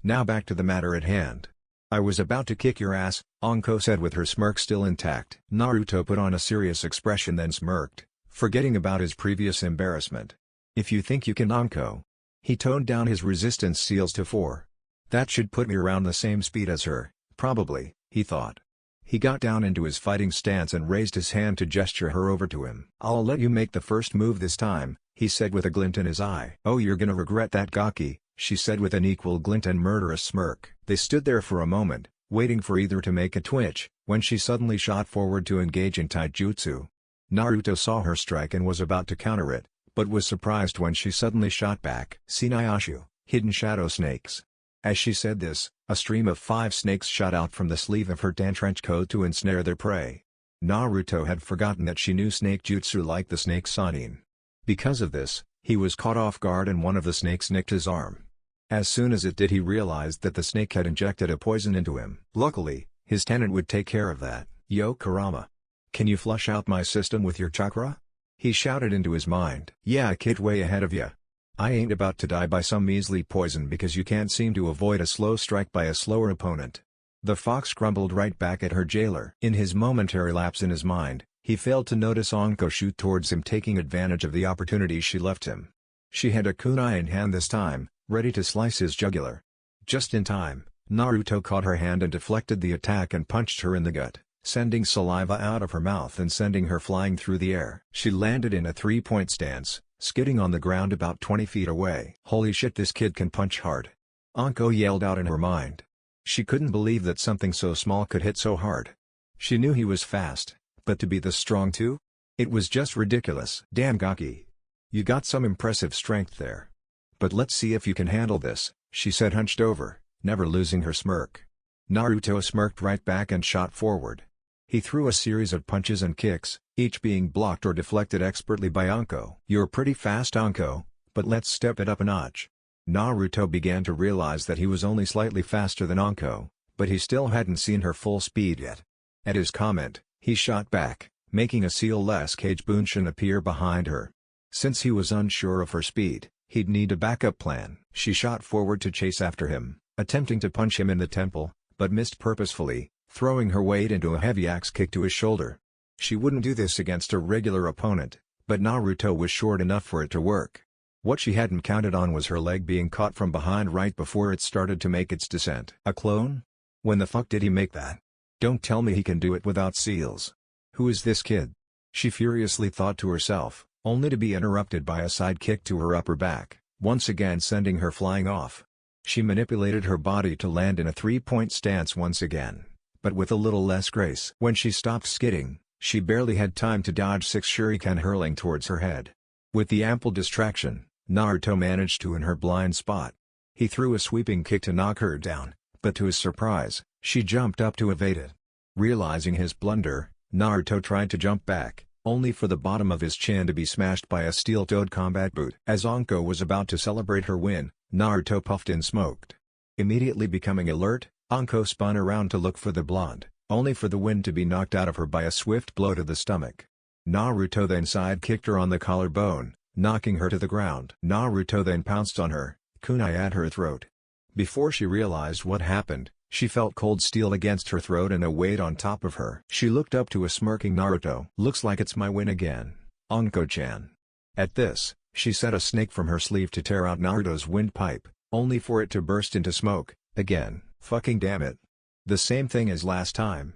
Now back to the matter at hand. I was about to kick your ass," Anko said with her smirk still intact. Naruto put on a serious expression then smirked, forgetting about his previous embarrassment. "If you think you can, Anko." He toned down his resistance seals to 4. "That should put me around the same speed as her, probably," he thought. He got down into his fighting stance and raised his hand to gesture her over to him. "I'll let you make the first move this time," he said with a glint in his eye. "Oh, you're gonna regret that, Gaki," she said with an equal glint and murderous smirk. They stood there for a moment, waiting for either to make a twitch, when she suddenly shot forward to engage in taijutsu. Naruto saw her strike and was about to counter it, but was surprised when she suddenly shot back. "Sinayashu, hidden shadow snakes." As she said this, a stream of 5 snakes shot out from the sleeve of her tan trench coat to ensnare their prey. Naruto had forgotten that she knew snake jutsu like the snake Sanin. Because of this, he was caught off guard and one of the snakes nicked his arm. As soon as it did, he realized that the snake had injected a poison into him. Luckily, his tenant would take care of that. "Yo Kurama. Can you flush out my system with your chakra?" he shouted into his mind. "Yeah, kid, way ahead of ya. I ain't about to die by some measly poison because you can't seem to avoid a slow strike by a slower opponent." The fox grumbled right back at her jailer. In his momentary lapse in his mind, he failed to notice Anko shoot towards him, taking advantage of the opportunity she left him. She had a kunai in hand this time, ready to slice his jugular. Just in time, Naruto caught her hand and deflected the attack and punched her in the gut, sending saliva out of her mouth and sending her flying through the air. She landed in a 3-point stance, skidding on the ground about 20 feet away. "Holy shit, this kid can punch hard," Anko yelled out in her mind. She couldn't believe that something so small could hit so hard. She knew he was fast, but to be this strong too? It was just ridiculous. "Damn, Gaki. You got some impressive strength there. But let's see if you can handle this," she said, hunched over, never losing her smirk. Naruto smirked right back and shot forward. He threw a series of punches and kicks, each being blocked or deflected expertly by Anko. "You're pretty fast, Anko, but let's step it up a notch." Naruto began to realize that he was only slightly faster than Anko, but he still hadn't seen her full speed yet. At his comment, he shot back, making a seal-less Cage Bunshin appear behind her. Since he was unsure of her speed, he'd need a backup plan. She shot forward to chase after him, attempting to punch him in the temple, but missed purposefully, throwing her weight into a heavy axe kick to his shoulder. She wouldn't do this against a regular opponent, but Naruto was short enough for it to work. What she hadn't counted on was her leg being caught from behind right before it started to make its descent. A clone? When the fuck did he make that? Don't tell me he can do it without seals. Who is this kid? She furiously thought to herself, only to be interrupted by a side kick to her upper back, once again sending her flying off. She manipulated her body to land in a 3-point stance once again, but with a little less grace. When she stopped skidding, she barely had time to dodge 6 shuriken hurling towards her head. With the ample distraction, Naruto managed to in her blind spot. He threw a sweeping kick to knock her down, but to his surprise, she jumped up to evade it. Realizing his blunder, Naruto tried to jump back, only for the bottom of his chin to be smashed by a steel-toed combat boot. As Anko was about to celebrate her win, Naruto puffed and smoked. Immediately becoming alert, Anko spun around to look for the blonde, only for the wind to be knocked out of her by a swift blow to the stomach. Naruto then side-kicked her on the collarbone, knocking her to the ground. Naruto then pounced on her, kunai at her throat. Before she realized what happened, she felt cold steel against her throat and a weight on top of her. She looked up to a smirking Naruto. "Looks like it's my win again, Anko-chan." At this, she set a snake from her sleeve to tear out Naruto's windpipe, only for it to burst into smoke, again. Fucking damn it. The same thing as last time.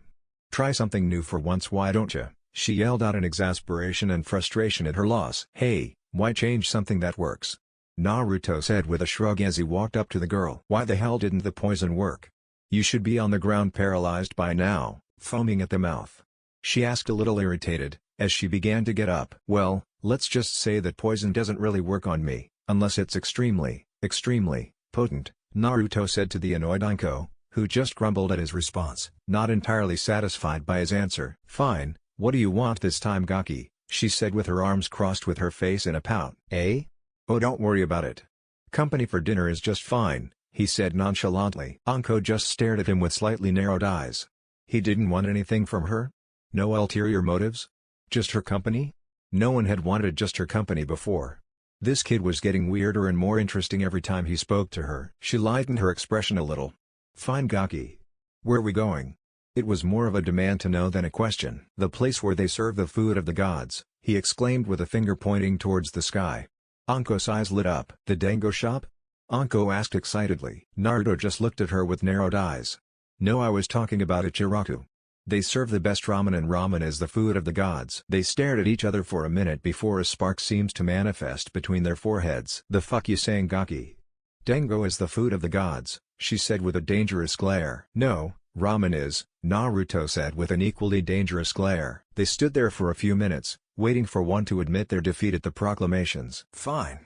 Try something new for once, why don't you? She yelled out in exasperation and frustration at her loss. Hey, why change something that works? Naruto said with a shrug as he walked up to the girl. Why the hell didn't the poison work? You should be on the ground paralyzed by now, foaming at the mouth. She asked a little irritated, as she began to get up. Well, let's just say that poison doesn't really work on me, unless it's extremely potent, Naruto said to the annoyed Anko, who just grumbled at his response, not entirely satisfied by his answer. Fine, what do you want this time, Gaki? She said with her arms crossed with her face in a pout. Eh? Oh, don't worry about it. Company for dinner is just fine, he said nonchalantly. Anko just stared at him with slightly narrowed eyes. He didn't want anything from her? No ulterior motives? Just her company? No one had wanted just her company before. This kid was getting weirder and more interesting every time he spoke to her. She lightened her expression a little. Fine, Gaki. Where are we going? It was more of a demand to know than a question. The place where they serve the food of the gods, he exclaimed with a finger pointing towards the sky. Anko's eyes lit up. The dango shop? Anko asked excitedly. Naruto just looked at her with narrowed eyes. No, I was talking about Ichiraku. They serve the best ramen, and ramen is the food of the gods. They stared at each other for a minute before a spark seems to manifest between their foreheads. The fuck you saying, Gaki? Dango is the food of the gods, she said with a dangerous glare. No, ramen is, Naruto said with an equally dangerous glare. They stood there for a few minutes, waiting for one to admit their defeat at the proclamations. Fine.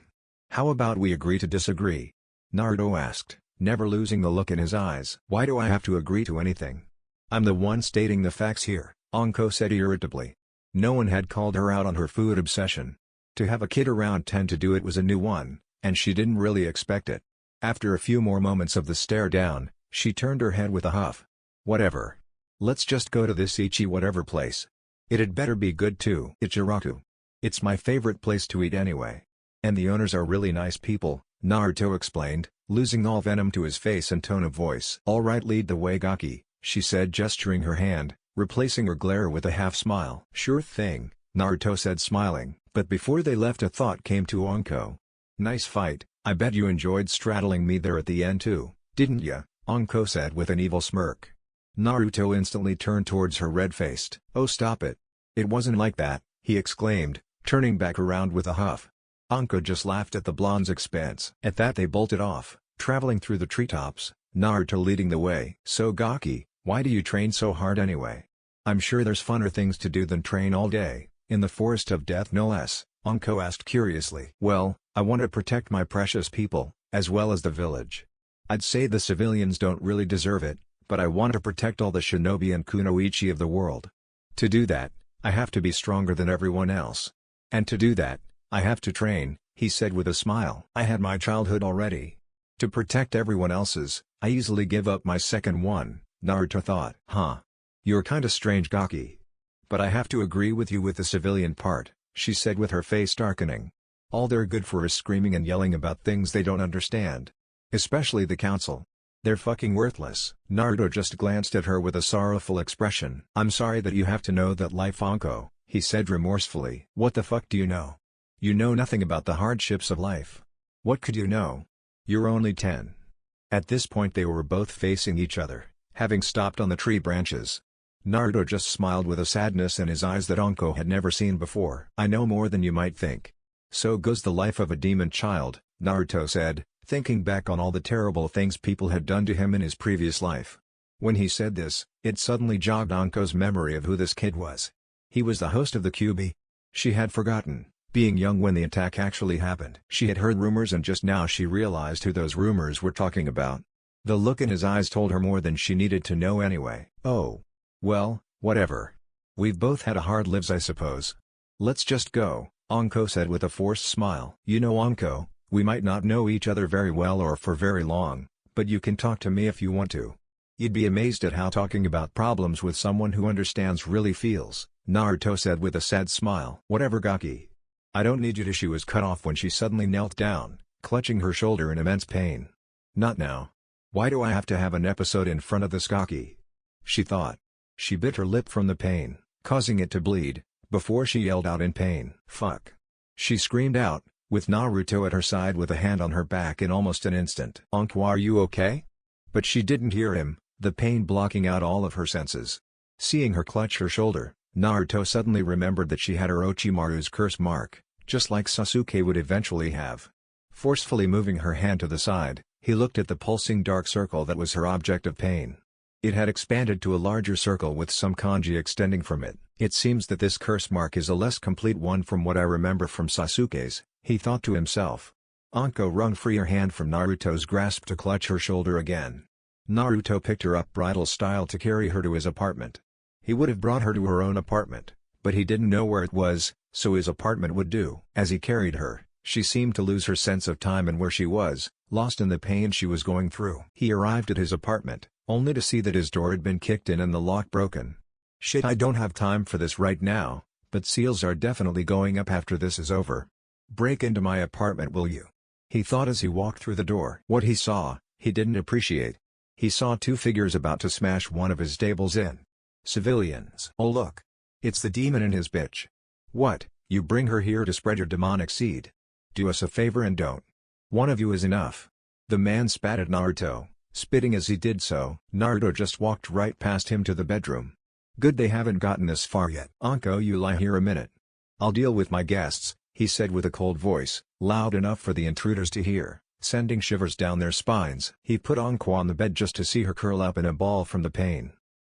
How about we agree to disagree? Naruto asked, never losing the look in his eyes. Why do I have to agree to anything? I'm the one stating the facts here, Anko said irritably. No one had called her out on her food obsession. To have a kid around 10 to do it was a new one, and she didn't really expect it. After a few more moments of the stare down, she turned her head with a huff. Whatever. Let's just go to this Ichi whatever place. It'd better be good too. Ichiraku. It's my favorite place to eat anyway. And the owners are really nice people, Naruto explained, losing all venom to his face and tone of voice. Alright, lead the way, Gaki, she said, gesturing her hand, replacing her glare with a half-smile. Sure thing, Naruto said, smiling. But before they left, a thought came to Anko. Nice fight, I bet you enjoyed straddling me there at the end too, didn't ya? Anko said with an evil smirk. Naruto instantly turned towards her red-faced. Oh, stop it. It wasn't like that, he exclaimed, turning back around with a huff. Anko just laughed at the blonde's expense. At that they bolted off, traveling through the treetops, Naruto leading the way. So Gaki, why do you train so hard anyway? I'm sure there's funner things to do than train all day, in the forest of death no less, Anko asked curiously. Well, I want to protect my precious people, as well as the village. I'd say the civilians don't really deserve it, but I want to protect all the shinobi and kunoichi of the world. To do that, I have to be stronger than everyone else. And to do that, I have to train, he said with a smile. I had my childhood already. To protect everyone else's, I easily give up my second one, Naruto thought. Huh. You're kinda strange, Gaki. But I have to agree with you with the civilian part, she said with her face darkening. All they're good for is screaming and yelling about things they don't understand. Especially the council. They're fucking worthless. Naruto just glanced at her with a sorrowful expression. I'm sorry that you have to know that life, Anko, he said remorsefully. What the fuck do you know? You know nothing about the hardships of life. What could you know? You're only 10. At this point they were both facing each other, having stopped on the tree branches. Naruto just smiled with a sadness in his eyes that Anko had never seen before. I know more than you might think. So goes the life of a demon child, Naruto said, thinking back on all the terrible things people had done to him in his previous life. When he said this, it suddenly jogged Anko's memory of who this kid was. He was the host of the QB. She had forgotten, being young when the attack actually happened. She had heard rumors and just now she realized who those rumors were talking about. The look in his eyes told her more than she needed to know anyway. Oh. Well, whatever. We've both had a hard lives, I suppose. Let's just go, Anko said with a forced smile. You know, Anko, we might not know each other very well or for very long, but you can talk to me if you want to. You'd be amazed at how talking about problems with someone who understands really feels, Naruto said with a sad smile. Whatever, Gaki. I don't need you to. She was cut off when she suddenly knelt down, clutching her shoulder in immense pain. Not now. Why do I have to have an episode in front of this, Gaki? She thought. She bit her lip from the pain, causing it to bleed, before she yelled out in pain. Fuck. She screamed out, with Naruto at her side with a hand on her back in almost an instant. Anko, are you okay? But she didn't hear him, the pain blocking out all of her senses. Seeing her clutch her shoulder, Naruto suddenly remembered that she had her Orochimaru's curse mark, just like Sasuke would eventually have. Forcefully moving her hand to the side, he looked at the pulsing dark circle that was her object of pain. It had expanded to a larger circle with some kanji extending from it. It seems that this curse mark is a less complete one from what I remember from Sasuke's, he thought to himself. Anko wrung free her hand from Naruto's grasp to clutch her shoulder again. Naruto picked her up bridal style to carry her to his apartment. He would have brought her to her own apartment, but he didn't know where it was, so his apartment would do. As he carried her, she seemed to lose her sense of time and where she was, lost in the pain she was going through. He arrived at his apartment, only to see that his door had been kicked in and the lock broken. Shit, I don't have time for this right now, but seals are definitely going up after this is over. Break into my apartment, will you? He thought as he walked through the door. What he saw, he didn't appreciate. He saw two figures about to smash one of his tables in. Civilians. Oh look! It's the demon and his bitch. What, you bring her here to spread your demonic seed? Do us a favor and don't. One of you is enough. The man spat at Naruto, spitting as he did so. Naruto just walked right past him to the bedroom. Good they haven't gotten this far yet. Anko, you lie here a minute. I'll deal with my guests, he said with a cold voice, loud enough for the intruders to hear, sending shivers down their spines. He put Anko on the bed just to see her curl up in a ball from the pain.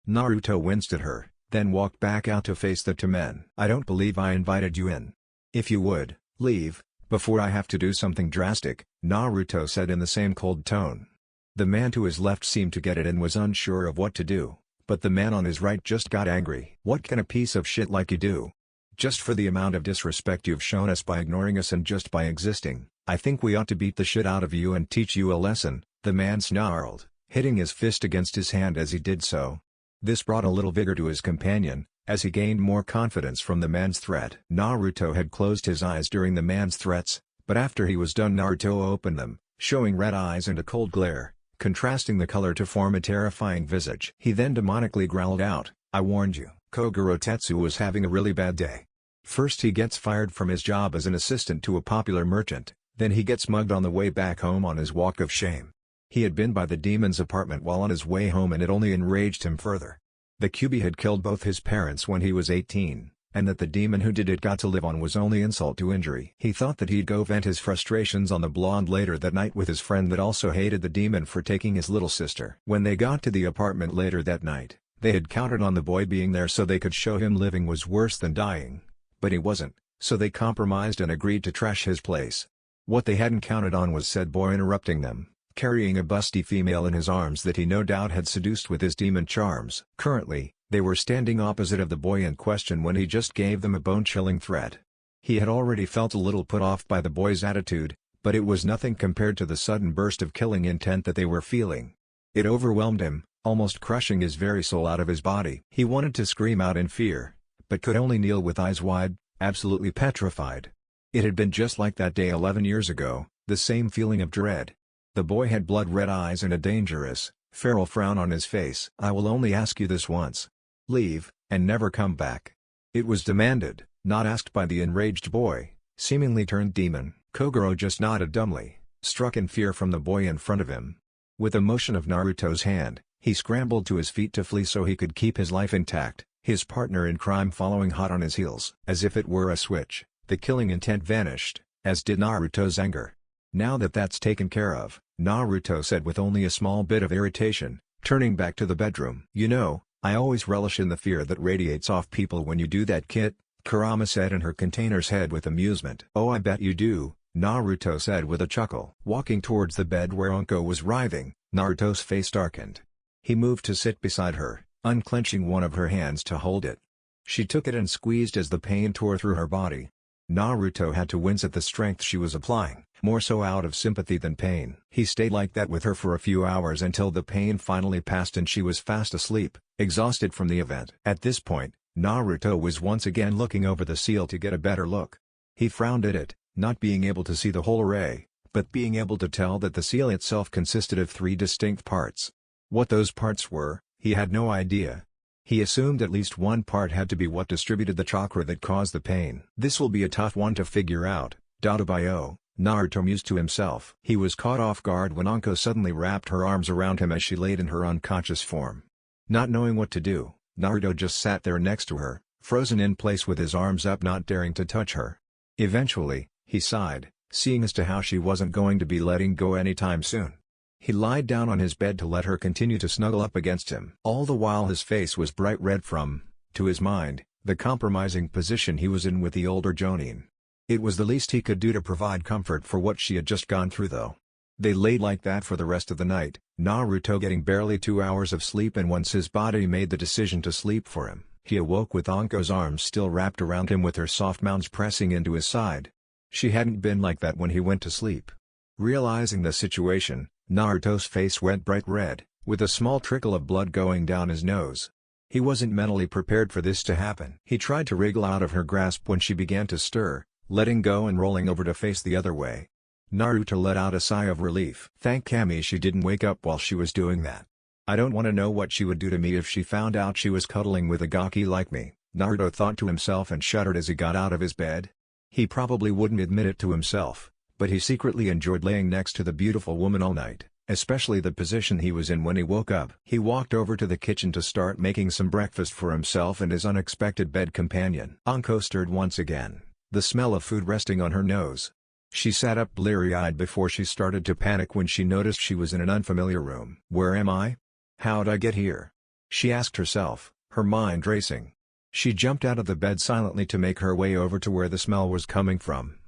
Naruto winced at her, then walked back out to face the two men. I don't believe I invited you in. If you would, leave, before I have to do something drastic, Naruto said in the same cold tone. The man to his left seemed to get it and was unsure of what to do, but the man on his right just got angry. What can a piece of shit like you do? Just for the amount of disrespect you've shown us by ignoring us and just by existing, I think we ought to beat the shit out of you and teach you a lesson, the man snarled, hitting his fist against his hand as he did so. This brought a little vigor to his companion, as he gained more confidence from the man's threat. Naruto had closed his eyes during the man's threats, but after he was done Naruto opened them, showing red eyes and a cold glare, contrasting the color to form a terrifying visage. He then demonically growled out, I warned you. Kogoro Tetsu was having a really bad day. First he gets fired from his job as an assistant to a popular merchant, then he gets mugged on the way back home on his walk of shame. He had been by the demon's apartment while on his way home and it only enraged him further. The Kyuubi had killed both his parents when he was 18, and that the demon who did it got to live on was only insult to injury. He thought that he'd go vent his frustrations on the blonde later that night with his friend that also hated the demon for taking his little sister. When they got to the apartment later that night, they had counted on the boy being there so they could show him living was worse than dying. But he wasn't, so they compromised and agreed to trash his place. What they hadn't counted on was said boy interrupting them, carrying a busty female in his arms that he no doubt had seduced with his demon charms. Currently, they were standing opposite of the boy in question when he just gave them a bone-chilling threat. He had already felt a little put off by the boy's attitude, but it was nothing compared to the sudden burst of killing intent that they were feeling. It overwhelmed him, almost crushing his very soul out of his body. He wanted to scream out in fear, but could only kneel with eyes wide, absolutely petrified. It had been just like that day 11 years ago, the same feeling of dread. The boy had blood-red eyes and a dangerous, feral frown on his face. I will only ask you this once. Leave, and never come back. It was demanded, not asked by the enraged boy, seemingly turned demon. Kogoro just nodded dumbly, struck in fear from the boy in front of him. With a motion of Naruto's hand, he scrambled to his feet to flee so he could keep his life intact, his partner in crime following hot on his heels. As if it were a switch, the killing intent vanished, as did Naruto's anger. Now that that's taken care of, Naruto said with only a small bit of irritation, turning back to the bedroom. You know, I always relish in the fear that radiates off people when you do that, Kit, Kurama said in her container's head with amusement. Oh, I bet you do, Naruto said with a chuckle. Walking towards the bed where Anko was writhing, Naruto's face darkened. He moved to sit beside her, unclenching one of her hands to hold it. She took it and squeezed as the pain tore through her body. Naruto had to wince at the strength she was applying, more so out of sympathy than pain. He stayed like that with her for a few hours until the pain finally passed and she was fast asleep, exhausted from the event. At this point, Naruto was once again looking over the seal to get a better look. He frowned at it, not being able to see the whole array, but being able to tell that the seal itself consisted of 3 distinct parts. What those parts were, he had no idea. He assumed at least one part had to be what distributed the chakra that caused the pain. This will be a tough one to figure out, Dadabayo, Naruto mused to himself. He was caught off guard when Anko suddenly wrapped her arms around him as she laid in her unconscious form. Not knowing what to do, Naruto just sat there next to her, frozen in place with his arms up, not daring to touch her. Eventually, he sighed, seeing as to how she wasn't going to be letting go anytime soon. He lied down on his bed to let her continue to snuggle up against him. All the while his face was bright red from, to his mind, the compromising position he was in with the older Jonin. It was the least he could do to provide comfort for what she had just gone through though. They laid like that for the rest of the night, Naruto getting barely 2 hours of sleep, and once his body made the decision to sleep for him, he awoke with Anko's arms still wrapped around him with her soft mounds pressing into his side. She hadn't been like that when he went to sleep. Realizing the situation, Naruto's face went bright red, with a small trickle of blood going down his nose. He wasn't mentally prepared for this to happen. He tried to wriggle out of her grasp when she began to stir, letting go and rolling over to face the other way. Naruto let out a sigh of relief. Thank Kami she didn't wake up while she was doing that. I don't want to know what she would do to me if she found out she was cuddling with a gaki like me, Naruto thought to himself and shuddered as he got out of his bed. He probably wouldn't admit it to himself, but he secretly enjoyed laying next to the beautiful woman all night, especially the position he was in when he woke up. He walked over to the kitchen to start making some breakfast for himself and his unexpected bed companion. Anko stirred once again, the smell of food resting on her nose. She sat up bleary-eyed before she started to panic when she noticed she was in an unfamiliar room. Where am I? How'd I get here? She asked herself, her mind racing. She jumped out of the bed silently to make her way over to where the smell was coming from.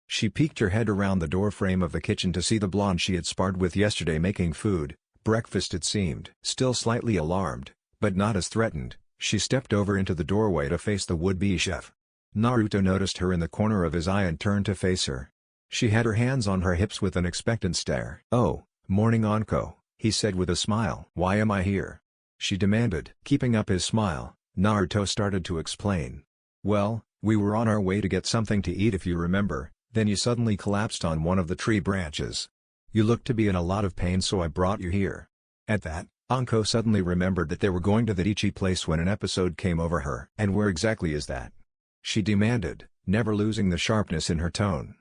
She peeked her head around the doorframe of the kitchen to see the blonde she had sparred with yesterday making food, breakfast it seemed. Still slightly alarmed, but not as threatened, she stepped over into the doorway to face the would-be chef. Naruto noticed her in the corner of his eye and turned to face her. She had her hands on her hips with an expectant stare. "Oh, morning Anko," he said with a smile. "Why am I here?" she demanded. Keeping up his smile, Naruto started to explain. "Well, we were on our way to get something to eat if you remember, then you suddenly collapsed on one of the tree branches. You looked to be in a lot of pain, so I brought you here." At that, Anko suddenly remembered that they were going to the Ichi place when an episode came over her. "And where exactly is that?" she demanded, never losing the sharpness in her tone.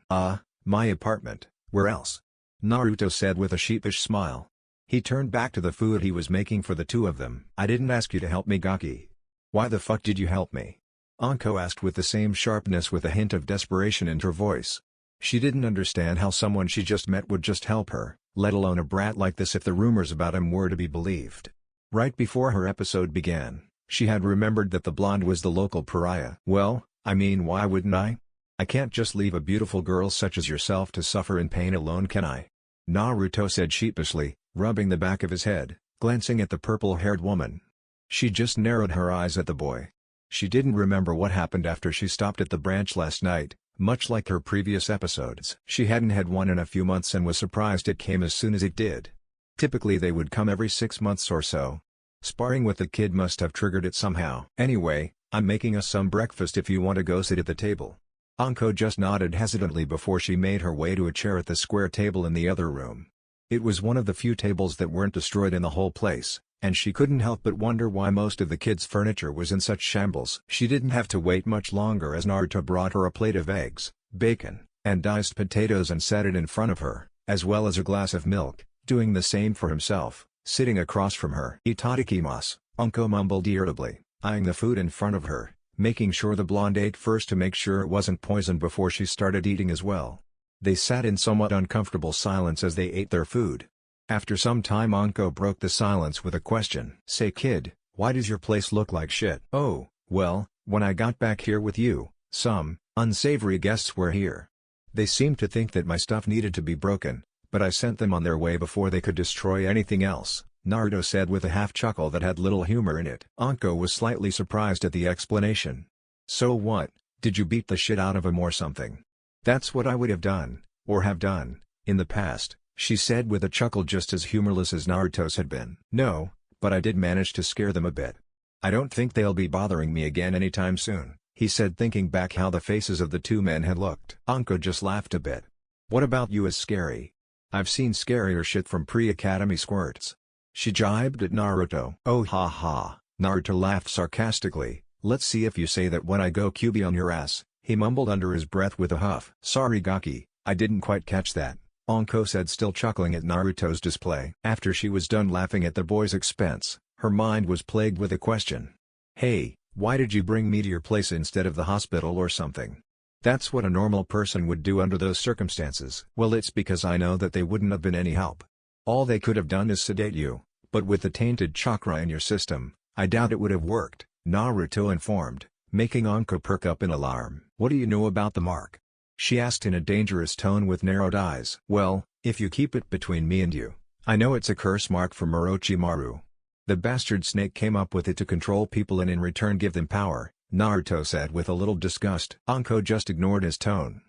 My apartment, where else?" Naruto said with a sheepish smile. He turned back to the food he was making for the two of them. "I didn't ask you to help me, Gaki." "Why the fuck did you help me?" Anko asked with the same sharpness, with a hint of desperation in her voice. She didn't understand how someone she just met would just help her, let alone a brat like this if the rumors about him were to be believed. Right before her episode began, she had remembered that the blonde was the local pariah. "Well, I mean, why wouldn't I? I can't just leave a beautiful girl such as yourself to suffer in pain alone, can I?" Naruto said sheepishly, rubbing the back of his head, glancing at the purple-haired woman. She just narrowed her eyes at the boy. She didn't remember what happened after she stopped at the branch last night, much like her previous episodes. She hadn't had one in a few months and was surprised it came as soon as it did. Typically they would come every 6 months or so. Sparring with the kid must have triggered it somehow. "Anyway, I'm making us some breakfast if you want to go sit at the table." Anko just nodded hesitantly before she made her way to a chair at the square table in the other room. It was one of the few tables that weren't destroyed in the whole place, and she couldn't help but wonder why most of the kids' furniture was in such shambles. She didn't have to wait much longer as Naruto brought her a plate of eggs, bacon, and diced potatoes and set it in front of her, as well as a glass of milk, doing the same for himself, sitting across from her. "Itadakimasu," Anko mumbled irritably, eyeing the food in front of her, making sure the blonde ate first to make sure it wasn't poisoned before she started eating as well. They sat in somewhat uncomfortable silence as they ate their food. After some time Anko broke the silence with a question. "Say kid, why does your place look like shit?" "Oh, well, when I got back here with you, some unsavory guests were here. They seemed to think that my stuff needed to be broken, but I sent them on their way before they could destroy anything else," Naruto said with a half-chuckle that had little humor in it. Anko was slightly surprised at the explanation. "So what, did you beat the shit out of him or something?" "That's what I would have done, or have done, in the past," she said with a chuckle just as humorless as Naruto's had been. "No, but I did manage to scare them a bit. I don't think they'll be bothering me again anytime soon," he said, thinking back how the faces of the two men had looked. Anko just laughed a bit. "What about you is scary? I've seen scarier shit from pre-academy squirts." She jibed at Naruto. "Oh ha ha," Naruto laughed sarcastically, "let's see if you say that when I go QB on your ass," he mumbled under his breath with a huff. "Sorry Gaki, I didn't quite catch that," Anko said, still chuckling at Naruto's display. After she was done laughing at the boy's expense, her mind was plagued with a question. "Hey, why did you bring me to your place instead of the hospital or something? That's what a normal person would do under those circumstances." "Well, it's because I know that they wouldn't have been any help. All they could have done is sedate you, but with the tainted chakra in your system, I doubt it would have worked," Naruto informed, making Anko perk up in alarm. "What do you know about the mark?" she asked in a dangerous tone with narrowed eyes. "Well, if you keep it between me and you, I know it's a curse mark from Orochimaru. The bastard snake came up with it to control people and in return give them power," Naruto said with a little disgust. Anko just ignored his tone.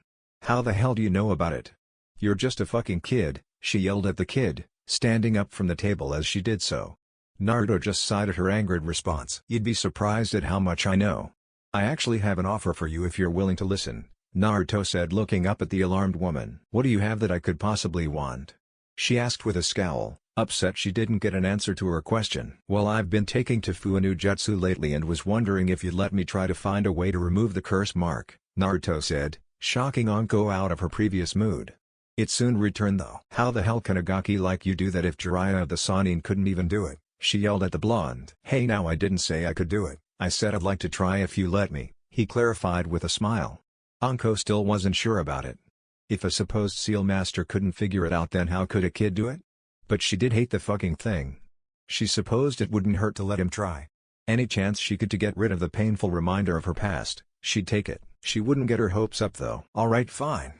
"How the hell do you know about it? You're just a fucking kid," she yelled at the kid, standing up from the table as she did so. Naruto just sighed at her angered response. "You'd be surprised at how much I know. I actually have an offer for you if you're willing to listen," Naruto said looking up at the alarmed woman. "What do you have that I could possibly want?" she asked with a scowl, upset she didn't get an answer to her question. "Well, I've been taking Tofua Jutsu lately and was wondering if you'd let me try to find a way to remove the curse mark," Naruto said, shocking Anko out of her previous mood. It soon returned though. "How the hell can a gaki like you do that if Jiraiya of the Sannin couldn't even do it?" she yelled at the blonde. "Hey, now, I didn't say I could do it, I said I'd like to try if you let me," he clarified with a smile. Anko still wasn't sure about it. If a supposed seal master couldn't figure it out, then how could a kid do it? But she did hate the fucking thing. She supposed it wouldn't hurt to let him try. Any chance she could to get rid of the painful reminder of her past, she'd take it. She wouldn't get her hopes up though. "Alright, fine.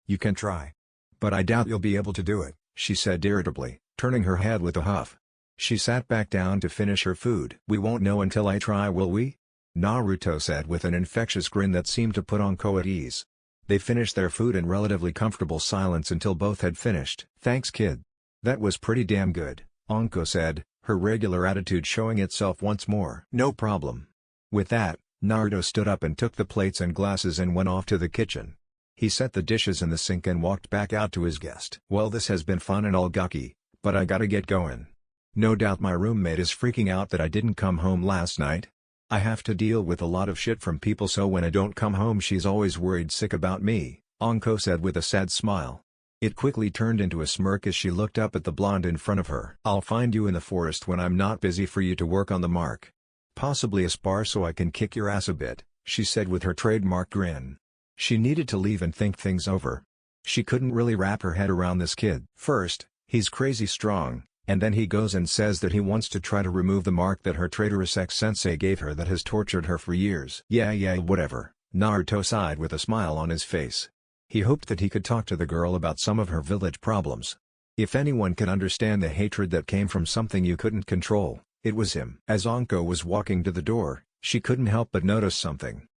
You can try. But I doubt you'll be able to do it," she said irritably, turning her head with a huff. She sat back down to finish her food. "We won't know until I try, will we?" Naruto said with an infectious grin that seemed to put Anko at ease. They finished their food in relatively comfortable silence until both had finished. "Thanks, kid. That was pretty damn good," Anko said, her regular attitude showing itself once more. "No problem." With that, Naruto stood up and took the plates and glasses and went off to the kitchen. He set the dishes in the sink and walked back out to his guest. "Well, this has been fun and all gaki, but I gotta get going. No doubt my roommate is freaking out that I didn't come home last night. I have to deal with a lot of shit from people, so when I don't come home she's always worried sick about me," Anko said with a sad smile. It quickly turned into a smirk as she looked up at the blonde in front of her. "I'll find you in the forest when I'm not busy for you to work on the mark. Possibly a spar so I can kick your ass a bit," she said with her trademark grin. She needed to leave and think things over. She couldn't really wrap her head around this kid. First, he's crazy strong, and then he goes and says that he wants to try to remove the mark that her traitorous ex-sensei gave her that has tortured her for years. Yeah, whatever, Naruto sighed with a smile on his face. He hoped that he could talk to the girl about some of her village problems. If anyone could understand the hatred that came from something you couldn't control, it was him. As Anko was walking to the door, she couldn't help but notice something.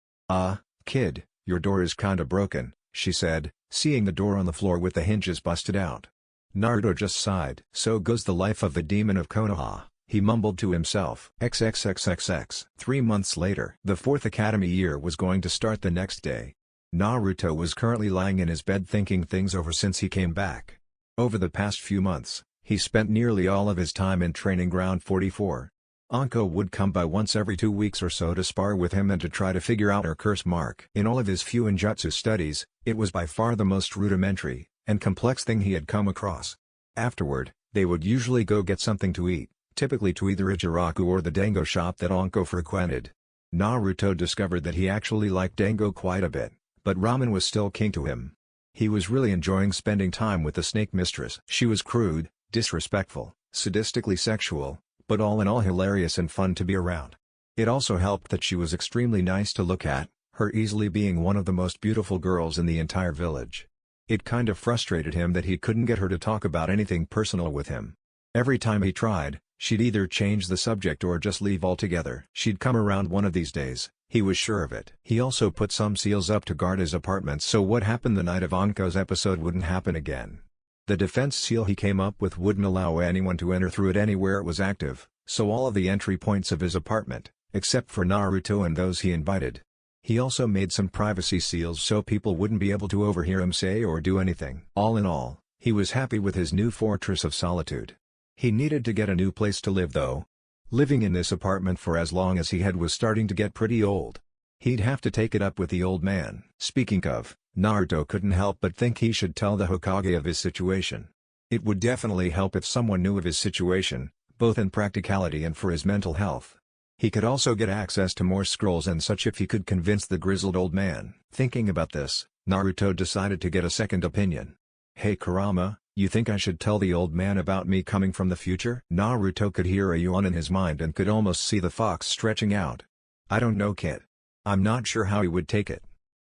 Kid, your door is kinda broken," she said, seeing the door on the floor with the hinges busted out. Naruto just sighed. "So goes the life of the demon of Konoha," he mumbled to himself. XXXXX. 3 months later. The 4th academy year was going to start the next day. Naruto was currently lying in his bed thinking things over since he came back. Over the past few months, he spent nearly all of his time in Training Ground 44. Anko would come by once every 2 weeks or so to spar with him and to try to figure out her curse mark. In all of his Fuinjutsu studies, it was by far the most rudimentary and complex thing he had come across. Afterward, they would usually go get something to eat, typically to either Ijiraku or the dango shop that Anko frequented. Naruto discovered that he actually liked dango quite a bit, but ramen was still king to him. He was really enjoying spending time with the snake mistress. She was crude, disrespectful, sadistically sexual, but all in all hilarious and fun to be around. It also helped that she was extremely nice to look at, her easily being one of the most beautiful girls in the entire village. It kind of frustrated him that he couldn't get her to talk about anything personal with him. Every time he tried, she'd either change the subject or just leave altogether. She'd come around one of these days, he was sure of it. He also put some seals up to guard his apartment so what happened the night of Anko's episode wouldn't happen again. The defense seal he came up with wouldn't allow anyone to enter through it anywhere it was active, so all of the entry points of his apartment, except for Naruto and those he invited. He also made some privacy seals so people wouldn't be able to overhear him say or do anything. All in all, he was happy with his new fortress of solitude. He needed to get a new place to live though. Living in this apartment for as long as he had was starting to get pretty old. He'd have to take it up with the old man. Speaking of, Naruto couldn't help but think he should tell the Hokage of his situation. It would definitely help if someone knew of his situation, both in practicality and for his mental health. He could also get access to more scrolls and such if he could convince the grizzled old man. Thinking about this, Naruto decided to get a second opinion. "Hey Kurama, you think I should tell the old man about me coming from the future?" Naruto could hear a yawn in his mind and could almost see the fox stretching out. "I don't know, kid. I'm not sure how he would take it.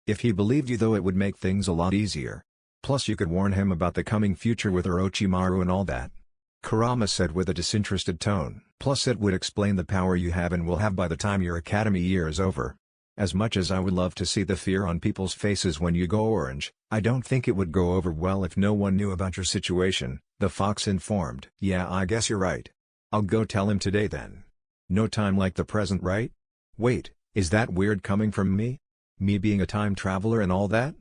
If he believed you though, it would make things a lot easier. Plus you could warn him about the coming future with Orochimaru and all that," Kurama said with a disinterested tone. "Plus it would explain the power you have and will have by the time your academy year is over. As much as I would love to see the fear on people's faces when you go orange, I don't think it would go over well if no one knew about your situation," the fox informed. "Yeah, I guess you're right. I'll go tell him today then. No time like the present, right? Wait, is that weird coming from me? Me being a time traveler and all that?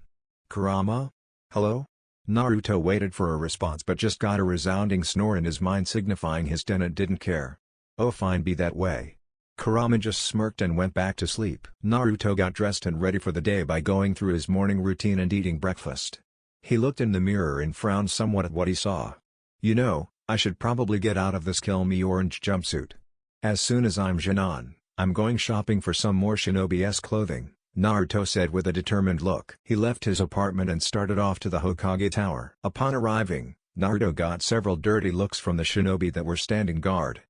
Kurama? Hello?" Naruto waited for a response but just got a resounding snore in his mind signifying his tenant didn't care. "Oh fine, be that way." Kurama just smirked and went back to sleep. Naruto got dressed and ready for the day by going through his morning routine and eating breakfast. He looked in the mirror and frowned somewhat at what he saw. "You know, I should probably get out of this kill me orange jumpsuit. As soon as I'm Jinan, I'm going shopping for some more shinobi-esque clothing," Naruto said with a determined look. He left his apartment and started off to the Hokage Tower. Upon arriving, Naruto got several dirty looks from the shinobi that were standing guard.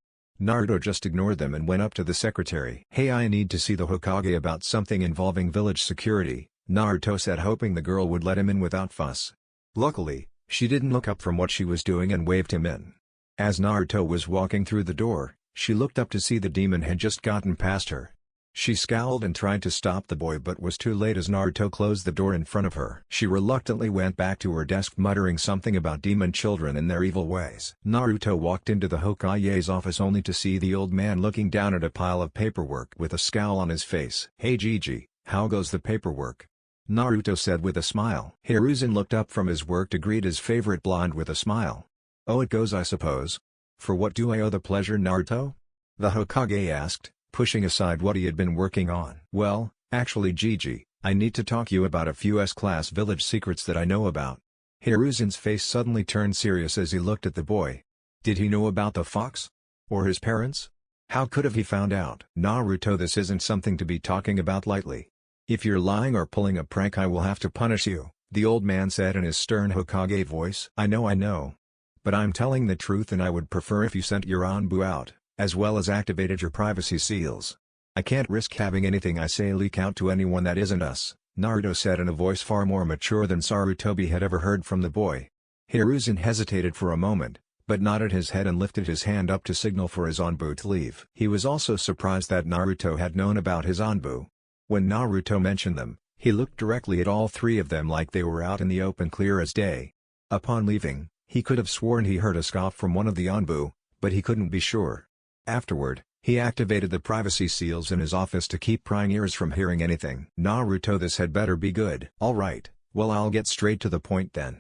Naruto just ignored them and went up to the secretary. "Hey, I need to see the Hokage about something involving village security," Naruto said, hoping the girl would let him in without fuss. Luckily, she didn't look up from what she was doing and waved him in. As Naruto was walking through the door, she looked up to see the demon had just gotten past her. She scowled and tried to stop the boy but was too late as Naruto closed the door in front of her. She reluctantly went back to her desk muttering something about demon children and their evil ways. Naruto walked into the Hokage's office only to see the old man looking down at a pile of paperwork with a scowl on his face. "Hey Gigi, how goes the paperwork?" Naruto said with a smile. Hiruzen looked up from his work to greet his favorite blonde with a smile. "Oh, it goes, I suppose. For what do I owe the pleasure, Naruto?" the Hokage asked, pushing aside what he had been working on. "Well, actually Gigi, I need to talk you about a few S-class village secrets that I know about." Hiruzen's face suddenly turned serious as he looked at the boy. Did he know about the fox? Or his parents? How could have he found out? "Naruto, this isn't something to be talking about lightly. If you're lying or pulling a prank I will have to punish you," the old man said in his stern Hokage voice. I know. But I'm telling the truth and I would prefer if you sent your Anbu out, as well as activated your privacy seals. I can't risk having anything I say leak out to anyone that isn't us," Naruto said in a voice far more mature than Sarutobi had ever heard from the boy. Hiruzen hesitated for a moment, but nodded his head and lifted his hand up to signal for his Anbu to leave. He was also surprised that Naruto had known about his Anbu. When Naruto mentioned them, he looked directly at all three of them like they were out in the open clear as day. Upon leaving, he could have sworn he heard a scoff from one of the Anbu, but he couldn't be sure. Afterward, he activated the privacy seals in his office to keep prying ears from hearing anything. "Naruto, this had better be good." "Alright, well I'll get straight to the point then.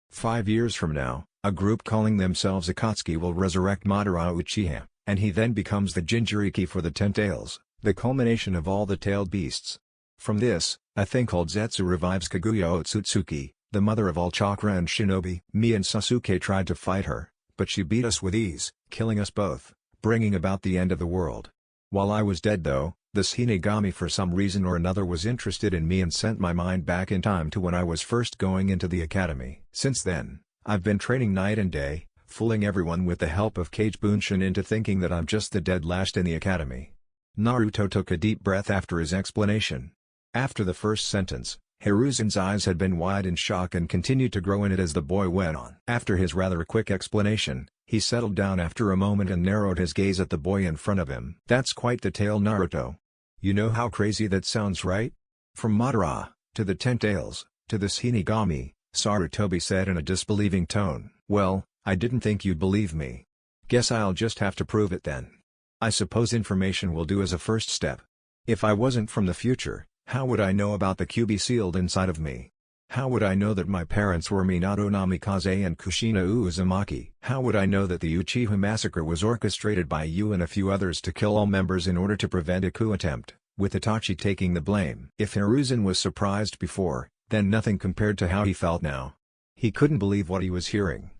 5 years from now, a group calling themselves Akatsuki will resurrect Madara Uchiha, and he then becomes the Jinchuriki for the 10 tails, the culmination of all the tailed beasts. From this, a thing called Zetsu revives Kaguya Otsutsuki, the mother of all chakra and shinobi. Me and Sasuke tried to fight her, but she beat us with ease, killing us both, bringing about the end of the world. While I was dead though, the Shinigami for some reason or another was interested in me and sent my mind back in time to when I was first going into the academy. Since then, I've been training night and day, fooling everyone with the help of Kage Bunshin into thinking that I'm just the dead last in the academy." Naruto took a deep breath after his explanation. After the first sentence, Hiruzen's eyes had been wide in shock and continued to grow in it as the boy went on. After his rather quick explanation, he settled down after a moment and narrowed his gaze at the boy in front of him. "That's quite the tale, Naruto. You know how crazy that sounds, right? From Madara, to the 10 tails, to the Shinigami," Sarutobi said in a disbelieving tone. "Well, I didn't think you'd believe me. Guess I'll just have to prove it then. I suppose information will do as a first step. If I wasn't from the future, how would I know about the QB sealed inside of me? How would I know that my parents were Minato Namikaze and Kushina Uzumaki? How would I know that the Uchiha massacre was orchestrated by you and a few others to kill all members in order to prevent a coup attempt, with Itachi taking the blame?" If Hiruzen was surprised before, then nothing compared to how he felt now. He couldn't believe what he was hearing.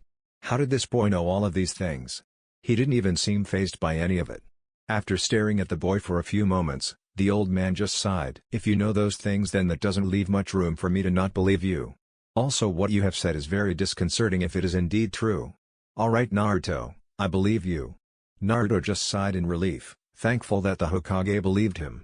How did this boy know all of these things? He didn't even seem fazed by any of it. After staring at the boy for a few moments, the old man just sighed. If you know those things, then that doesn't leave much room for me to not believe you. Also, what you have said is very disconcerting if it is indeed true. Alright Naruto, I believe you. Naruto just sighed in relief, thankful that the Hokage believed him.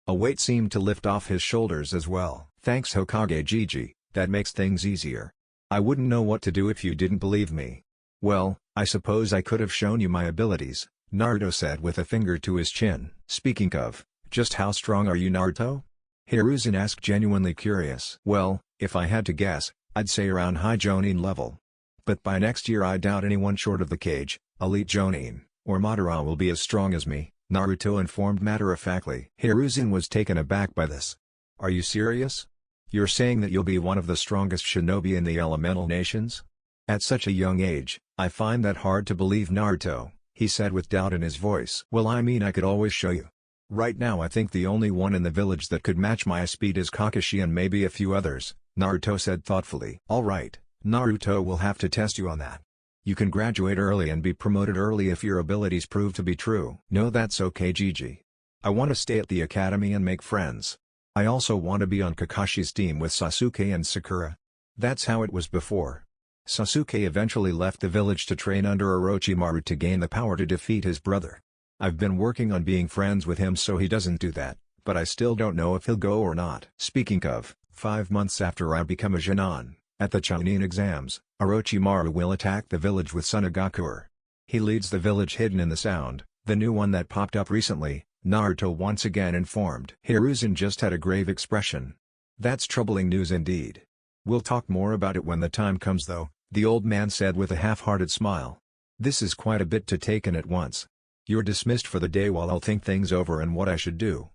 A weight seemed to lift off his shoulders as well. Thanks Hokage Gigi, that makes things easier. I wouldn't know what to do if you didn't believe me. Well, I suppose I could have shown you my abilities, Naruto said with a finger to his chin. Speaking of, just how strong are you Naruto? Hiruzen asked, genuinely curious. Well, if I had to guess, I'd say around high Jonin level. But by next year I doubt anyone short of the Kage, Elite Jonin, or Madara will be as strong as me, Naruto informed matter-of-factly. Hiruzen was taken aback by this. Are you serious? You're saying that you'll be one of the strongest shinobi in the elemental nations? At such a young age, I find that hard to believe Naruto, he said with doubt in his voice. Well, I mean, I could always show you. Right now I think the only one in the village that could match my speed is Kakashi and maybe a few others, Naruto said thoughtfully. Alright, Naruto will have to test you on that. You can graduate early and be promoted early if your abilities prove to be true. No, that's okay Gigi. I want to stay at the academy and make friends. I also want to be on Kakashi's team with Sasuke and Sakura. That's how it was before. Sasuke eventually left the village to train under Orochimaru to gain the power to defeat his brother. I've been working on being friends with him so he doesn't do that, but I still don't know if he'll go or not. Speaking of, 5 months after I become a Jonin, at the Chunin exams, Orochimaru will attack the village with Tsunagakuer. He leads the village hidden in the sound, the new one that popped up recently, Naruto once again informed. Hiruzen just had a grave expression. That's troubling news indeed. We'll talk more about it when the time comes though, the old man said with a half-hearted smile. This is quite a bit to take in at once. You're dismissed for the day while I'll think things over and what I should do.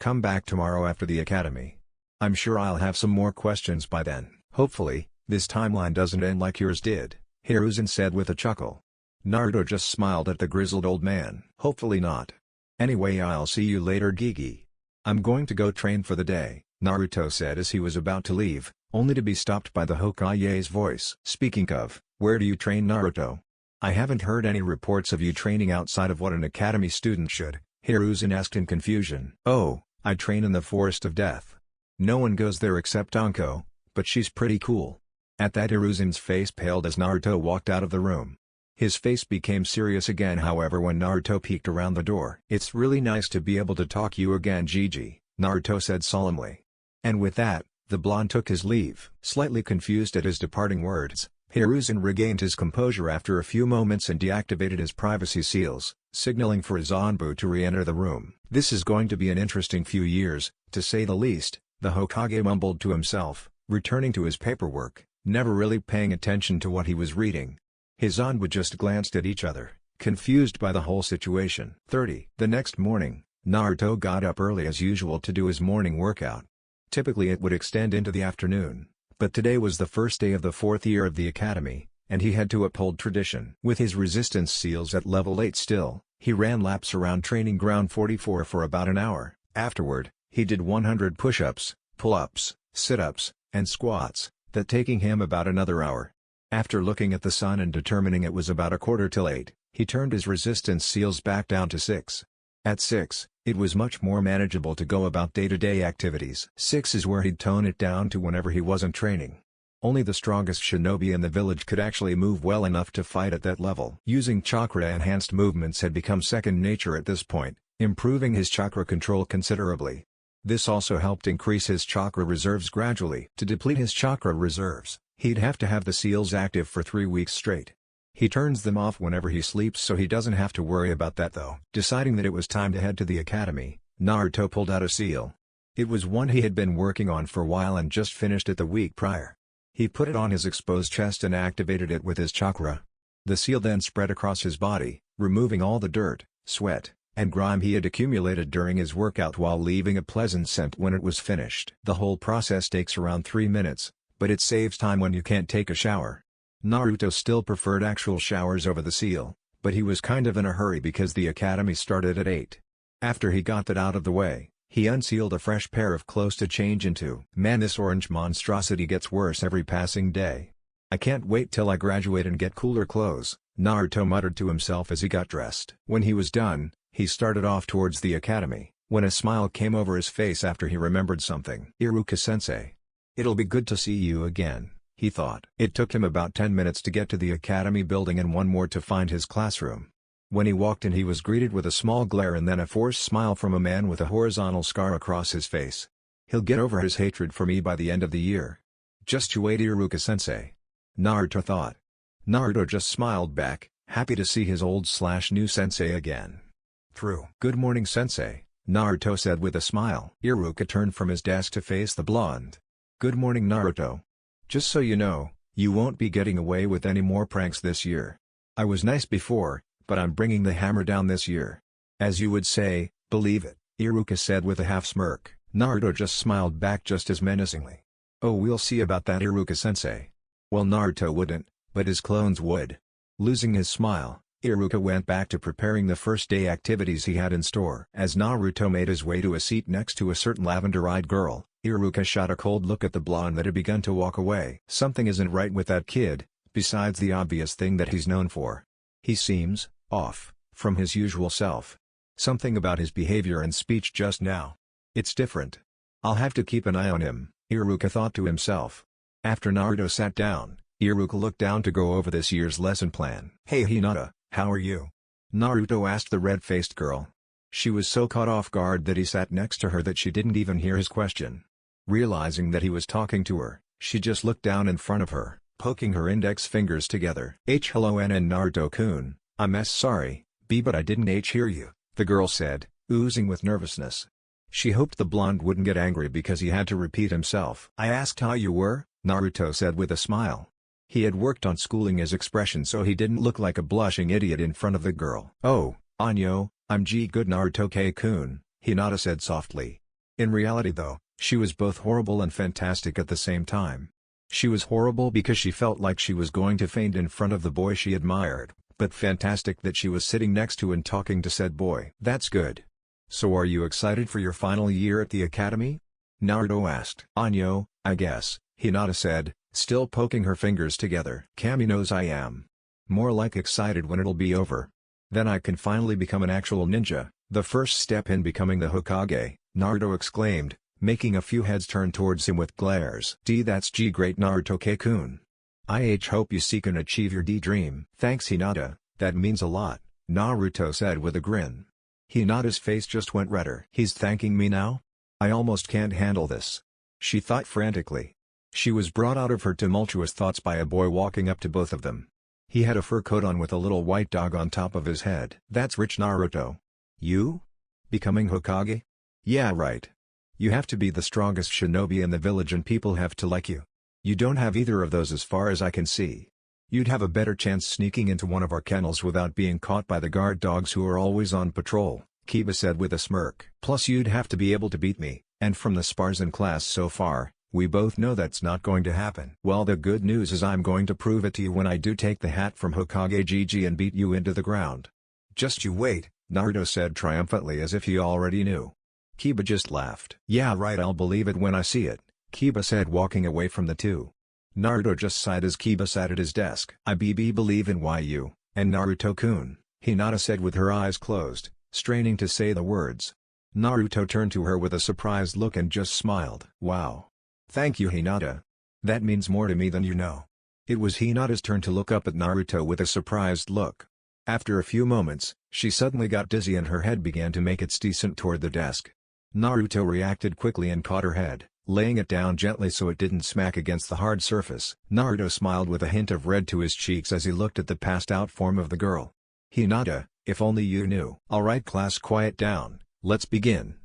Come back tomorrow after the academy. I'm sure I'll have some more questions by then. Hopefully, this timeline doesn't end like yours did, Hiruzen said with a chuckle. Naruto just smiled at the grizzled old man. Hopefully not. Anyway, I'll see you later Gigi. I'm going to go train for the day, Naruto said as he was about to leave, only to be stopped by the Hokage's voice. Speaking of, where do you train Naruto? I haven't heard any reports of you training outside of what an academy student should, Hiruzen asked in confusion. Oh, I train in the Forest of Death. No one goes there except Anko, but she's pretty cool. At that Hiruzen's face paled as Naruto walked out of the room. His face became serious again however when Naruto peeked around the door. It's really nice to be able to talk to you again Gigi, Naruto said solemnly. And with that, the blonde took his leave. Slightly confused at his departing words, Hiruzen regained his composure after a few moments and deactivated his privacy seals, signaling for his Zanbu to re-enter the room. This is going to be an interesting few years, to say the least, the Hokage mumbled to himself, returning to his paperwork, never really paying attention to what he was reading. His Zanbu just glanced at each other, confused by the whole situation. 30. The next morning, Naruto got up early as usual to do his morning workout. Typically it would extend into the afternoon, but today was the first day of the 4th year of the academy, and he had to uphold tradition. With his resistance seals at level 8 still, he ran laps around training ground 44 for about an hour. Afterward, he did 100 push-ups, pull-ups, sit-ups, and squats, that taking him about another hour. After looking at the sun and determining it was about 7:45, he turned his resistance seals back down to 6. At 6, it was much more manageable to go about day-to-day activities. 6 is where he'd tone it down to whenever he wasn't training. Only the strongest shinobi in the village could actually move well enough to fight at that level. Using chakra-enhanced movements had become second nature at this point, improving his chakra control considerably. This also helped increase his chakra reserves gradually. To deplete his chakra reserves, he'd have to have the seals active for 3 weeks straight. He turns them off whenever he sleeps so he doesn't have to worry about that though. Deciding that it was time to head to the academy, Naruto pulled out a seal. It was one he had been working on for a while and just finished it the week prior. He put it on his exposed chest and activated it with his chakra. The seal then spread across his body, removing all the dirt, sweat, and grime he had accumulated during his workout while leaving a pleasant scent when it was finished. The whole process takes around 3 minutes, but it saves time when you can't take a shower. Naruto still preferred actual showers over the seal, but he was kind of in a hurry because the academy started at 8. After he got that out of the way, he unsealed a fresh pair of clothes to change into. Man, this orange monstrosity gets worse every passing day. I can't wait till I graduate and get cooler clothes, Naruto muttered to himself as he got dressed. When he was done, He started off towards the academy, when a smile came over his face after he remembered something. Iruka-sensei. It'll be good to see you again, he thought. It took him about 10 minutes to get to the academy building and one more to find his classroom. When he walked in he was greeted with a small glare and then a forced smile from a man with a horizontal scar across his face. He'll get over his hatred for me by the end of the year. Just you wait, Iruka-sensei. Naruto thought. Naruto just smiled back, happy to see his old/new sensei again. True. Good morning, sensei, Naruto said with a smile. Iruka turned from his desk to face the blonde. Good morning, Naruto. Just so you know, you won't be getting away with any more pranks this year. I was nice before, but I'm bringing the hammer down this year. As you would say, believe it, Iruka said with a half smirk. Naruto just smiled back just as menacingly. Oh, we'll see about that, Iruka-sensei. Well, Naruto wouldn't, but his clones would. Losing his smile, Iruka went back to preparing the first day activities he had in store. As Naruto made his way to a seat next to a certain lavender-eyed girl, Iruka shot a cold look at the blonde that had begun to walk away. Something isn't right with that kid, besides the obvious thing that he's known for. He seems off from his usual self. Something about his behavior and speech just now. It's different. I'll have to keep an eye on him, Iruka thought to himself. After Naruto sat down, Iruka looked down to go over this year's lesson plan. Hey Hinata, how are you? Naruto asked the red-faced girl. She was so caught off guard that he sat next to her that she didn't even hear his question. Realizing that he was talking to her, she just looked down in front of her, poking her index fingers together. Hello and Naruto-kun, I'm sorry, but I didn't hear you, the girl said, oozing with nervousness. She hoped the blonde wouldn't get angry because he had to repeat himself. I asked how you were, Naruto said with a smile. He had worked on schooling his expression so he didn't look like a blushing idiot in front of the girl. Oh, Anyo, I'm good Naruto-kun, Hinata said softly. In reality though, she was both horrible and fantastic at the same time. She was horrible because she felt like she was going to faint in front of the boy she admired, but fantastic that she was sitting next to and talking to said boy. That's good. So are you excited for your final year at the academy? Naruto asked. Anyo, I guess, Hinata said, still poking her fingers together. Kami knows I am. More like excited when it'll be over. Then I can finally become an actual ninja, the first step in becoming the Hokage, Naruto exclaimed, making a few heads turn towards him with glares. That's great Naruto-kun. I hope you seek and achieve your dream. Thanks Hinata, that means a lot, Naruto said with a grin. Hinata's face just went redder. He's thanking me now? I almost can't handle this, she thought frantically. She was brought out of her tumultuous thoughts by a boy walking up to both of them. He had a fur coat on with a little white dog on top of his head. That's rich Naruto. You? Becoming Hokage? Yeah right. You have to be the strongest shinobi in the village and people have to like you. You don't have either of those as far as I can see. You'd have a better chance sneaking into one of our kennels without being caught by the guard dogs who are always on patrol, Kiba said with a smirk. Plus you'd have to be able to beat me, and from the spars in class so far, we both know that's not going to happen. Well, the good news is I'm going to prove it to you when I do take the hat from Hokage Gigi and beat you into the ground. Just you wait, Naruto said triumphantly as if he already knew. Kiba just laughed. Yeah right, I'll believe it when I see it, Kiba said walking away from the two. Naruto just sighed as Kiba sat at his desk. I believe in you, and Naruto-kun, Hinata said with her eyes closed, straining to say the words. Naruto turned to her with a surprised look and just smiled. Wow. Thank you Hinata. That means more to me than you know. It was Hinata's turn to look up at Naruto with a surprised look. After a few moments, she suddenly got dizzy and her head began to make its descent toward the desk. Naruto reacted quickly and caught her head, laying it down gently so it didn't smack against the hard surface. Naruto smiled with a hint of red to his cheeks as he looked at the passed-out form of the girl. Hinata, if only you knew. Alright class, quiet down, let's begin.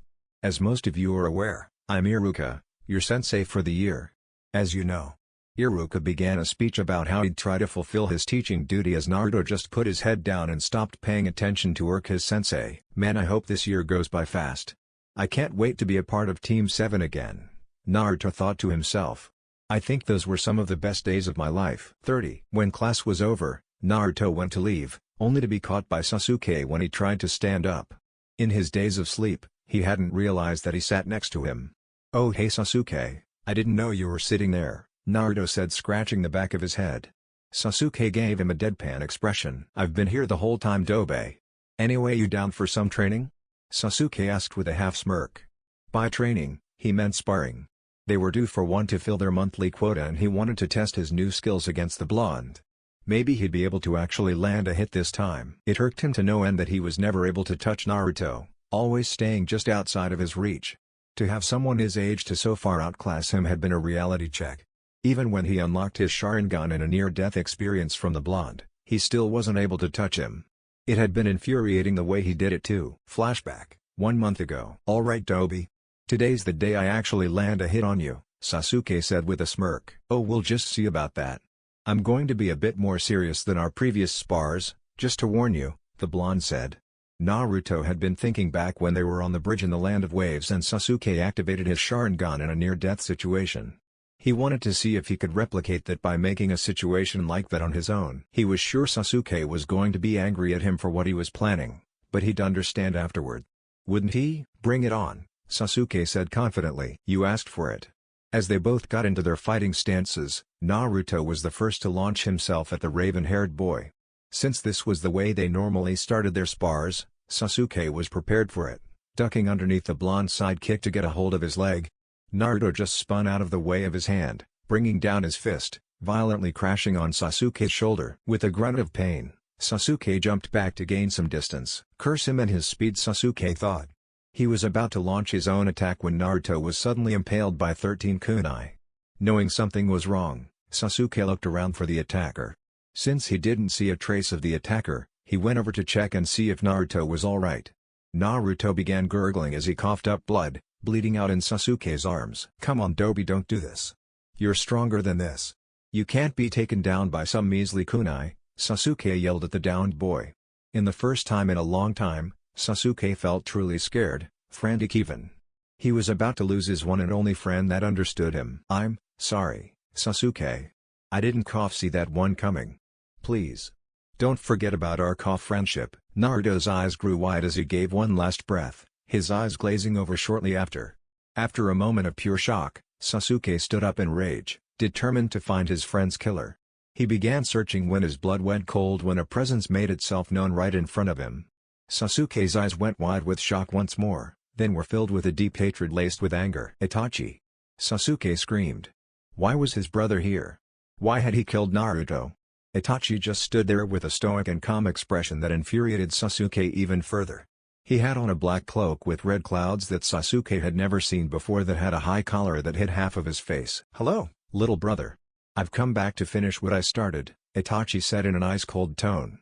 As most of you are aware, I'm Iruka, your sensei for the year. As you know. Iruka began a speech about how he'd try to fulfill his teaching duty as Naruto just put his head down and stopped paying attention to his sensei. Man, I hope this year goes by fast. I can't wait to be a part of Team 7 again, Naruto thought to himself. I think those were some of the best days of my life. 30. When class was over, Naruto went to leave, only to be caught by Sasuke when he tried to stand up. In his days of sleep, he hadn't realized that he sat next to him. Oh hey Sasuke, I didn't know you were sitting there, Naruto said scratching the back of his head. Sasuke gave him a deadpan expression. I've been here the whole time Dobe. Anyway, you down for some training? Sasuke asked with a half smirk. By training, he meant sparring. They were due for one to fill their monthly quota and he wanted to test his new skills against the blonde. Maybe he'd be able to actually land a hit this time. It irked him to no end that he was never able to touch Naruto, always staying just outside of his reach. To have someone his age to so far outclass him had been a reality check. Even when he unlocked his Sharingan in a near-death experience from the blonde, he still wasn't able to touch him. It had been infuriating the way he did it too. Flashback, 1 month ago. Alright Toby. Today's the day I actually land a hit on you, Sasuke said with a smirk. Oh, we'll just see about that. I'm going to be a bit more serious than our previous spars, just to warn you, the blonde said. Naruto had been thinking back when they were on the bridge in the Land of Waves and Sasuke activated his Sharingan in a near-death situation. He wanted to see if he could replicate that by making a situation like that on his own. He was sure Sasuke was going to be angry at him for what he was planning, but he'd understand afterward. Wouldn't he? Bring it on, Sasuke said confidently. You asked for it. As they both got into their fighting stances, Naruto was the first to launch himself at the raven-haired boy. Since this was the way they normally started their spars, Sasuke was prepared for it. Ducking underneath the blonde's sidekick to get a hold of his leg, Naruto just spun out of the way of his hand, bringing down his fist, violently crashing on Sasuke's shoulder. With a grunt of pain, Sasuke jumped back to gain some distance. Curse him and his speed, Sasuke thought. He was about to launch his own attack when Naruto was suddenly impaled by 13 kunai. Knowing something was wrong, Sasuke looked around for the attacker. Since he didn't see a trace of the attacker, he went over to check and see if Naruto was alright. Naruto began gurgling as he coughed up blood, bleeding out in Sasuke's arms. Come on Dobi, don't do this. You're stronger than this. You can't be taken down by some measly kunai, Sasuke yelled at the downed boy. In the first time in a long time, Sasuke felt truly scared, frantic even. He was about to lose his one and only friend that understood him. I'm sorry, Sasuke. I didn't see that one coming. Please. Don't forget about our friendship. Naruto's eyes grew wide as he gave one last breath, his eyes glazing over shortly after. After a moment of pure shock, Sasuke stood up in rage, determined to find his friend's killer. He began searching when his blood went cold when a presence made itself known right in front of him. Sasuke's eyes went wide with shock once more, then were filled with a deep hatred laced with anger. Itachi! Sasuke screamed. Why was his brother here? Why had he killed Naruto? Itachi just stood there with a stoic and calm expression that infuriated Sasuke even further. He had on a black cloak with red clouds that Sasuke had never seen before that had a high collar that hid half of his face. Hello, little brother. I've come back to finish what I started, Itachi said in an ice-cold tone.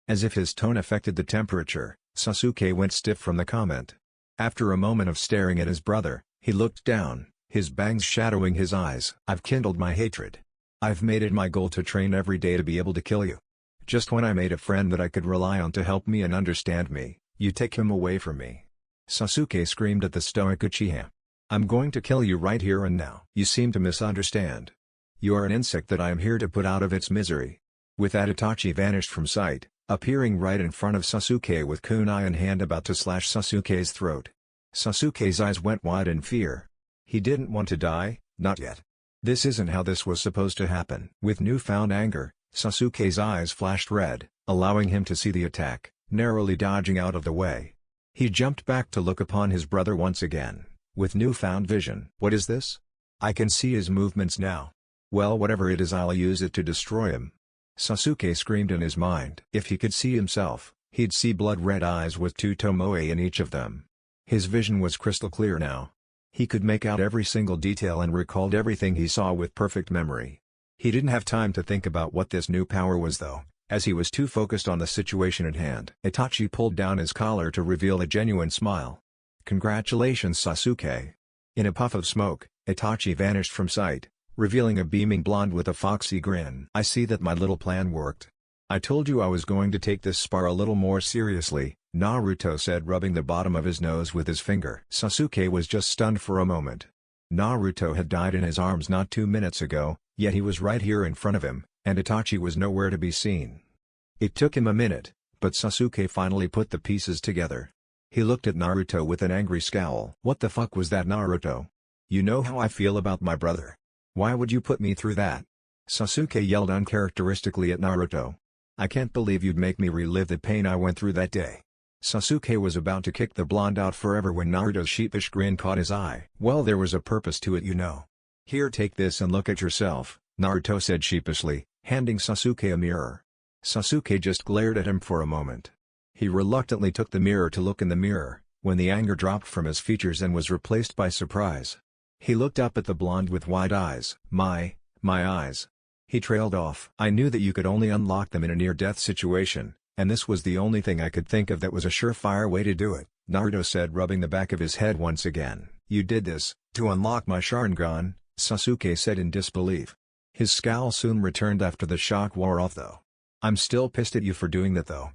As if his tone affected the temperature, Sasuke went stiff from the comment. After a moment of staring at his brother, he looked down, his bangs shadowing his eyes. I've kindled my hatred. I've made it my goal to train every day to be able to kill you. Just when I made a friend that I could rely on to help me and understand me, you take him away from me. Sasuke screamed at the stoic Uchiha. I'm going to kill you right here and now. You seem to misunderstand. You are an insect that I am here to put out of its misery. With that, Itachi vanished from sight, appearing right in front of Sasuke with kunai in hand about to slash Sasuke's throat. Sasuke's eyes went wide in fear. He didn't want to die, not yet. This isn't how this was supposed to happen. With newfound anger, Sasuke's eyes flashed red, allowing him to see the attack, narrowly dodging out of the way. He jumped back to look upon his brother once again, with newfound vision. What is this? I can see his movements now. Well, whatever it is, I'll use it to destroy him. Sasuke screamed in his mind. If he could see himself, he'd see blood-red eyes with 2 tomoe in each of them. His vision was crystal clear now. He could make out every single detail and recalled everything he saw with perfect memory. He didn't have time to think about what this new power was though, as he was too focused on the situation at hand. Itachi pulled down his collar to reveal a genuine smile. Congratulations, Sasuke. In a puff of smoke, Itachi vanished from sight, revealing a beaming blonde with a foxy grin. I see that my little plan worked. I told you I was going to take this spar a little more seriously, Naruto said, rubbing the bottom of his nose with his finger. Sasuke was just stunned for a moment. Naruto had died in his arms not 2 minutes ago, yet he was right here in front of him, and Itachi was nowhere to be seen. It took him a minute, but Sasuke finally put the pieces together. He looked at Naruto with an angry scowl. What the fuck was that, Naruto? You know how I feel about my brother. Why would you put me through that? Sasuke yelled uncharacteristically at Naruto. I can't believe you'd make me relive the pain I went through that day. Sasuke was about to kick the blonde out forever when Naruto's sheepish grin caught his eye. Well, there was a purpose to it, you know. Here, take this and look at yourself, Naruto said sheepishly, handing Sasuke a mirror. Sasuke just glared at him for a moment. He reluctantly took the mirror to look in the mirror, when the anger dropped from his features and was replaced by surprise. He looked up at the blonde with wide eyes. My eyes. He trailed off. I knew that you could only unlock them in a near-death situation, and this was the only thing I could think of that was a surefire way to do it, Naruto said, rubbing the back of his head once again. You did this to unlock my Sharingan, Sasuke said in disbelief. His scowl soon returned after the shock wore off though. I'm still pissed at you for doing that though.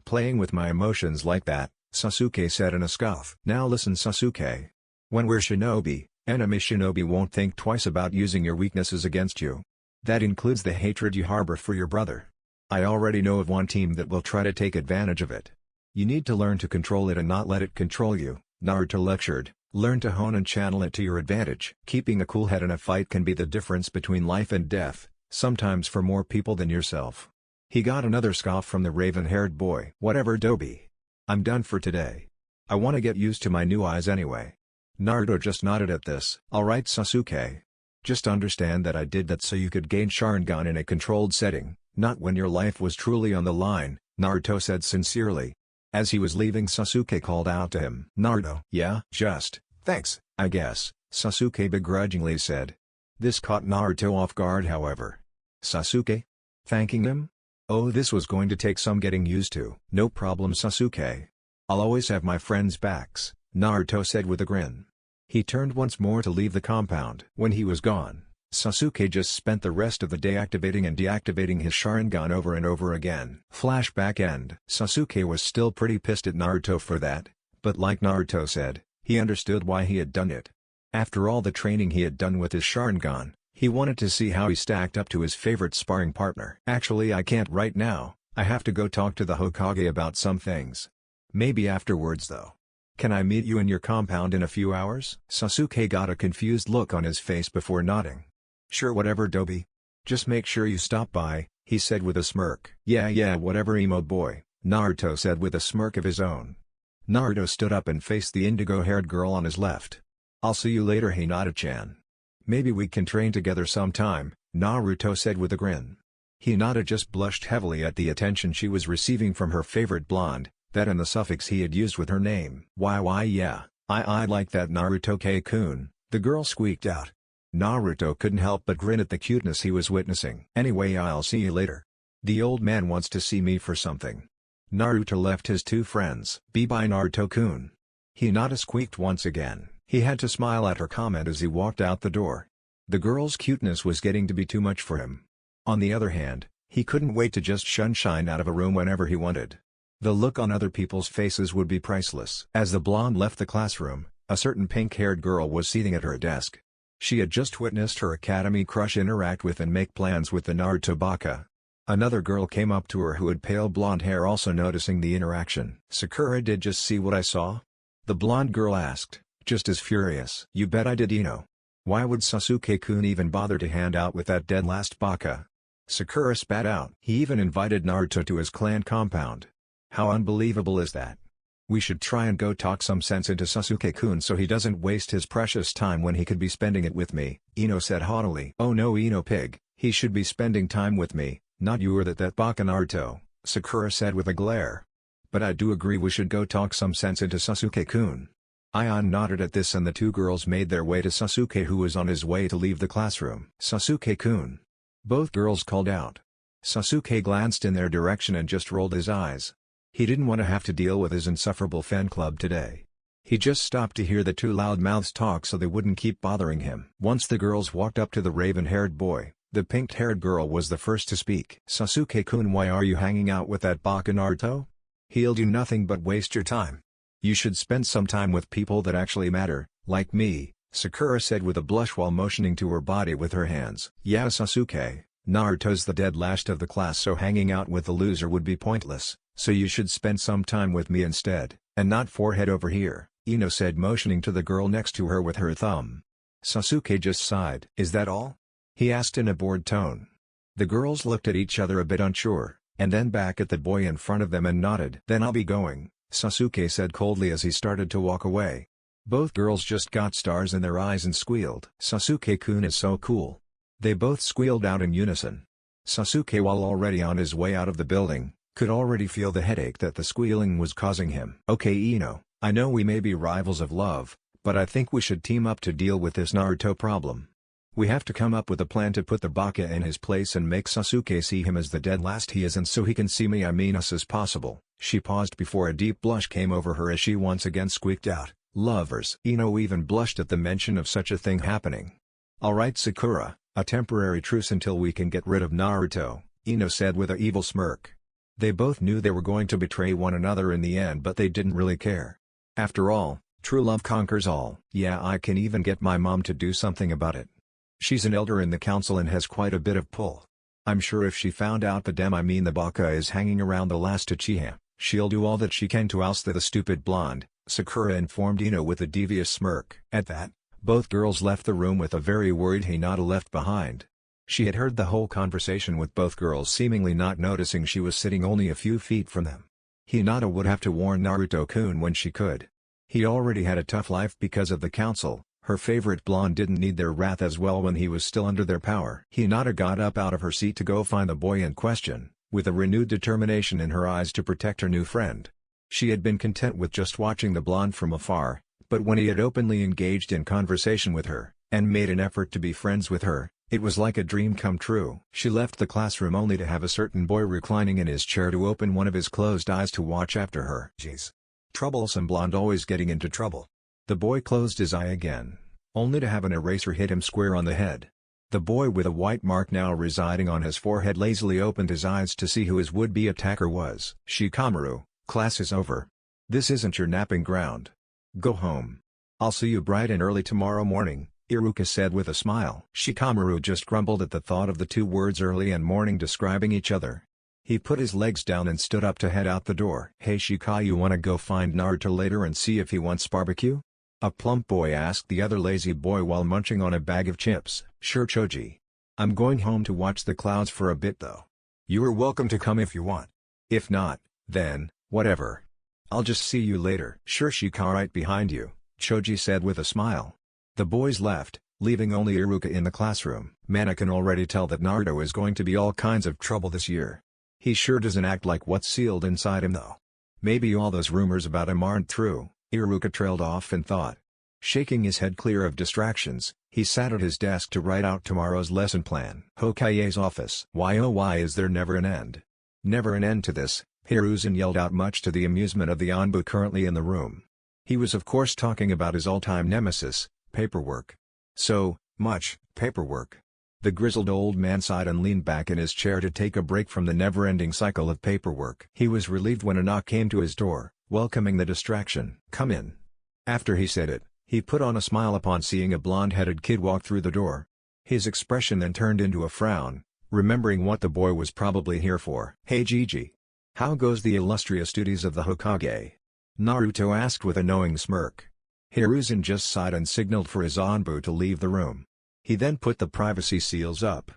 Playing with my emotions like that, Sasuke said in a scoff. Now listen, Sasuke. When we're shinobi, enemy shinobi won't think twice about using your weaknesses against you. That includes the hatred you harbor for your brother. I already know of one team that will try to take advantage of it. You need to learn to control it and not let it control you, Naruto lectured. Learn to hone and channel it to your advantage. Keeping a cool head in a fight can be the difference between life and death, sometimes for more people than yourself. He got another scoff from the raven-haired boy. Whatever, Dobi. I'm done for today. I want to get used to my new eyes anyway. Naruto just nodded at this. Alright, Sasuke. Just understand that I did that so you could gain Sharingan in a controlled setting, not when your life was truly on the line, Naruto said sincerely. As he was leaving, Sasuke called out to him. Naruto. Yeah, just, thanks, I guess, Sasuke begrudgingly said. This caught Naruto off guard, however. Sasuke? Thanking him? Oh, this was going to take some getting used to. No problem, Sasuke. I'll always have my friends' backs, Naruto said with a grin. He turned once more to leave the compound. When he was gone, Sasuke just spent the rest of the day activating and deactivating his Sharingan over and over again. Flashback end. Sasuke was still pretty pissed at Naruto for that, but like Naruto said, he understood why he had done it. After all the training he had done with his Sharingan, he wanted to see how he stacked up to his favorite sparring partner. Actually, I can't right now, I have to go talk to the Hokage about some things. Maybe afterwards though. Can I meet you in your compound in a few hours? Sasuke got a confused look on his face before nodding. Sure, whatever, Dobi. Just make sure you stop by, he said with a smirk. Yeah, whatever, emo boy, Naruto said with a smirk of his own. Naruto stood up and faced the indigo-haired girl on his left. I'll see you later, Hinata-chan. Maybe we can train together sometime, Naruto said with a grin. Hinata just blushed heavily at the attention she was receiving from her favorite blonde, that and the suffix he had used with her name. Why yeah, I like that, Naruto-kun, the girl squeaked out. Naruto couldn't help but grin at the cuteness he was witnessing. Anyway, I'll see you later. The old man wants to see me for something. Naruto left his two friends. Bye Naruto-kun. Hinata squeaked once again. He had to smile at her comment as he walked out the door. The girl's cuteness was getting to be too much for him. On the other hand, he couldn't wait to just shine out of a room whenever he wanted. The look on other people's faces would be priceless. As the blonde left the classroom, a certain pink-haired girl was seating at her desk. She had just witnessed her academy crush interact with and make plans with the Naruto baka. Another girl came up to her who had pale blonde hair, also noticing the interaction. Sakura did just see what I saw? The blonde girl asked, just as furious. You bet I did, Ino. Why would Sasuke-kun even bother to hand out with that dead last baka? Sakura spat out. He even invited Naruto to his clan compound. How unbelievable is that? We should try and go talk some sense into Sasuke-kun so he doesn't waste his precious time when he could be spending it with me, Ino said haughtily. Oh no, Ino pig, he should be spending time with me, not you or that baka Naruto, Sakura said with a glare. But I do agree we should go talk some sense into Sasuke-kun. Ion nodded at this and the two girls made their way to Sasuke, who was on his way to leave the classroom. Sasuke-kun. Both girls called out. Sasuke glanced in their direction and just rolled his eyes. He didn't want to have to deal with his insufferable fan club today. He just stopped to hear the two loudmouths talk so they wouldn't keep bothering him. Once the girls walked up to the raven-haired boy, the pink-haired girl was the first to speak. Sasuke-kun, why are you hanging out with that baka Naruto? He'll do nothing but waste your time. You should spend some time with people that actually matter, like me, Sakura said with a blush while motioning to her body with her hands. Yeah, Sasuke, Naruto's the dead last of the class, so hanging out with the loser would be pointless. So you should spend some time with me instead, and not forehead over here, Ino said, motioning to the girl next to her with her thumb. Sasuke just sighed. Is that all? He asked in a bored tone. The girls looked at each other a bit unsure, and then back at the boy in front of them and nodded. Then I'll be going, Sasuke said coldly as he started to walk away. Both girls just got stars in their eyes and squealed. Sasuke-kun is so cool. They both squealed out in unison. Sasuke, while already on his way out of the building, could already feel the headache that the squealing was causing him. Okay Ino, I know we may be rivals of love, but I think we should team up to deal with this Naruto problem. We have to come up with a plan to put the baka in his place and make Sasuke see him as the dead last he isn't, so he can see me, I mean us, as possible. She paused before a deep blush came over her as she once again squeaked out, "Lovers." Ino even blushed at the mention of such a thing happening. "Alright Sakura, a temporary truce until we can get rid of Naruto," Ino said with an evil smirk. They both knew they were going to betray one another in the end, but they didn't really care. After all, true love conquers all. Yeah, I can even get my mom to do something about it. She's an elder in the council and has quite a bit of pull. I'm sure if she found out the baka is hanging around the last Uchiha, she'll do all that she can to oust the stupid blonde, Sakura informed Ino with a devious smirk. At that, both girls left the room with a very worried Hinata left behind. She had heard the whole conversation with both girls seemingly not noticing she was sitting only a few feet from them. Hinata would have to warn Naruto-kun when she could. He already had a tough life because of the council. Her favorite blonde didn't need their wrath as well when he was still under their power. Hinata got up out of her seat to go find the boy in question, with a renewed determination in her eyes to protect her new friend. She had been content with just watching the blonde from afar, but when he had openly engaged in conversation with her, and made an effort to be friends with her, it was like a dream come true. She left the classroom only to have a certain boy reclining in his chair to open one of his closed eyes to watch after her. Jeez. Troublesome blonde, always getting into trouble. The boy closed his eye again, only to have an eraser hit him square on the head. The boy with a white mark now residing on his forehead lazily opened his eyes to see who his would-be attacker was. "Shikamaru, class is over. This isn't your napping ground. Go home. I'll see you bright and early tomorrow morning," Iruka said with a smile. Shikamaru just grumbled at the thought of the two words early and morning describing each other. He put his legs down and stood up to head out the door. "Hey Shika, you wanna go find Naruto later and see if he wants barbecue?" A plump boy asked the other lazy boy while munching on a bag of chips. "Sure Choji. I'm going home to watch the clouds for a bit though. You are welcome to come if you want. If not, then, whatever. I'll just see you later." "Sure Shika, right behind you," Choji said with a smile. The boys left, leaving only Iruka in the classroom. "Man, I can already tell that Naruto is going to be all kinds of trouble this year. He sure doesn't act like what's sealed inside him though. Maybe all those rumors about him aren't true," Iruka trailed off in thought. Shaking his head clear of distractions, he sat at his desk to write out tomorrow's lesson plan. Hokage's office. "Why oh why is there never an end? Never an end to this," Hiruzen yelled out, much to the amusement of the Anbu currently in the room. He was of course talking about his all-time nemesis, paperwork. So much paperwork. The grizzled old man sighed and leaned back in his chair to take a break from the never-ending cycle of paperwork. He was relieved when a knock came to his door, welcoming the distraction. "Come in." After he said it, he put on a smile upon seeing a blonde-headed kid walk through the door. His expression then turned into a frown, remembering what the boy was probably here for. "Hey Gigi. How goes the illustrious duties of the Hokage?" Naruto asked with a knowing smirk. Hiruzen just sighed and signaled for his Anbu to leave the room. He then put the privacy seals up.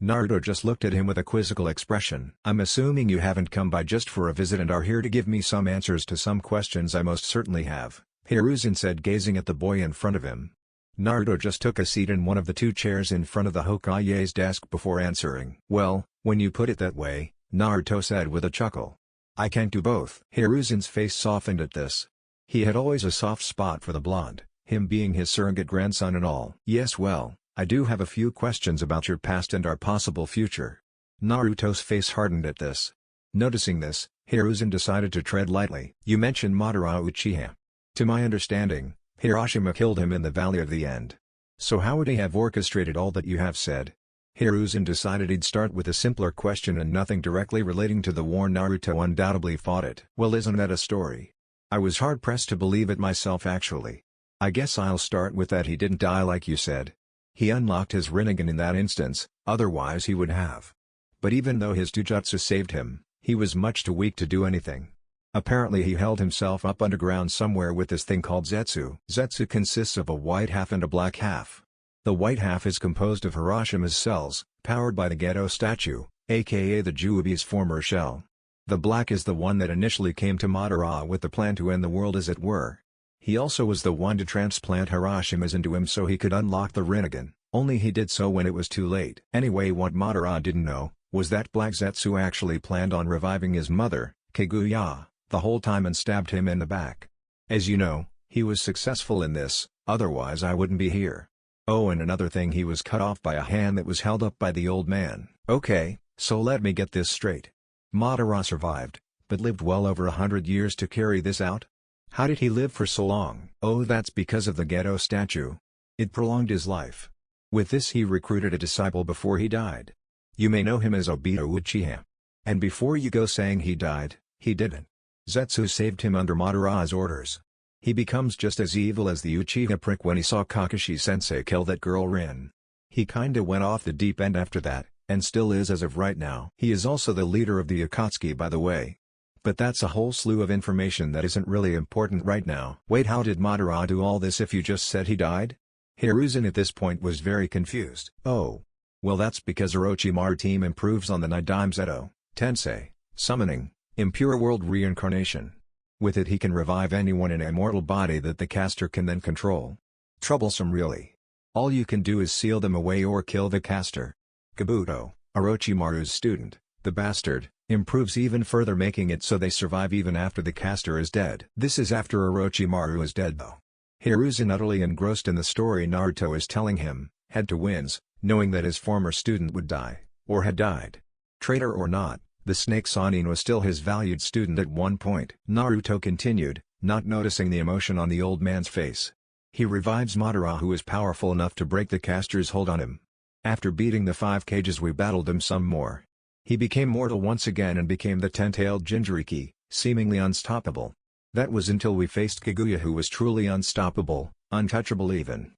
Naruto just looked at him with a quizzical expression. "I'm assuming you haven't come by just for a visit and are here to give me some answers to some questions." "I most certainly have," Hiruzen said, gazing at the boy in front of him. Naruto just took a seat in one of the two chairs in front of the Hokage's desk before answering. "Well, when you put it that way," Naruto said with a chuckle. "I can't do both." Hiruzen's face softened at this. He had always a soft spot for the blonde, him being his surrogate grandson and all. "Yes, well, I do have a few questions about your past and our possible future." Naruto's face hardened at this. Noticing this, Hiruzen decided to tread lightly. "You mentioned Madara Uchiha. To my understanding, Hiroshima killed him in the Valley of the End. So how would he have orchestrated all that you have said?" Hiruzen decided he'd start with a simpler question and nothing directly relating to the war Naruto undoubtedly fought it. "Well, isn't that a story? I was hard-pressed to believe it myself actually. I guess I'll start with that he didn't die like you said. He unlocked his Rinnegan in that instance, otherwise he would have. But even though his Jujutsu saved him, he was much too weak to do anything. Apparently he held himself up underground somewhere with this thing called Zetsu. Zetsu consists of a white half and a black half. The white half is composed of Hiroshima's cells, powered by the Geto statue, aka the Juubi's former shell. The black is the one that initially came to Madara with the plan to end the world as it were. He also was the one to transplant Hiroshimas into him so he could unlock the Rinnegan, only he did so when it was too late. Anyway, what Madara didn't know, was that Black Zetsu actually planned on reviving his mother, Kaguya, the whole time and stabbed him in the back. As you know, he was successful in this, otherwise I wouldn't be here. Oh, and another thing, he was cut off by a hand that was held up by the old man. Okay, so let me get this straight. Madara survived, but lived well over 100 years to carry this out? How did he live for so long? Oh, that's because of the Geto statue. It prolonged his life. With this he recruited a disciple before he died. You may know him as Obito Uchiha. And before you go saying he died, he didn't. Zetsu saved him under Madara's orders. He becomes just as evil as the Uchiha prick when he saw Kakashi-sensei kill that girl Rin. He kinda went off the deep end after that, and still is as of right now. He is also the leader of the Akatsuki, by the way. But that's a whole slew of information that isn't really important right now. Wait, how did Madara do all this if you just said he died? Hiruzen at this point was very confused. Oh. Well, that's because Orochimaru team improves on the Nidaime Zeto, Tensei, summoning, impure world reincarnation. With it he can revive anyone in a mortal body that the caster can then control. Troublesome really. All you can do is seal them away or kill the caster. Kabuto, Orochimaru's student, the bastard, improves even further, making it so they survive even after the caster is dead. This is after Orochimaru is dead though. Hiruzen, utterly engrossed in the story Naruto is telling him, head to wins, knowing that his former student would die, or had died. Traitor or not, the Snake Sannin was still his valued student at one point. Naruto continued, not noticing the emotion on the old man's face. He revives Madara, who is powerful enough to break the caster's hold on him. After beating the 5 cages we battled him some more. He became mortal once again and became the 10-tailed Jinchuriki, seemingly unstoppable. That was until we faced Kaguya, who was truly unstoppable, untouchable even.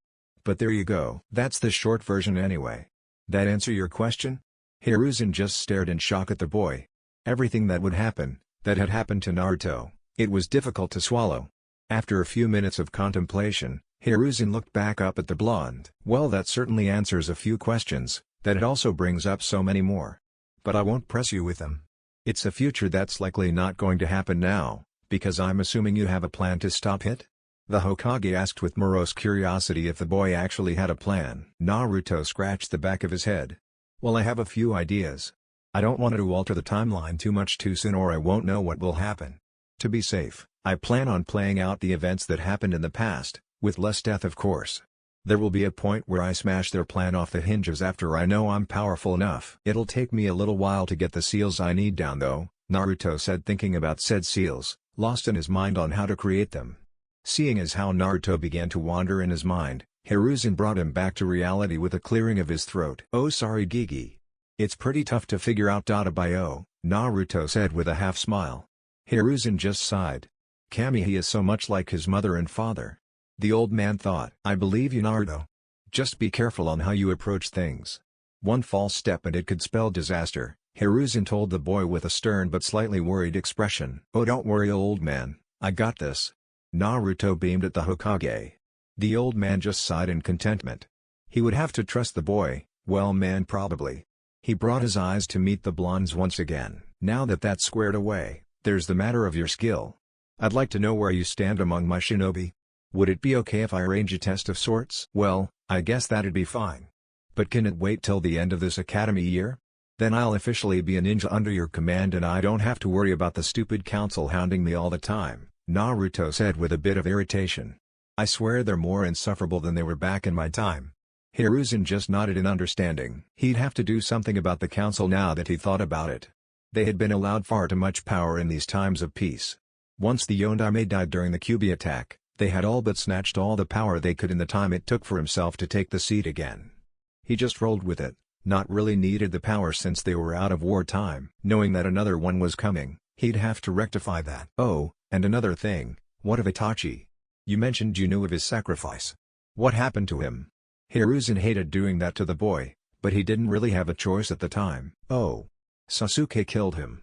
But there you go. That's the short version anyway. That answer your question? Hiruzen just stared in shock at the boy. Everything that would happen, that had happened to Naruto, it was difficult to swallow. After a few minutes of contemplation, Hiruzen looked back up at the blonde. Well, that certainly answers a few questions, that it also brings up so many more. But I won't press you with them. It's a future that's likely not going to happen now, because I'm assuming you have a plan to stop it? The Hokage asked with morose curiosity if the boy actually had a plan. Naruto scratched the back of his head. Well, I have a few ideas. I don't want to alter the timeline too much too soon or I won't know what will happen. To be safe, I plan on playing out the events that happened in the past, with less death of course. There will be a point where I smash their plan off the hinges after I know I'm powerful enough. It'll take me a little while to get the seals I need down though, Naruto said, thinking about said seals, lost in his mind on how to create them. Seeing as how Naruto began to wander in his mind, Hiruzen brought him back to reality with a clearing of his throat. Oh, sorry Gigi. It's pretty tough to figure out Bio, Naruto said with a half smile. Hiruzen just sighed. Kami, he is so much like his mother and father. The old man thought. I believe you, Naruto. Just be careful on how you approach things. One false step and it could spell disaster, Hiruzen told the boy with a stern but slightly worried expression. Oh, don't worry old man, I got this. Naruto beamed at the Hokage. The old man just sighed in contentment. He would have to trust the boy, well man probably. He brought his eyes to meet the blonde's once again. Now that that's squared away, there's the matter of your skill. I'd like to know where you stand among my shinobi. Would it be okay if I arrange a test of sorts? Well, I guess that'd be fine. But can it wait till the end of this academy year? Then I'll officially be a ninja under your command and I don't have to worry about the stupid council hounding me all the time, Naruto said with a bit of irritation. I swear they're more insufferable than they were back in my time. Hiruzen just nodded in understanding. He'd have to do something about the council now that he thought about it. They had been allowed far too much power in these times of peace. Once the Yondaime died during the Kyuubi attack, they had all but snatched all the power they could in the time it took for himself to take the seat again. He just rolled with it, not really needed the power since they were out of wartime. Knowing that another one was coming, he'd have to rectify that. Oh, and another thing, what of Itachi? You mentioned you knew of his sacrifice. What happened to him? Hiruzen hated doing that to the boy, but he didn't really have a choice at the time. Oh. Sasuke killed him.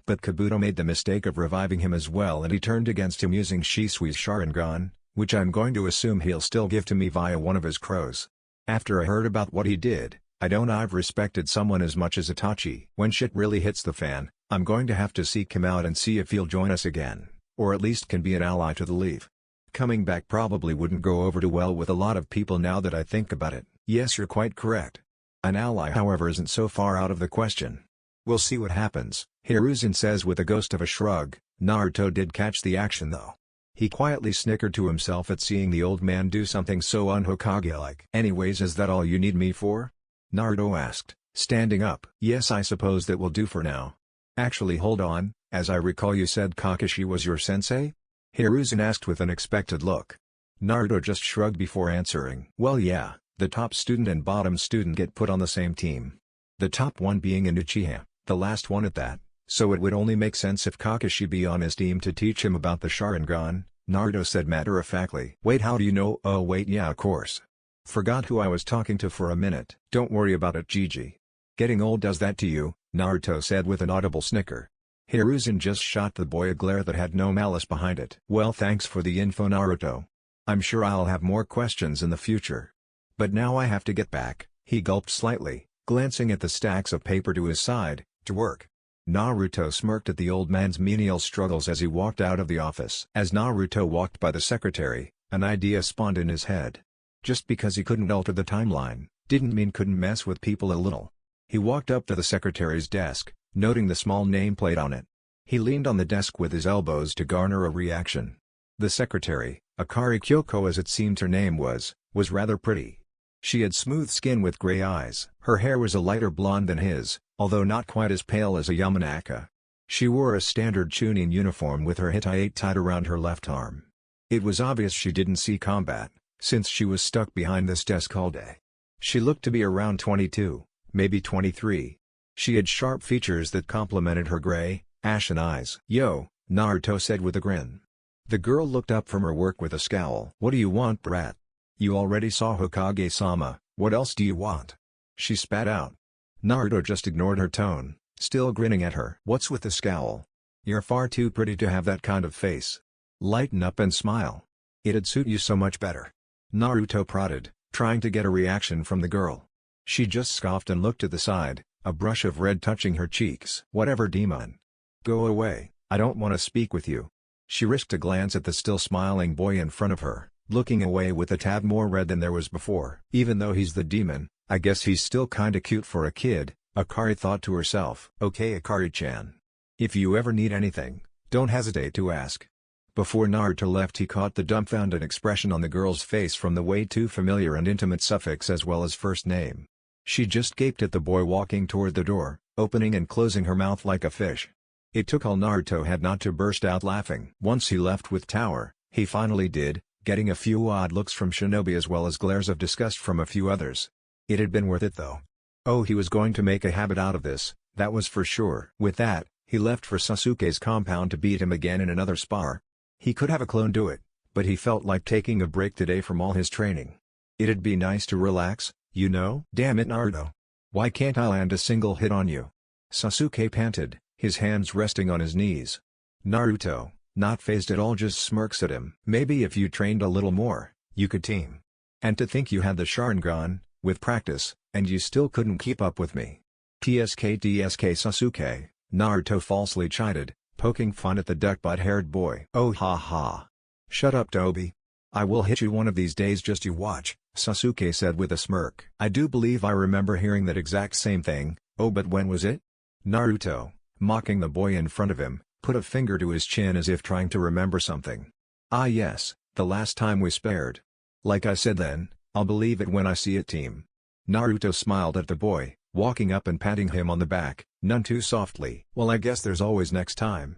But Kabuto made the mistake of reviving him as well and he turned against him using Shisui's Sharingan, which I'm going to assume he'll still give to me via one of his crows. After I heard about what he did, I've respected someone as much as Itachi. When shit really hits the fan, I'm going to have to seek him out and see if he'll join us again, or at least can be an ally to the Leaf. Coming back probably wouldn't go over too well with a lot of people now that I think about it. Yes, you're quite correct. An ally however isn't so far out of the question. We'll see what happens, Hiruzen says with a ghost of a shrug. Naruto did catch the action though. He quietly snickered to himself at seeing the old man do something so un-Hokage-like. Anyways, is that all you need me for? Naruto asked, standing up. Yes, I suppose that will do for now. Actually hold on, as I recall you said Kakashi was your sensei? Hiruzen asked with an expected look. Naruto just shrugged before answering. Well yeah, the top student and bottom student get put on the same team. The top one being an Uchiha, the last one at that, so it would only make sense if Kakashi be on his team to teach him about the Sharingan, Naruto said matter-of-factly. Wait, how do you know? Oh wait, yeah, of course. Forgot who I was talking to for a minute. Don't worry about it, Gigi. Getting old does that to you, Naruto said with an audible snicker. Hiruzen just shot the boy a glare that had no malice behind it. Well, thanks for the info, Naruto. I'm sure I'll have more questions in the future. But now I have to get back. He gulped slightly, glancing at the stacks of paper to his side, to work. Naruto smirked at the old man's menial struggles as he walked out of the office. As Naruto walked by the secretary, an idea spawned in his head. Just because he couldn't alter the timeline, didn't mean couldn't mess with people a little. He walked up to the secretary's desk, noting the small nameplate on it. He leaned on the desk with his elbows to garner a reaction. The secretary, Akari Kyoko as it seemed her name was rather pretty. She had smooth skin with gray eyes. Her hair was a lighter blonde than his, although not quite as pale as a Yamanaka. She wore a standard Chunin uniform with her hitai tied around her left arm. It was obvious she didn't see combat, since she was stuck behind this desk all day. She looked to be around 22, maybe 23. She had sharp features that complemented her gray, ashen eyes. Yo, Naruto said with a grin. The girl looked up from her work with a scowl. What do you want, brat? You already saw Hokage-sama, what else do you want? She spat out. Naruto just ignored her tone, still grinning at her. What's with the scowl? You're far too pretty to have that kind of face. Lighten up and smile. It'd suit you so much better. Naruto prodded, trying to get a reaction from the girl. She just scoffed and looked to the side, a brush of red touching her cheeks. Whatever, demon. Go away, I don't want to speak with you. She risked a glance at the still smiling boy in front of her, looking away with a tad more red than there was before. Even though he's the demon, I guess he's still kinda cute for a kid, Akari thought to herself. Okay, Akari-chan. If you ever need anything, don't hesitate to ask. Before Naruto left, he caught the dumbfounded expression on the girl's face from the way too familiar and intimate suffix as well as first name. She just gaped at the boy walking toward the door, opening and closing her mouth like a fish. It took all Naruto had not to burst out laughing. Once he left with Tower, he finally did, getting a few odd looks from Shinobi as well as glares of disgust from a few others. It had been worth it though. Oh, he was going to make a habit out of this, that was for sure. With that, he left for Sasuke's compound to beat him again in another spar. He could have a clone do it, but he felt like taking a break today from all his training. It'd be nice to relax, you know? Damn it, Naruto. Why can't I land a single hit on you? Sasuke panted, his hands resting on his knees. Naruto, not fazed at all, just smirks at him. Maybe if you trained a little more, you could team. And to think you had the Sharingan, with practice, and you still couldn't keep up with me. TSK Sasuke, Naruto falsely chided, poking fun at the duck-butt-haired boy. Oh ha ha. Shut up, Tobi. I will hit you one of these days, just you watch, Sasuke said with a smirk. I do believe I remember hearing that exact same thing. Oh, but when was it? Naruto, mocking the boy in front of him, put a finger to his chin as if trying to remember something. Ah yes, the last time we spared. Like I said then, I'll believe it when I see it, team. Naruto smiled at the boy, walking up and patting him on the back, none too softly. Well, I guess there's always next time.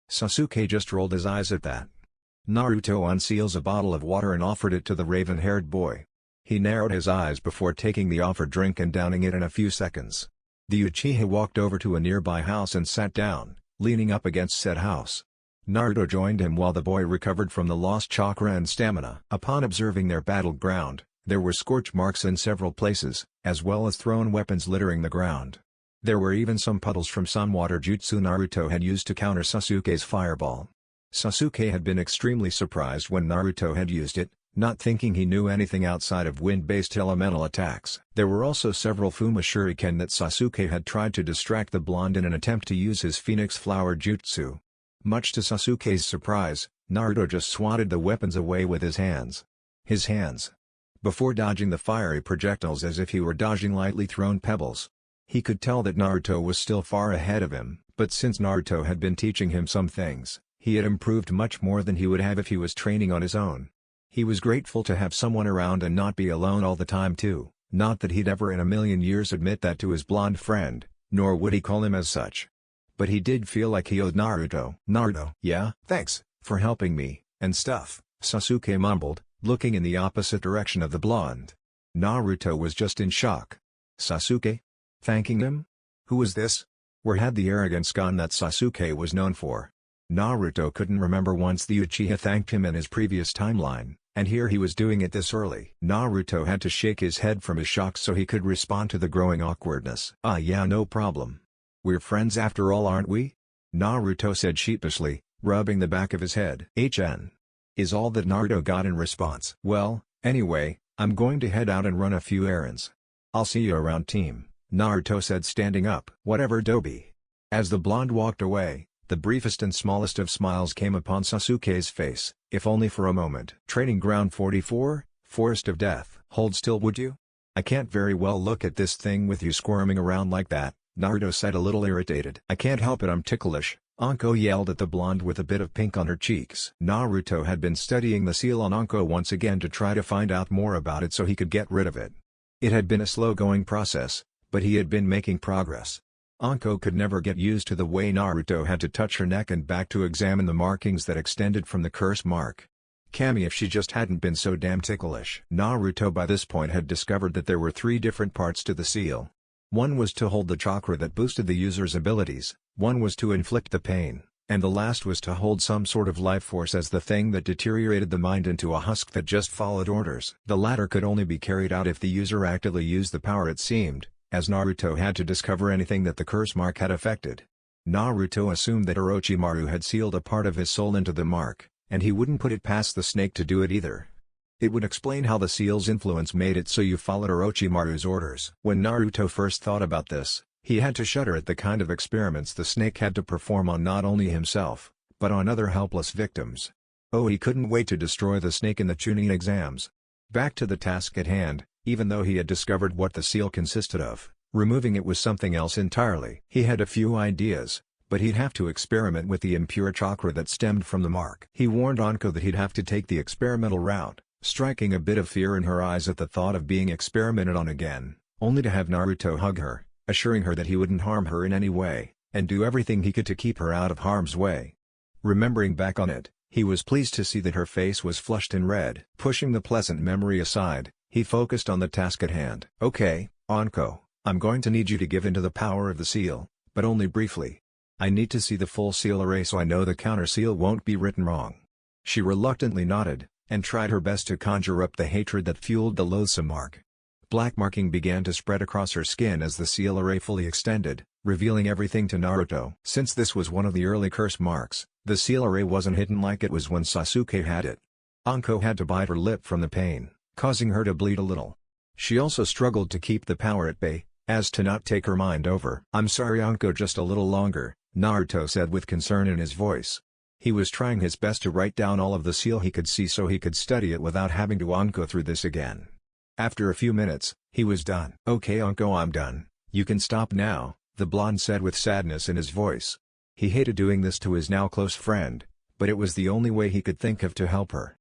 Sasuke just rolled his eyes at that. Naruto unseals a bottle of water and offered it to the raven-haired boy. He narrowed his eyes before taking the offered drink and downing it in a few seconds. The Uchiha walked over to a nearby house and sat down, leaning up against said house. Naruto joined him while the boy recovered from the lost chakra and stamina. Upon observing their battleground, there were scorch marks in several places, as well as thrown weapons littering the ground. There were even some puddles from some water jutsu Naruto had used to counter Sasuke's fireball. Sasuke had been extremely surprised when Naruto had used it, not thinking he knew anything outside of wind-based elemental attacks. There were also several Fuma Shuriken that Sasuke had tried to distract the blonde in an attempt to use his Phoenix Flower Jutsu. Much to Sasuke's surprise, Naruto just swatted the weapons away with his hands. Before dodging the fiery projectiles as if he were dodging lightly thrown pebbles. He could tell that Naruto was still far ahead of him, but since Naruto had been teaching him some things, he had improved much more than he would have if he was training on his own. He was grateful to have someone around and not be alone all the time too, not that he'd ever in a million years admit that to his blonde friend, nor would he call him as such. But he did feel like he owed Naruto. "Naruto, yeah, thanks, for helping me, and stuff," Sasuke mumbled, looking in the opposite direction of the blonde. Naruto was just in shock. Sasuke? Thanking him? Who was this? Where had the arrogance gone that Sasuke was known for? Naruto couldn't remember once the Uchiha thanked him in his previous timeline, and here he was doing it this early. Naruto had to shake his head from his shock so he could respond to the growing awkwardness. Yeah, no problem. We're friends after all, aren't we? Naruto said sheepishly, rubbing the back of his head. "HN. Is all that Naruto got in response. "Well, anyway, I'm going to head out and run a few errands. I'll see you around, team," Naruto said, standing up. "Whatever, Dobi." As the blonde walked away, the briefest and smallest of smiles came upon Sasuke's face, if only for a moment. Training Ground 44, Forest of Death. "Hold still, would you? I can't very well look at this thing with you squirming around like that," Naruto said, a little irritated. "I can't help it, I'm ticklish," Anko yelled at the blonde with a bit of pink on her cheeks. Naruto had been studying the seal on Anko once again to try to find out more about it so he could get rid of it. It had been a slow-going process, but he had been making progress. Anko could never get used to the way Naruto had to touch her neck and back to examine the markings that extended from the curse mark. Cammy, if she just hadn't been so damn ticklish. Naruto by this point had discovered that there were 3 different parts to the seal. One was to hold the chakra that boosted the user's abilities, one was to inflict the pain, and the last was to hold some sort of life force as the thing that deteriorated the mind into a husk that just followed orders. The latter could only be carried out if the user actively used the power, it seemed, as Naruto had to discover anything that the curse mark had affected. Naruto assumed that Orochimaru had sealed a part of his soul into the mark, and he wouldn't put it past the snake to do it either. It would explain how the seal's influence made it so you followed Orochimaru's orders. When Naruto first thought about this, he had to shudder at the kind of experiments the snake had to perform on not only himself, but on other helpless victims. Oh, he couldn't wait to destroy the snake in the Chunin exams. Back to the task at hand, even though he had discovered what the seal consisted of, removing it was something else entirely. He had a few ideas, but he'd have to experiment with the impure chakra that stemmed from the mark. He warned Anko that he'd have to take the experimental route, striking a bit of fear in her eyes at the thought of being experimented on again, only to have Naruto hug her, assuring her that he wouldn't harm her in any way, and do everything he could to keep her out of harm's way. Remembering back on it, he was pleased to see that her face was flushed and red. Pushing the pleasant memory aside, he focused on the task at hand. "Okay, Anko, I'm going to need you to give in to the power of the seal, but only briefly. I need to see the full seal array so I know the counter seal won't be written wrong." She reluctantly nodded, and tried her best to conjure up the hatred that fueled the loathsome mark. Black marking began to spread across her skin as the seal array fully extended, revealing everything to Naruto. Since this was one of the early curse marks, the seal array wasn't hidden like it was when Sasuke had it. Anko had to bite her lip from the pain, causing her to bleed a little. She also struggled to keep the power at bay, as to not take her mind over. "I'm sorry, Anko, just a little longer," Naruto said with concern in his voice. He was trying his best to write down all of the seal he could see so he could study it without having to go through this again. After a few minutes, he was done. "Okay, Anko, I'm done. You can stop now," the blonde said with sadness in his voice. He hated doing this to his now close friend, but it was the only way he could think of to help her.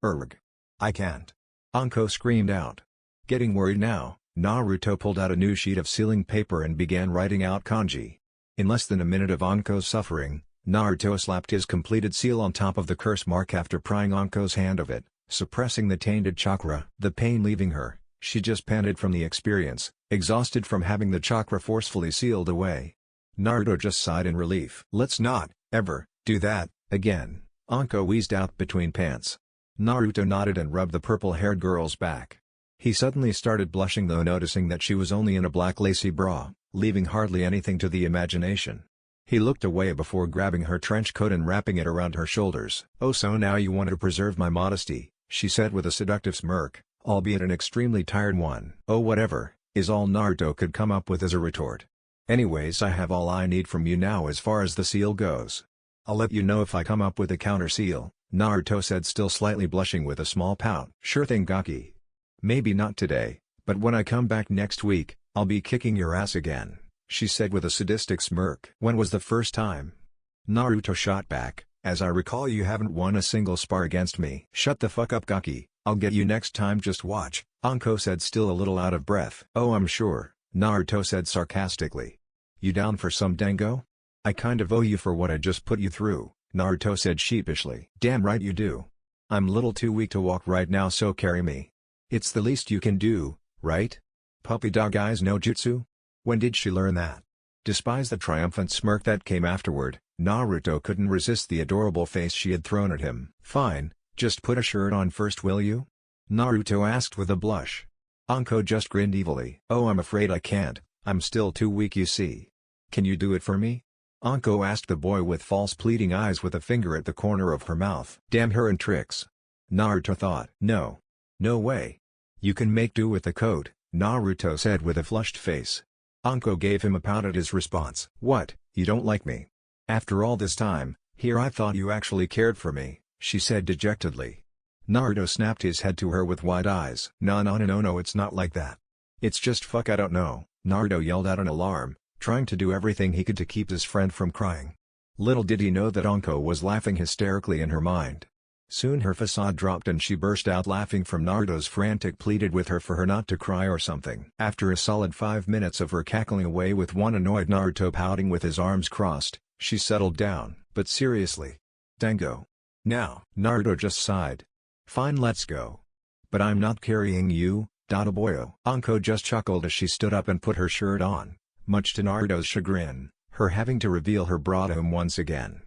"I can't," Anko screamed out. Getting worried now, Naruto pulled out a new sheet of sealing paper and began writing out kanji. In less than a minute of Anko's suffering, Naruto slapped his completed seal on top of the curse mark after prying Anko's hand of it, suppressing the tainted chakra. The pain leaving her, she just panted from the experience, exhausted from having the chakra forcefully sealed away. Naruto just sighed in relief. "Let's not, ever, do that, again," Anko wheezed out between pants. Naruto nodded and rubbed the purple-haired girl's back. He suddenly started blushing, though, noticing that she was only in a black lacy bra, leaving hardly anything to the imagination. He looked away before grabbing her trench coat and wrapping it around her shoulders. "Oh, so now you want to preserve my modesty," she said with a seductive smirk, albeit an extremely tired one. "Oh whatever," is all Naruto could come up with as a retort. "Anyways, I have all I need from you now as far as the seal goes. I'll let you know if I come up with a counter seal," Naruto said, still slightly blushing with a small pout. "Sure thing, Gaki. Maybe not today, but when I come back next week, I'll be kicking your ass again," she said with a sadistic smirk. "When was the first time?" Naruto shot back, "As I recall, you haven't won a single spar against me." "Shut the fuck up, Gaki, I'll get you next time, just watch," Anko said, still a little out of breath. "Oh, I'm sure," Naruto said sarcastically. "You down for some dango? I kind of owe you for what I just put you through," Naruto said sheepishly. "Damn right you do. I'm a little too weak to walk right now, so carry me. It's the least you can do, right? Puppy dog eyes no jutsu? When did she learn that?" Despite the triumphant smirk that came afterward, Naruto couldn't resist the adorable face she had thrown at him. "Fine, just put a shirt on first, will you?" Naruto asked with a blush. Anko just grinned evilly. "Oh, I'm afraid I can't, I'm still too weak, you see. Can you do it for me?" Anko asked the boy with false pleading eyes, with a finger at the corner of her mouth. "Damn her and tricks," Naruto thought. "No. No way. You can make do with the coat," Naruto said with a flushed face. Anko gave him a pout at his response. "What, you don't like me? After all this time, here I thought you actually cared for me," she said dejectedly. Naruto snapped his head to her with wide eyes. No, it's not like that. It's just fuck I don't know," Naruto yelled out in alarm, trying to do everything he could to keep his friend from crying. Little did he know that Anko was laughing hysterically in her mind. Soon her facade dropped and she burst out laughing from Naruto's frantic pleaded with her for her not to cry or something. After a solid 5 minutes of her cackling away with one annoyed Naruto pouting with his arms crossed, she settled down. "But seriously. Dango. Now." Naruto just sighed. "Fine, let's go. But I'm not carrying you, Boyo." Anko just chuckled as she stood up and put her shirt on, much to Naruto's chagrin, her having to reveal her bra to him once again.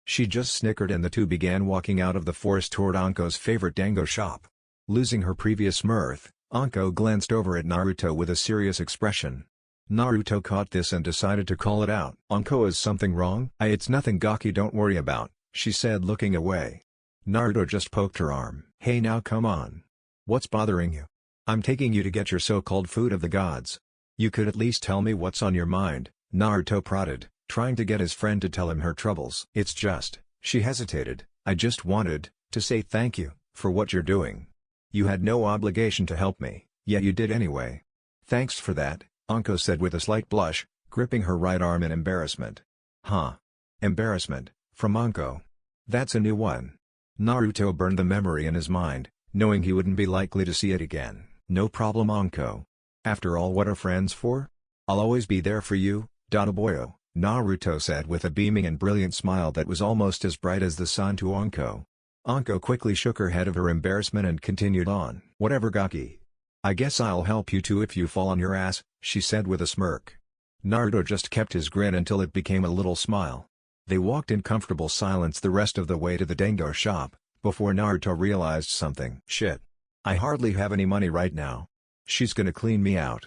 She just snickered and the two began walking out of the forest toward Anko's favorite dango shop. Losing her previous mirth, Anko glanced over at Naruto with a serious expression. Naruto caught this and decided to call it out. "Anko, is something wrong?" "It's nothing, Gaki, don't worry about," she said, looking away. Naruto just poked her arm. "Hey, now come on. What's bothering you? I'm taking you to get your so-called food of the gods. You could at least tell me what's on your mind," Naruto prodded, trying to get his friend to tell him her troubles. "It's just," she hesitated, "I just wanted to say thank you for what you're doing. You had no obligation to help me, yet you did anyway." "Thanks for that," Anko said with a slight blush, gripping her right arm in embarrassment. "Huh? Embarrassment, from Anko? That's a new one." Naruto burned the memory in his mind, knowing he wouldn't be likely to see it again. "No problem, Anko. After all, what are friends for? I'll always be there for you, Boyo," Naruto said with a beaming and brilliant smile that was almost as bright as the sun to Anko. Anko quickly shook her head of her embarrassment and continued on. "Whatever, Gaki. I guess I'll help you too if you fall on your ass," she said with a smirk. Naruto just kept his grin until it became a little smile. They walked in comfortable silence the rest of the way to the dango shop, before Naruto realized something. "Shit. I hardly have any money right now. She's gonna clean me out."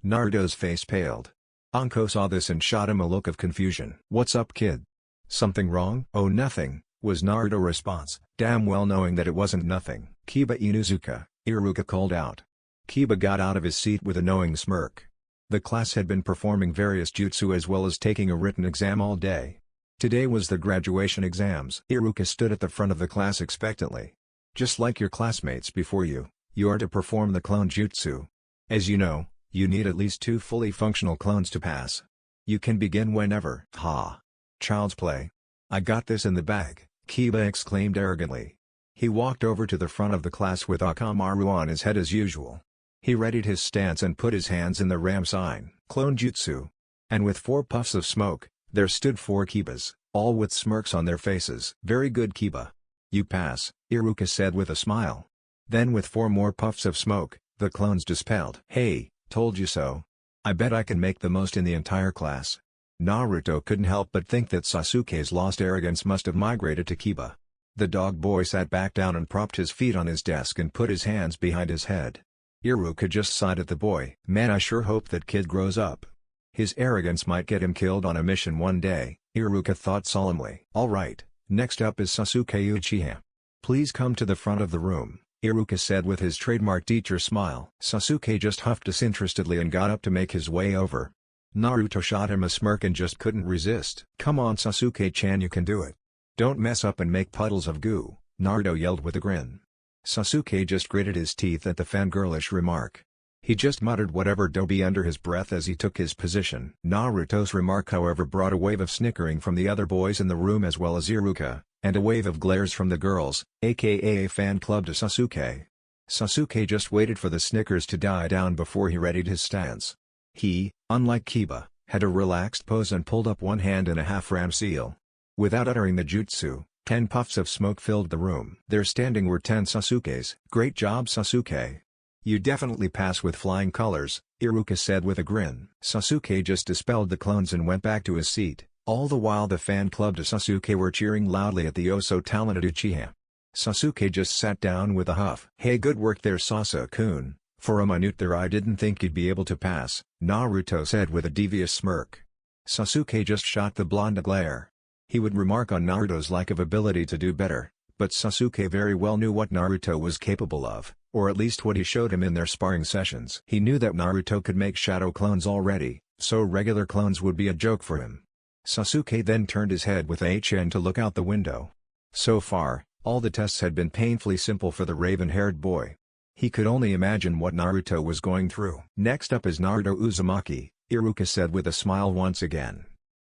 Naruto's face paled. Anko saw this and shot him a look of confusion. "What's up, kid? Something wrong?" "Oh, nothing," was Naruto's response, damn well knowing that it wasn't nothing. "Kiba Inuzuka," Iruka called out. Kiba got out of his seat with a knowing smirk. The class had been performing various jutsu as well as taking a written exam all day. Today was the graduation exams. Iruka stood at the front of the class expectantly. "Just like your classmates before you, you are to perform the clone jutsu. As you know, you need at least 2 fully functional clones to pass. You can begin whenever." "Ha! Child's play. I got this in the bag," Kiba exclaimed arrogantly. He walked over to the front of the class with Akamaru on his head as usual. He readied his stance and put his hands in the ram sign. "Clone jutsu." And with 4 puffs of smoke, there stood 4 Kibas, all with smirks on their faces. "Very good, Kiba. You pass," Iruka said with a smile. Then with 4 more puffs of smoke, the clones dispelled. "Hey, told you so. I bet I can make the most in the entire class." Naruto couldn't help but think that Sasuke's lost arrogance must have migrated to Kiba. The dog boy sat back down and propped his feet on his desk and put his hands behind his head. Iruka just sighed at the boy. "Man, I sure hope that kid grows up. His arrogance might get him killed on a mission one day," Iruka thought solemnly. "Alright, next up is Sasuke Uchiha. Please come to the front of the room," Iruka said with his trademark teacher smile. Sasuke just huffed disinterestedly and got up to make his way over. Naruto shot him a smirk and just couldn't resist. "Come on Sasuke-chan, you can do it. Don't mess up and make puddles of goo," Naruto yelled with a grin. Sasuke just gritted his teeth at the fangirlish remark. He just muttered whatever dobe under his breath as he took his position. Naruto's remark however brought a wave of snickering from the other boys in the room as well as Iruka, and a wave of glares from the girls, aka a fan club to Sasuke. Sasuke just waited for the snickers to die down before he readied his stance. He, unlike Kiba, had a relaxed pose and pulled up one hand in a half-ram seal. Without uttering the jutsu, 10 puffs of smoke filled the room. There standing were 10 Sasukes. "Great job Sasuke. You definitely pass with flying colors," Iruka said with a grin. Sasuke just dispelled the clones and went back to his seat, all the while the fan club to Sasuke were cheering loudly at the oh-so-talented Uchiha. Sasuke just sat down with a huff. "Hey, good work there Sasuke-kun. For a minute there I didn't think you'd be able to pass," Naruto said with a devious smirk. Sasuke just shot the blonde a glare. He would remark on Naruto's lack of ability to do better, but Sasuke very well knew what Naruto was capable of, or at least what he showed him in their sparring sessions. He knew that Naruto could make shadow clones already, so regular clones would be a joke for him. Sasuke then turned his head with a chin to look out the window. So far, all the tests had been painfully simple for the raven-haired boy. He could only imagine what Naruto was going through. "Next up is Naruto Uzumaki," Iruka said with a smile once again.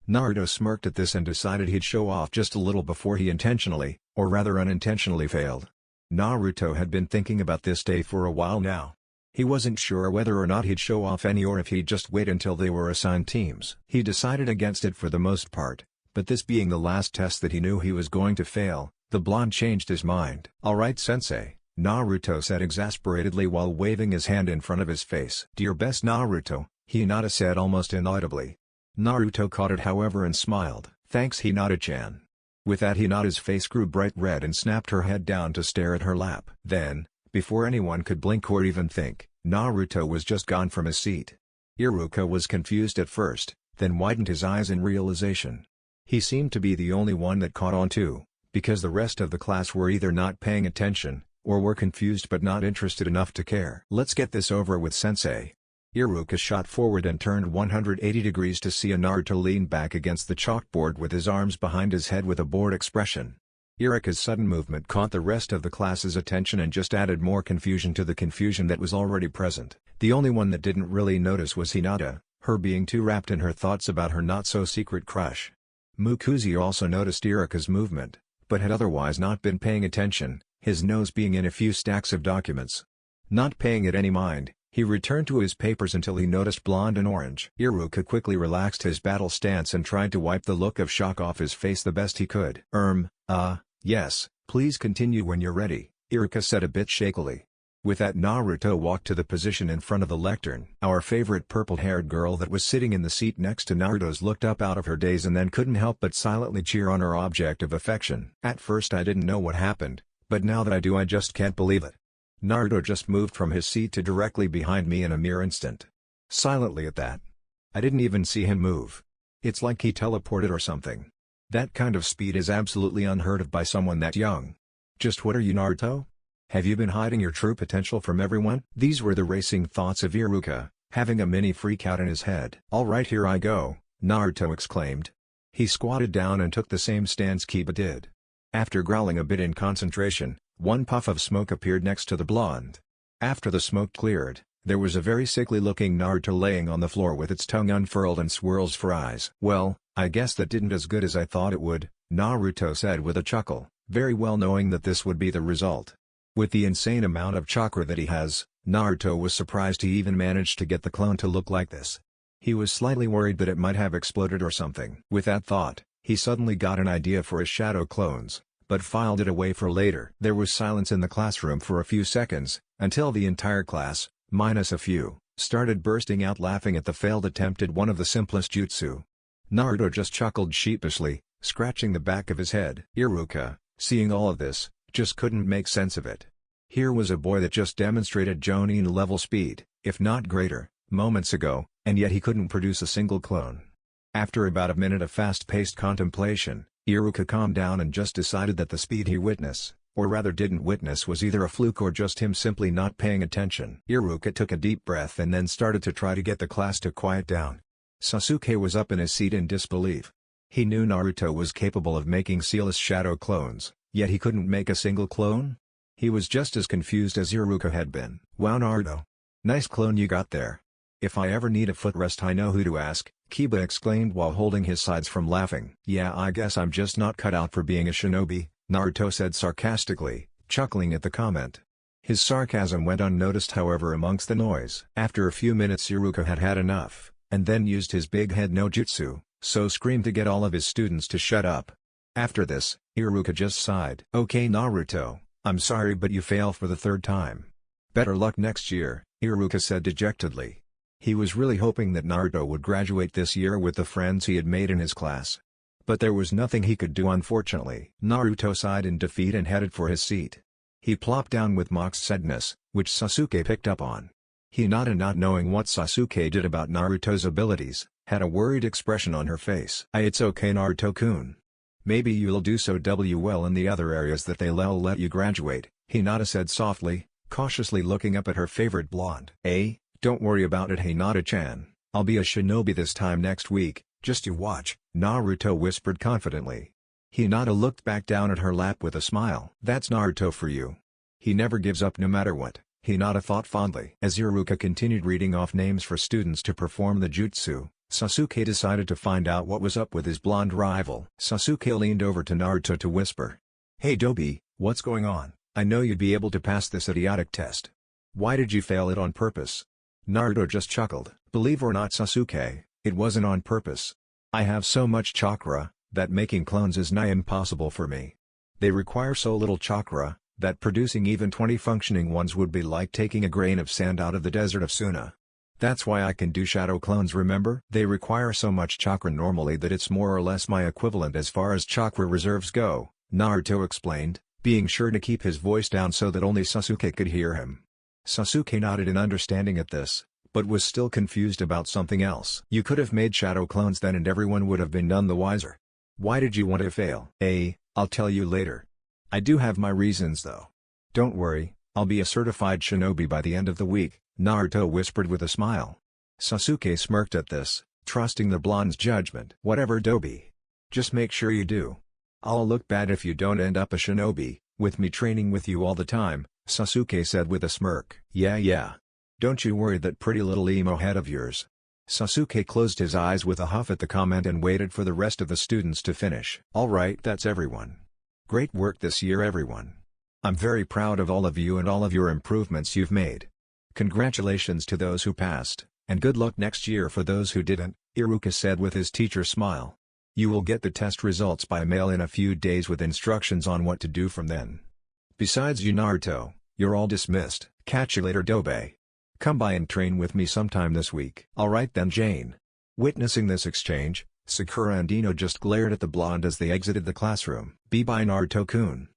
Naruto smirked at this and decided he'd show off just a little before he intentionally, or rather unintentionally failed. Naruto had been thinking about this day for a while now. He wasn't sure whether or not he'd show off any or if he'd just wait until they were assigned teams. He decided against it for the most part, but this being the last test that he knew he was going to fail, the blonde changed his mind. "Alright sensei," Naruto said exasperatedly while waving his hand in front of his face. "Do your best Naruto," Hinata said almost inaudibly. Naruto caught it however and smiled. "Thanks Hinata-chan." With that Hinata's face grew bright red and snapped her head down to stare at her lap. Then, before anyone could blink or even think, Naruto was just gone from his seat. Iruka was confused at first, then widened his eyes in realization. He seemed to be the only one that caught on too, because the rest of the class were either not paying attention, or were confused but not interested enough to care. "Let's get this over with sensei." Iruka shot forward and turned 180 degrees to see Naruto lean back against the chalkboard with his arms behind his head with a bored expression. Iruka's sudden movement caught the rest of the class's attention and just added more confusion to the confusion that was already present. The only one that didn't really notice was Hinata, her being too wrapped in her thoughts about her not-so-secret crush. Mukuzi also noticed Iruka's movement, but had otherwise not been paying attention, his nose being in a few stacks of documents. Not paying it any mind, he returned to his papers until he noticed blonde and orange. Iruka quickly relaxed his battle stance and tried to wipe the look of shock off his face the best he could. Yes, please continue when you're ready," Iruka said a bit shakily. With that Naruto walked to the position in front of the lectern. Our favorite purple-haired girl that was sitting in the seat next to Naruto's looked up out of her daze and then couldn't help but silently cheer on her object of affection. "At first I didn't know what happened, but now that I do I just can't believe it. Naruto just moved from his seat to directly behind me in a mere instant. Silently at that. I didn't even see him move. It's like he teleported or something. That kind of speed is absolutely unheard of by someone that young. Just what are you, Naruto? Have you been hiding your true potential from everyone?" These were the racing thoughts of Iruka, having a mini freak-out in his head. "Alright, here I go," Naruto exclaimed. He squatted down and took the same stance Kiba did. After growling a bit in concentration, one puff of smoke appeared next to the blonde. After the smoke cleared, there was a very sickly-looking Naruto laying on the floor with its tongue unfurled and swirls for eyes. "Well, I guess that didn't as good as I thought it would," Naruto said with a chuckle, very well knowing that this would be the result. With the insane amount of chakra that he has, Naruto was surprised he even managed to get the clone to look like this. He was slightly worried that it might have exploded or something. With that thought, he suddenly got an idea for his shadow clones, but filed it away for later. There was silence in the classroom for a few seconds, until the entire class, minus a few, started bursting out laughing at the failed attempt at one of the simplest jutsu. Naruto just chuckled sheepishly, scratching the back of his head. Iruka, seeing all of this, just couldn't make sense of it. Here was a boy that just demonstrated Jonin-level speed, if not greater, moments ago, and yet he couldn't produce a single clone. After about a minute of fast-paced contemplation, Iruka calmed down and just decided that the speed he witnessed, or rather didn't witness was either a fluke or just him simply not paying attention. Iruka took a deep breath and then started to try to get the class to quiet down. Sasuke was up in his seat in disbelief. He knew Naruto was capable of making sealess shadow clones, yet he couldn't make a single clone? He was just as confused as Iruka had been. Wow Naruto! Nice clone you got there. If I ever need a footrest I know who to ask, Kiba exclaimed while holding his sides from laughing. Yeah, I guess I'm just not cut out for being a shinobi, Naruto said sarcastically, chuckling at the comment. His sarcasm went unnoticed however amongst the noise. After a few minutes Iruka had had enough, and then used his big head no jutsu, so screamed to get all of his students to shut up. After this, Iruka just sighed. Okay Naruto, I'm sorry but you fail for the third time. Better luck next year, Iruka said dejectedly. He was really hoping that Naruto would graduate this year with the friends he had made in his class. But there was nothing he could do unfortunately. Naruto sighed in defeat and headed for his seat. He plopped down with mock sadness, which Sasuke picked up on. Hinata, not knowing what Sasuke did about Naruto's abilities, had a worried expression on her face. It's okay Naruto-kun. Maybe you'll do so well in the other areas that they'll let you graduate, Hinata said softly, cautiously looking up at her favorite blonde. Don't worry about it Hinata-chan, I'll be a shinobi this time next week, just you watch, Naruto whispered confidently. Hinata looked back down at her lap with a smile. That's Naruto for you. He never gives up no matter what, Hinata thought fondly. As Iruka continued reading off names for students to perform the jutsu, Sasuke decided to find out what was up with his blonde rival. Sasuke leaned over to Naruto to whisper. Hey Dobi, what's going on? I know you'd be able to pass this idiotic test. Why did you fail it on purpose? Naruto just chuckled. Believe or not Sasuke, it wasn't on purpose. I have so much chakra, that making clones is nigh impossible for me. They require so little chakra, that producing even 20 functioning ones would be like taking a grain of sand out of the desert of Suna. That's why I can do shadow clones remember? They require so much chakra normally that it's more or less my equivalent as far as chakra reserves go, Naruto explained, being sure to keep his voice down so that only Sasuke could hear him. Sasuke nodded in understanding at this, but was still confused about something else. You could have made shadow clones then and everyone would have been none the wiser. Why did you want to fail? I'll tell you later. I do have my reasons though. Don't worry, I'll be a certified shinobi by the end of the week, Naruto whispered with a smile. Sasuke smirked at this, trusting the blonde's judgment. Whatever Dobi. Just make sure you do. I'll look bad if you don't end up a shinobi, with me training with you all the time, Sasuke said with a smirk. Yeah. Don't you worry that pretty little emo head of yours. Sasuke closed his eyes with a huff at the comment and waited for the rest of the students to finish. Alright, that's everyone. Great work this year everyone. I'm very proud of all of you and all of your improvements you've made. Congratulations to those who passed, and good luck next year for those who didn't, Iruka said with his teacher's smile. You will get the test results by mail in a few days with instructions on what to do from then. Besides you Naruto, you're all dismissed. Catch you later Dobe. Come by and train with me sometime this week. Alright then Jane. Witnessing this exchange, Sakura and Ino just glared at the blonde as they exited the classroom. Bye Naruto-kun.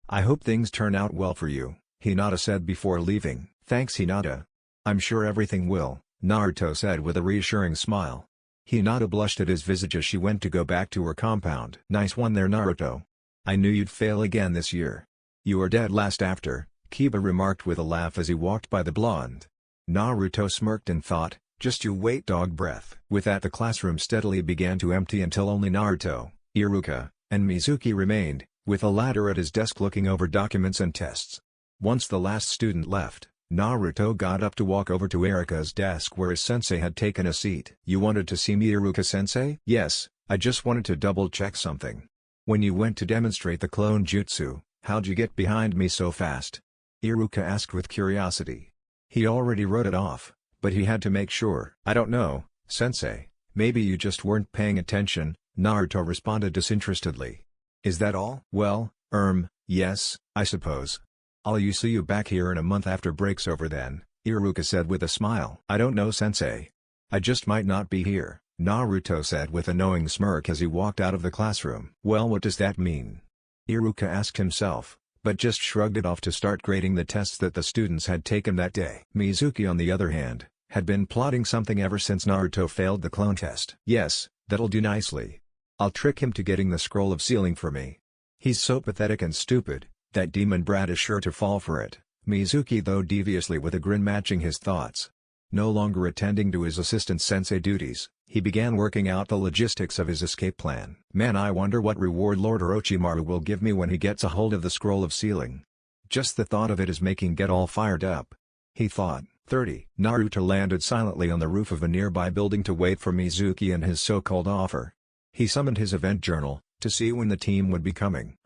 I hope things turn out well for you, Hinata said before leaving. Thanks Hinata. I'm sure everything will, Naruto said with a reassuring smile. Hinata blushed at his visage as she went to go back to her compound. Nice one there Naruto. I knew you'd fail again this year. You are dead last after, Kiba remarked with a laugh as he walked by the blonde. Naruto smirked and thought, just you wait dog breath. With that the classroom steadily began to empty until only Naruto, Iruka, and Mizuki remained, with a latter at his desk looking over documents and tests. Once the last student left, Naruto got up to walk over to Erika's desk where his sensei had taken a seat. You wanted to see me Iruka-sensei? Yes, I just wanted to double-check something. When you went to demonstrate the clone jutsu, how'd you get behind me so fast? Iruka asked with curiosity. He already wrote it off, but he had to make sure. I don't know, sensei, maybe you just weren't paying attention, Naruto responded disinterestedly. Is that all? Well, yes, I suppose. I'll see you back here in a month after break's over then, Iruka said with a smile. I don't know sensei. I just might not be here, Naruto said with a knowing smirk as he walked out of the classroom. Well what does that mean? Iruka asked himself, but just shrugged it off to start grading the tests that the students had taken that day. Mizuki on the other hand, had been plotting something ever since Naruto failed the clone test. Yes, that'll do nicely. I'll trick him to getting the scroll of sealing for me. He's so pathetic and stupid, That demon brat is sure to fall for it, Mizuki though deviously with a grin matching his thoughts. No longer attending to his assistant sensei duties, he began working out the logistics of his escape plan. Man, I wonder what reward Lord Orochimaru will give me when he gets a hold of the scroll of sealing. Just the thought of it is making Get all fired up. He thought. 30. Naruto landed silently on the roof of a nearby building to wait for Mizuki and his so-called offer. He summoned his event journal, to see when the team would be coming.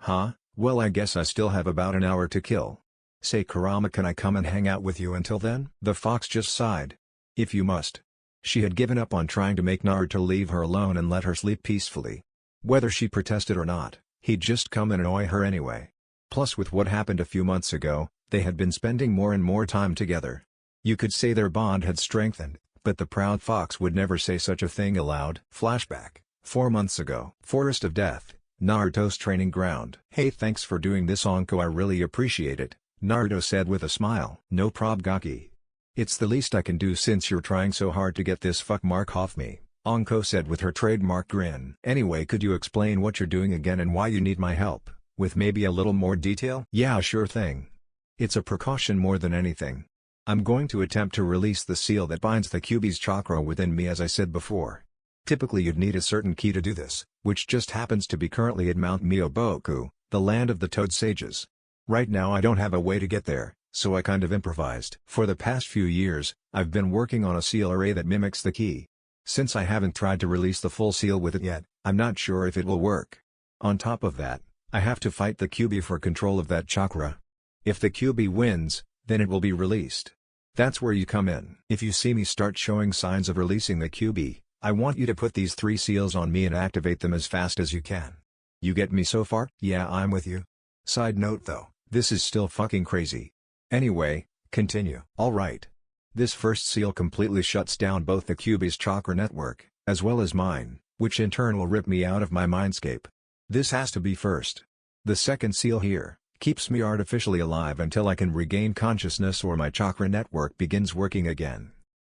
Well, I guess I still have about an hour to kill. Say Kurama, can I come and hang out with you until then? The fox just sighed. If you must. She had given up on trying to make Naruto leave her alone and let her sleep peacefully. Whether she protested or not, he'd just come and annoy her anyway. Plus with what happened a few months ago, they had been spending more and more time together. You could say their bond had strengthened, but the proud fox would never say such a thing aloud. Flashback, 4 months ago. Forest of Death, Naruto's training ground. Hey, thanks for doing this, Anko, I really appreciate it, Naruto said with a smile. No prob, Gaki. It's the least I can do since you're trying so hard to get this fuck mark off me, Anko said with her trademark grin. Anyway, could you explain what you're doing again and why you need my help, with maybe a little more detail? Yeah, sure thing. It's a precaution more than anything. I'm going to attempt to release the seal that binds the Kyuubi's chakra within me, as I said before. Typically you'd need a certain key to do this, which just happens to be currently at Mount Myoboku, the land of the Toad Sages. Right now I don't have a way to get there, so I kind of improvised. For the past few years, I've been working on a seal array that mimics the key. Since I haven't tried to release the full seal with it yet, I'm not sure if it will work. On top of that, I have to fight the Kyuubi for control of that chakra. If the Kyuubi wins, then it will be released. That's where you come in. If you see me start showing signs of releasing the Kyuubi, I want you to put these 3 seals on me and activate them as fast as you can. You get me so far? Yeah, I'm with you. Side note though, this is still fucking crazy. Anyway, continue. Alright. This first seal completely shuts down both the Kyuubi's chakra network, as well as mine, which in turn will rip me out of my mindscape. This has to be first. The second seal here keeps me artificially alive until I can regain consciousness or my chakra network begins working again.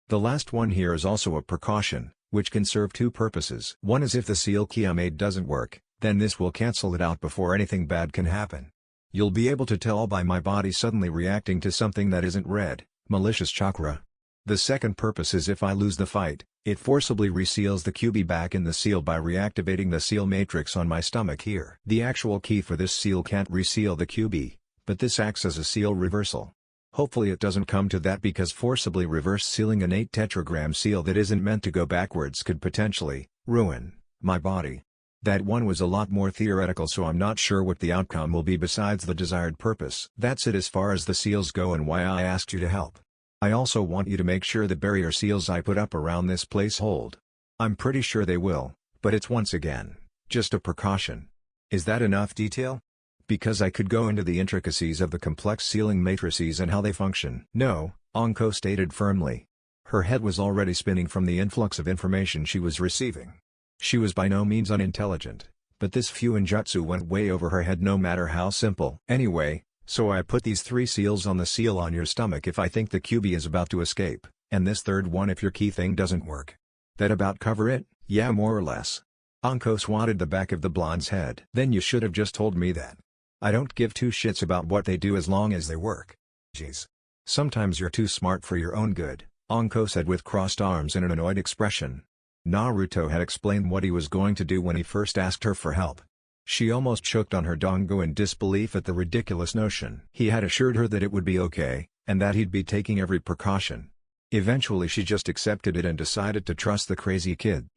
The last one here is also a precaution, which can serve 2 purposes. One is if the seal key I made doesn't work, then this will cancel it out before anything bad can happen. You'll be able to tell by my body suddenly reacting to something that isn't red, malicious chakra. The second purpose is if I lose the fight, it forcibly reseals the Kyuubi back in the seal by reactivating the seal matrix on my stomach here. The actual key for this seal can't reseal the Kyuubi, but this acts as a seal reversal. Hopefully it doesn't come to that, because forcibly reverse sealing an 8 tetragram seal that isn't meant to go backwards could potentially ruin my body. That one was a lot more theoretical, so I'm not sure what the outcome will be besides the desired purpose. That's it as far as the seals go and why I asked you to help. I also want you to make sure the barrier seals I put up around this place hold. I'm pretty sure they will, but it's once again just a precaution. Is that enough detail? Because I could go into the intricacies of the complex sealing matrices and how they function. No, Anko stated firmly. Her head was already spinning from the influx of information she was receiving. She was by no means unintelligent, but this Fuinjutsu went way over her head no matter how simple. Anyway, so I put these 3 seals on the seal on your stomach if I think the Kyuubi is about to escape, and this third one if your key thing doesn't work. That about cover it? Yeah, more or less. Anko swatted the back of the blonde's head. Then you should have just told me that. I don't give 2 shits about what they do as long as they work. Jeez. Sometimes you're too smart for your own good, Anko said with crossed arms and an annoyed expression. Naruto had explained what he was going to do when he first asked her for help. She almost choked on her dango in disbelief at the ridiculous notion. He had assured her that it would be okay, and that he'd be taking every precaution. Eventually she just accepted it and decided to trust the crazy kid.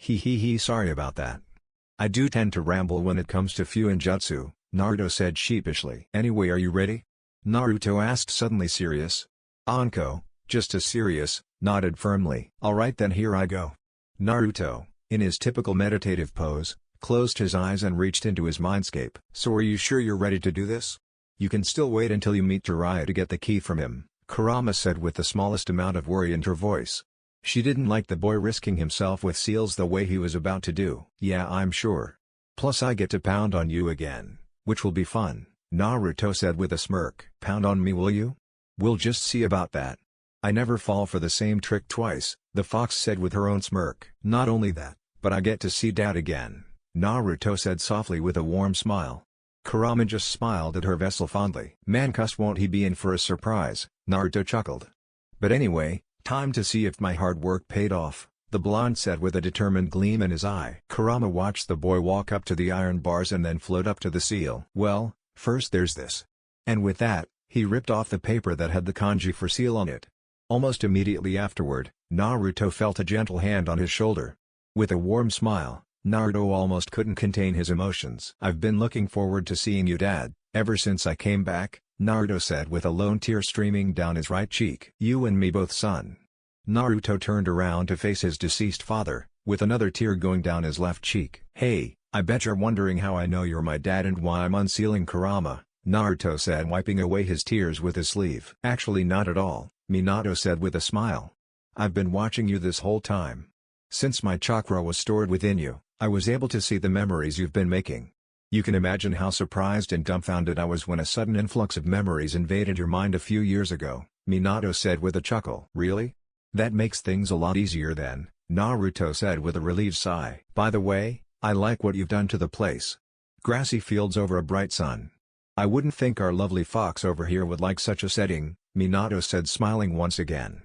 Sorry about that. I do tend to ramble when it comes to Fuinjutsu, Naruto said sheepishly. Anyway, are you ready? Naruto asked, suddenly serious. Anko, just as serious, nodded firmly. Alright then, here I go. Naruto, in his typical meditative pose, closed his eyes and reached into his mindscape. So are you sure you're ready to do this? You can still wait until you meet Jiraiya to get the key from him, Kurama said with the smallest amount of worry in her voice. She didn't like the boy risking himself with seals the way he was about to do. Yeah, I'm sure. Plus I get to pound on you again, which will be fun, Naruto said with a smirk. Pound on me, will you? We'll just see about that. I never fall for the same trick twice, the fox said with her own smirk. Not only that, but I get to see Dad again, Naruto said softly with a warm smile. Kurama just smiled at her vessel fondly. Man cuss, won't he be in for a surprise, Naruto chuckled. But anyway, time to see if my hard work paid off, the blonde said with a determined gleam in his eye. Kurama watched the boy walk up to the iron bars and then float up to the seal. Well, first there's this. And with that, he ripped off the paper that had the kanji for seal on it. Almost immediately afterward, Naruto felt a gentle hand on his shoulder. With a warm smile, Naruto almost couldn't contain his emotions. I've been looking forward to seeing you, Dad, ever since I came back, Naruto said with a lone tear streaming down his right cheek. You and me both, son. Naruto turned around to face his deceased father, with another tear going down his left cheek. Hey, I bet you're wondering how I know you're my dad and why I'm unsealing Kurama, Naruto said, wiping away his tears with his sleeve. Actually not at all, Minato said with a smile. I've been watching you this whole time. Since my chakra was stored within you, I was able to see the memories you've been making. You can imagine how surprised and dumbfounded I was when a sudden influx of memories invaded your mind a few years ago, Minato said with a chuckle. Really? That makes things a lot easier then, Naruto said with a relieved sigh. By the way, I like what you've done to the place. Grassy fields over a bright sun. I wouldn't think our lovely fox over here would like such a setting, Minato said, smiling once again.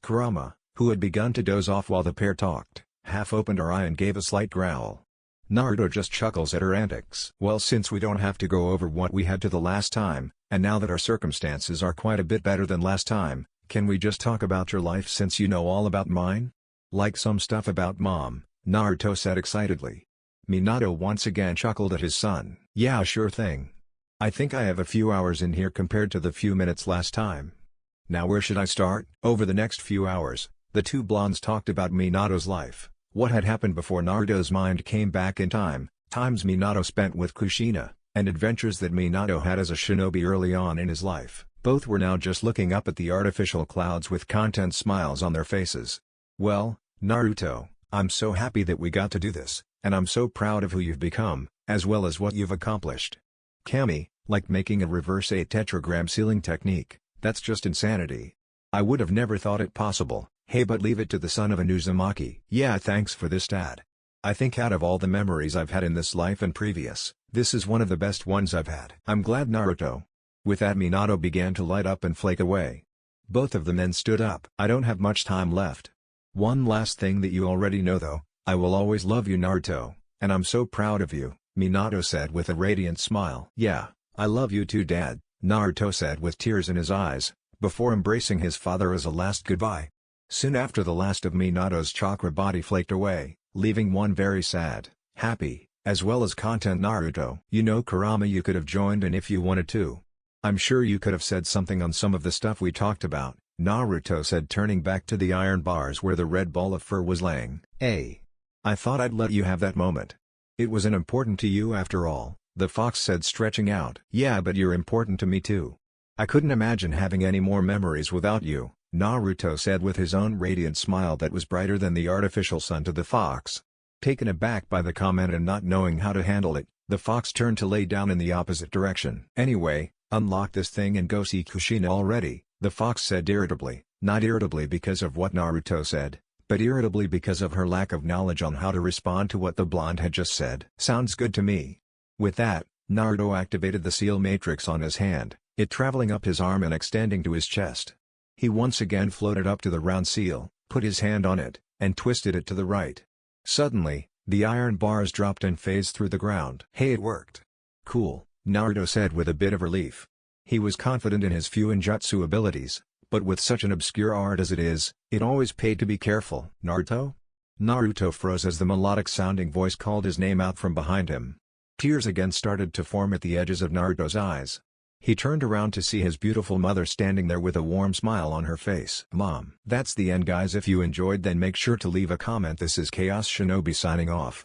Kurama, who had begun to doze off while the pair talked, half opened her eye and gave a slight growl. Naruto just chuckles at her antics. Well, since we don't have to go over what we had to the last time, and now that our circumstances are quite a bit better than last time, can we just talk about your life since you know all about mine? Like some stuff about Mom, Naruto said excitedly. Minato once again chuckled at his son. Yeah, sure thing. I think I have a few hours in here compared to the few minutes last time. Now where should I start? Over the next few hours, the two blondes talked about Minato's life. What had happened before Naruto's mind came back in time, times Minato spent with Kushina, and adventures that Minato had as a shinobi early on in his life. Both were now just looking up at the artificial clouds with content smiles on their faces. Well, Naruto, I'm so happy that we got to do this, and I'm so proud of who you've become, as well as what you've accomplished. Kami, like making a reverse 8 tetragram sealing technique, that's just insanity. I would have never thought it possible. Hey, but leave it to the son of an Uzumaki. Yeah, thanks for this, Dad. I think out of all the memories I've had in this life and previous, this is one of the best ones I've had. I'm glad, Naruto. With that, Minato began to light up and flake away. Both of them then stood up. I don't have much time left. One last thing that you already know though, I will always love you, Naruto, and I'm so proud of you, Minato said with a radiant smile. Yeah, I love you too, Dad, Naruto said with tears in his eyes, before embracing his father as a last goodbye. Soon after, the last of Minato's chakra body flaked away, leaving one very sad, happy, as well as content Naruto. You know, Kurama, you could have joined in if you wanted to. I'm sure you could have said something on some of the stuff we talked about, Naruto said, turning back to the iron bars where the red ball of fur was laying. Hey. I thought I'd let you have that moment. It wasn't important to you after all, the fox said, stretching out. Yeah, but you're important to me too. I couldn't imagine having any more memories without you, Naruto said with his own radiant smile that was brighter than the artificial sun to the fox. Taken aback by the comment and not knowing how to handle it, the fox turned to lay down in the opposite direction. Anyway, unlock this thing and go see Kushina already, the fox said irritably, not irritably because of what Naruto said, but irritably because of her lack of knowledge on how to respond to what the blonde had just said. Sounds good to me. With that, Naruto activated the seal matrix on his hand, it traveling up his arm and extending to his chest. He once again floated up to the round seal, put his hand on it, and twisted it to the right. Suddenly, the iron bars dropped and phased through the ground. Hey, it worked. Cool, Naruto said with a bit of relief. He was confident in his Fuinjutsu abilities, but with such an obscure art as it is, it always paid to be careful. Naruto? Naruto froze as the melodic-sounding voice called his name out from behind him. Tears again started to form at the edges of Naruto's eyes. He turned around to see his beautiful mother standing there with a warm smile on her face. Mom. That's the end, guys. If you enjoyed, then make sure to leave a comment. This is Chaos Shinobi signing off.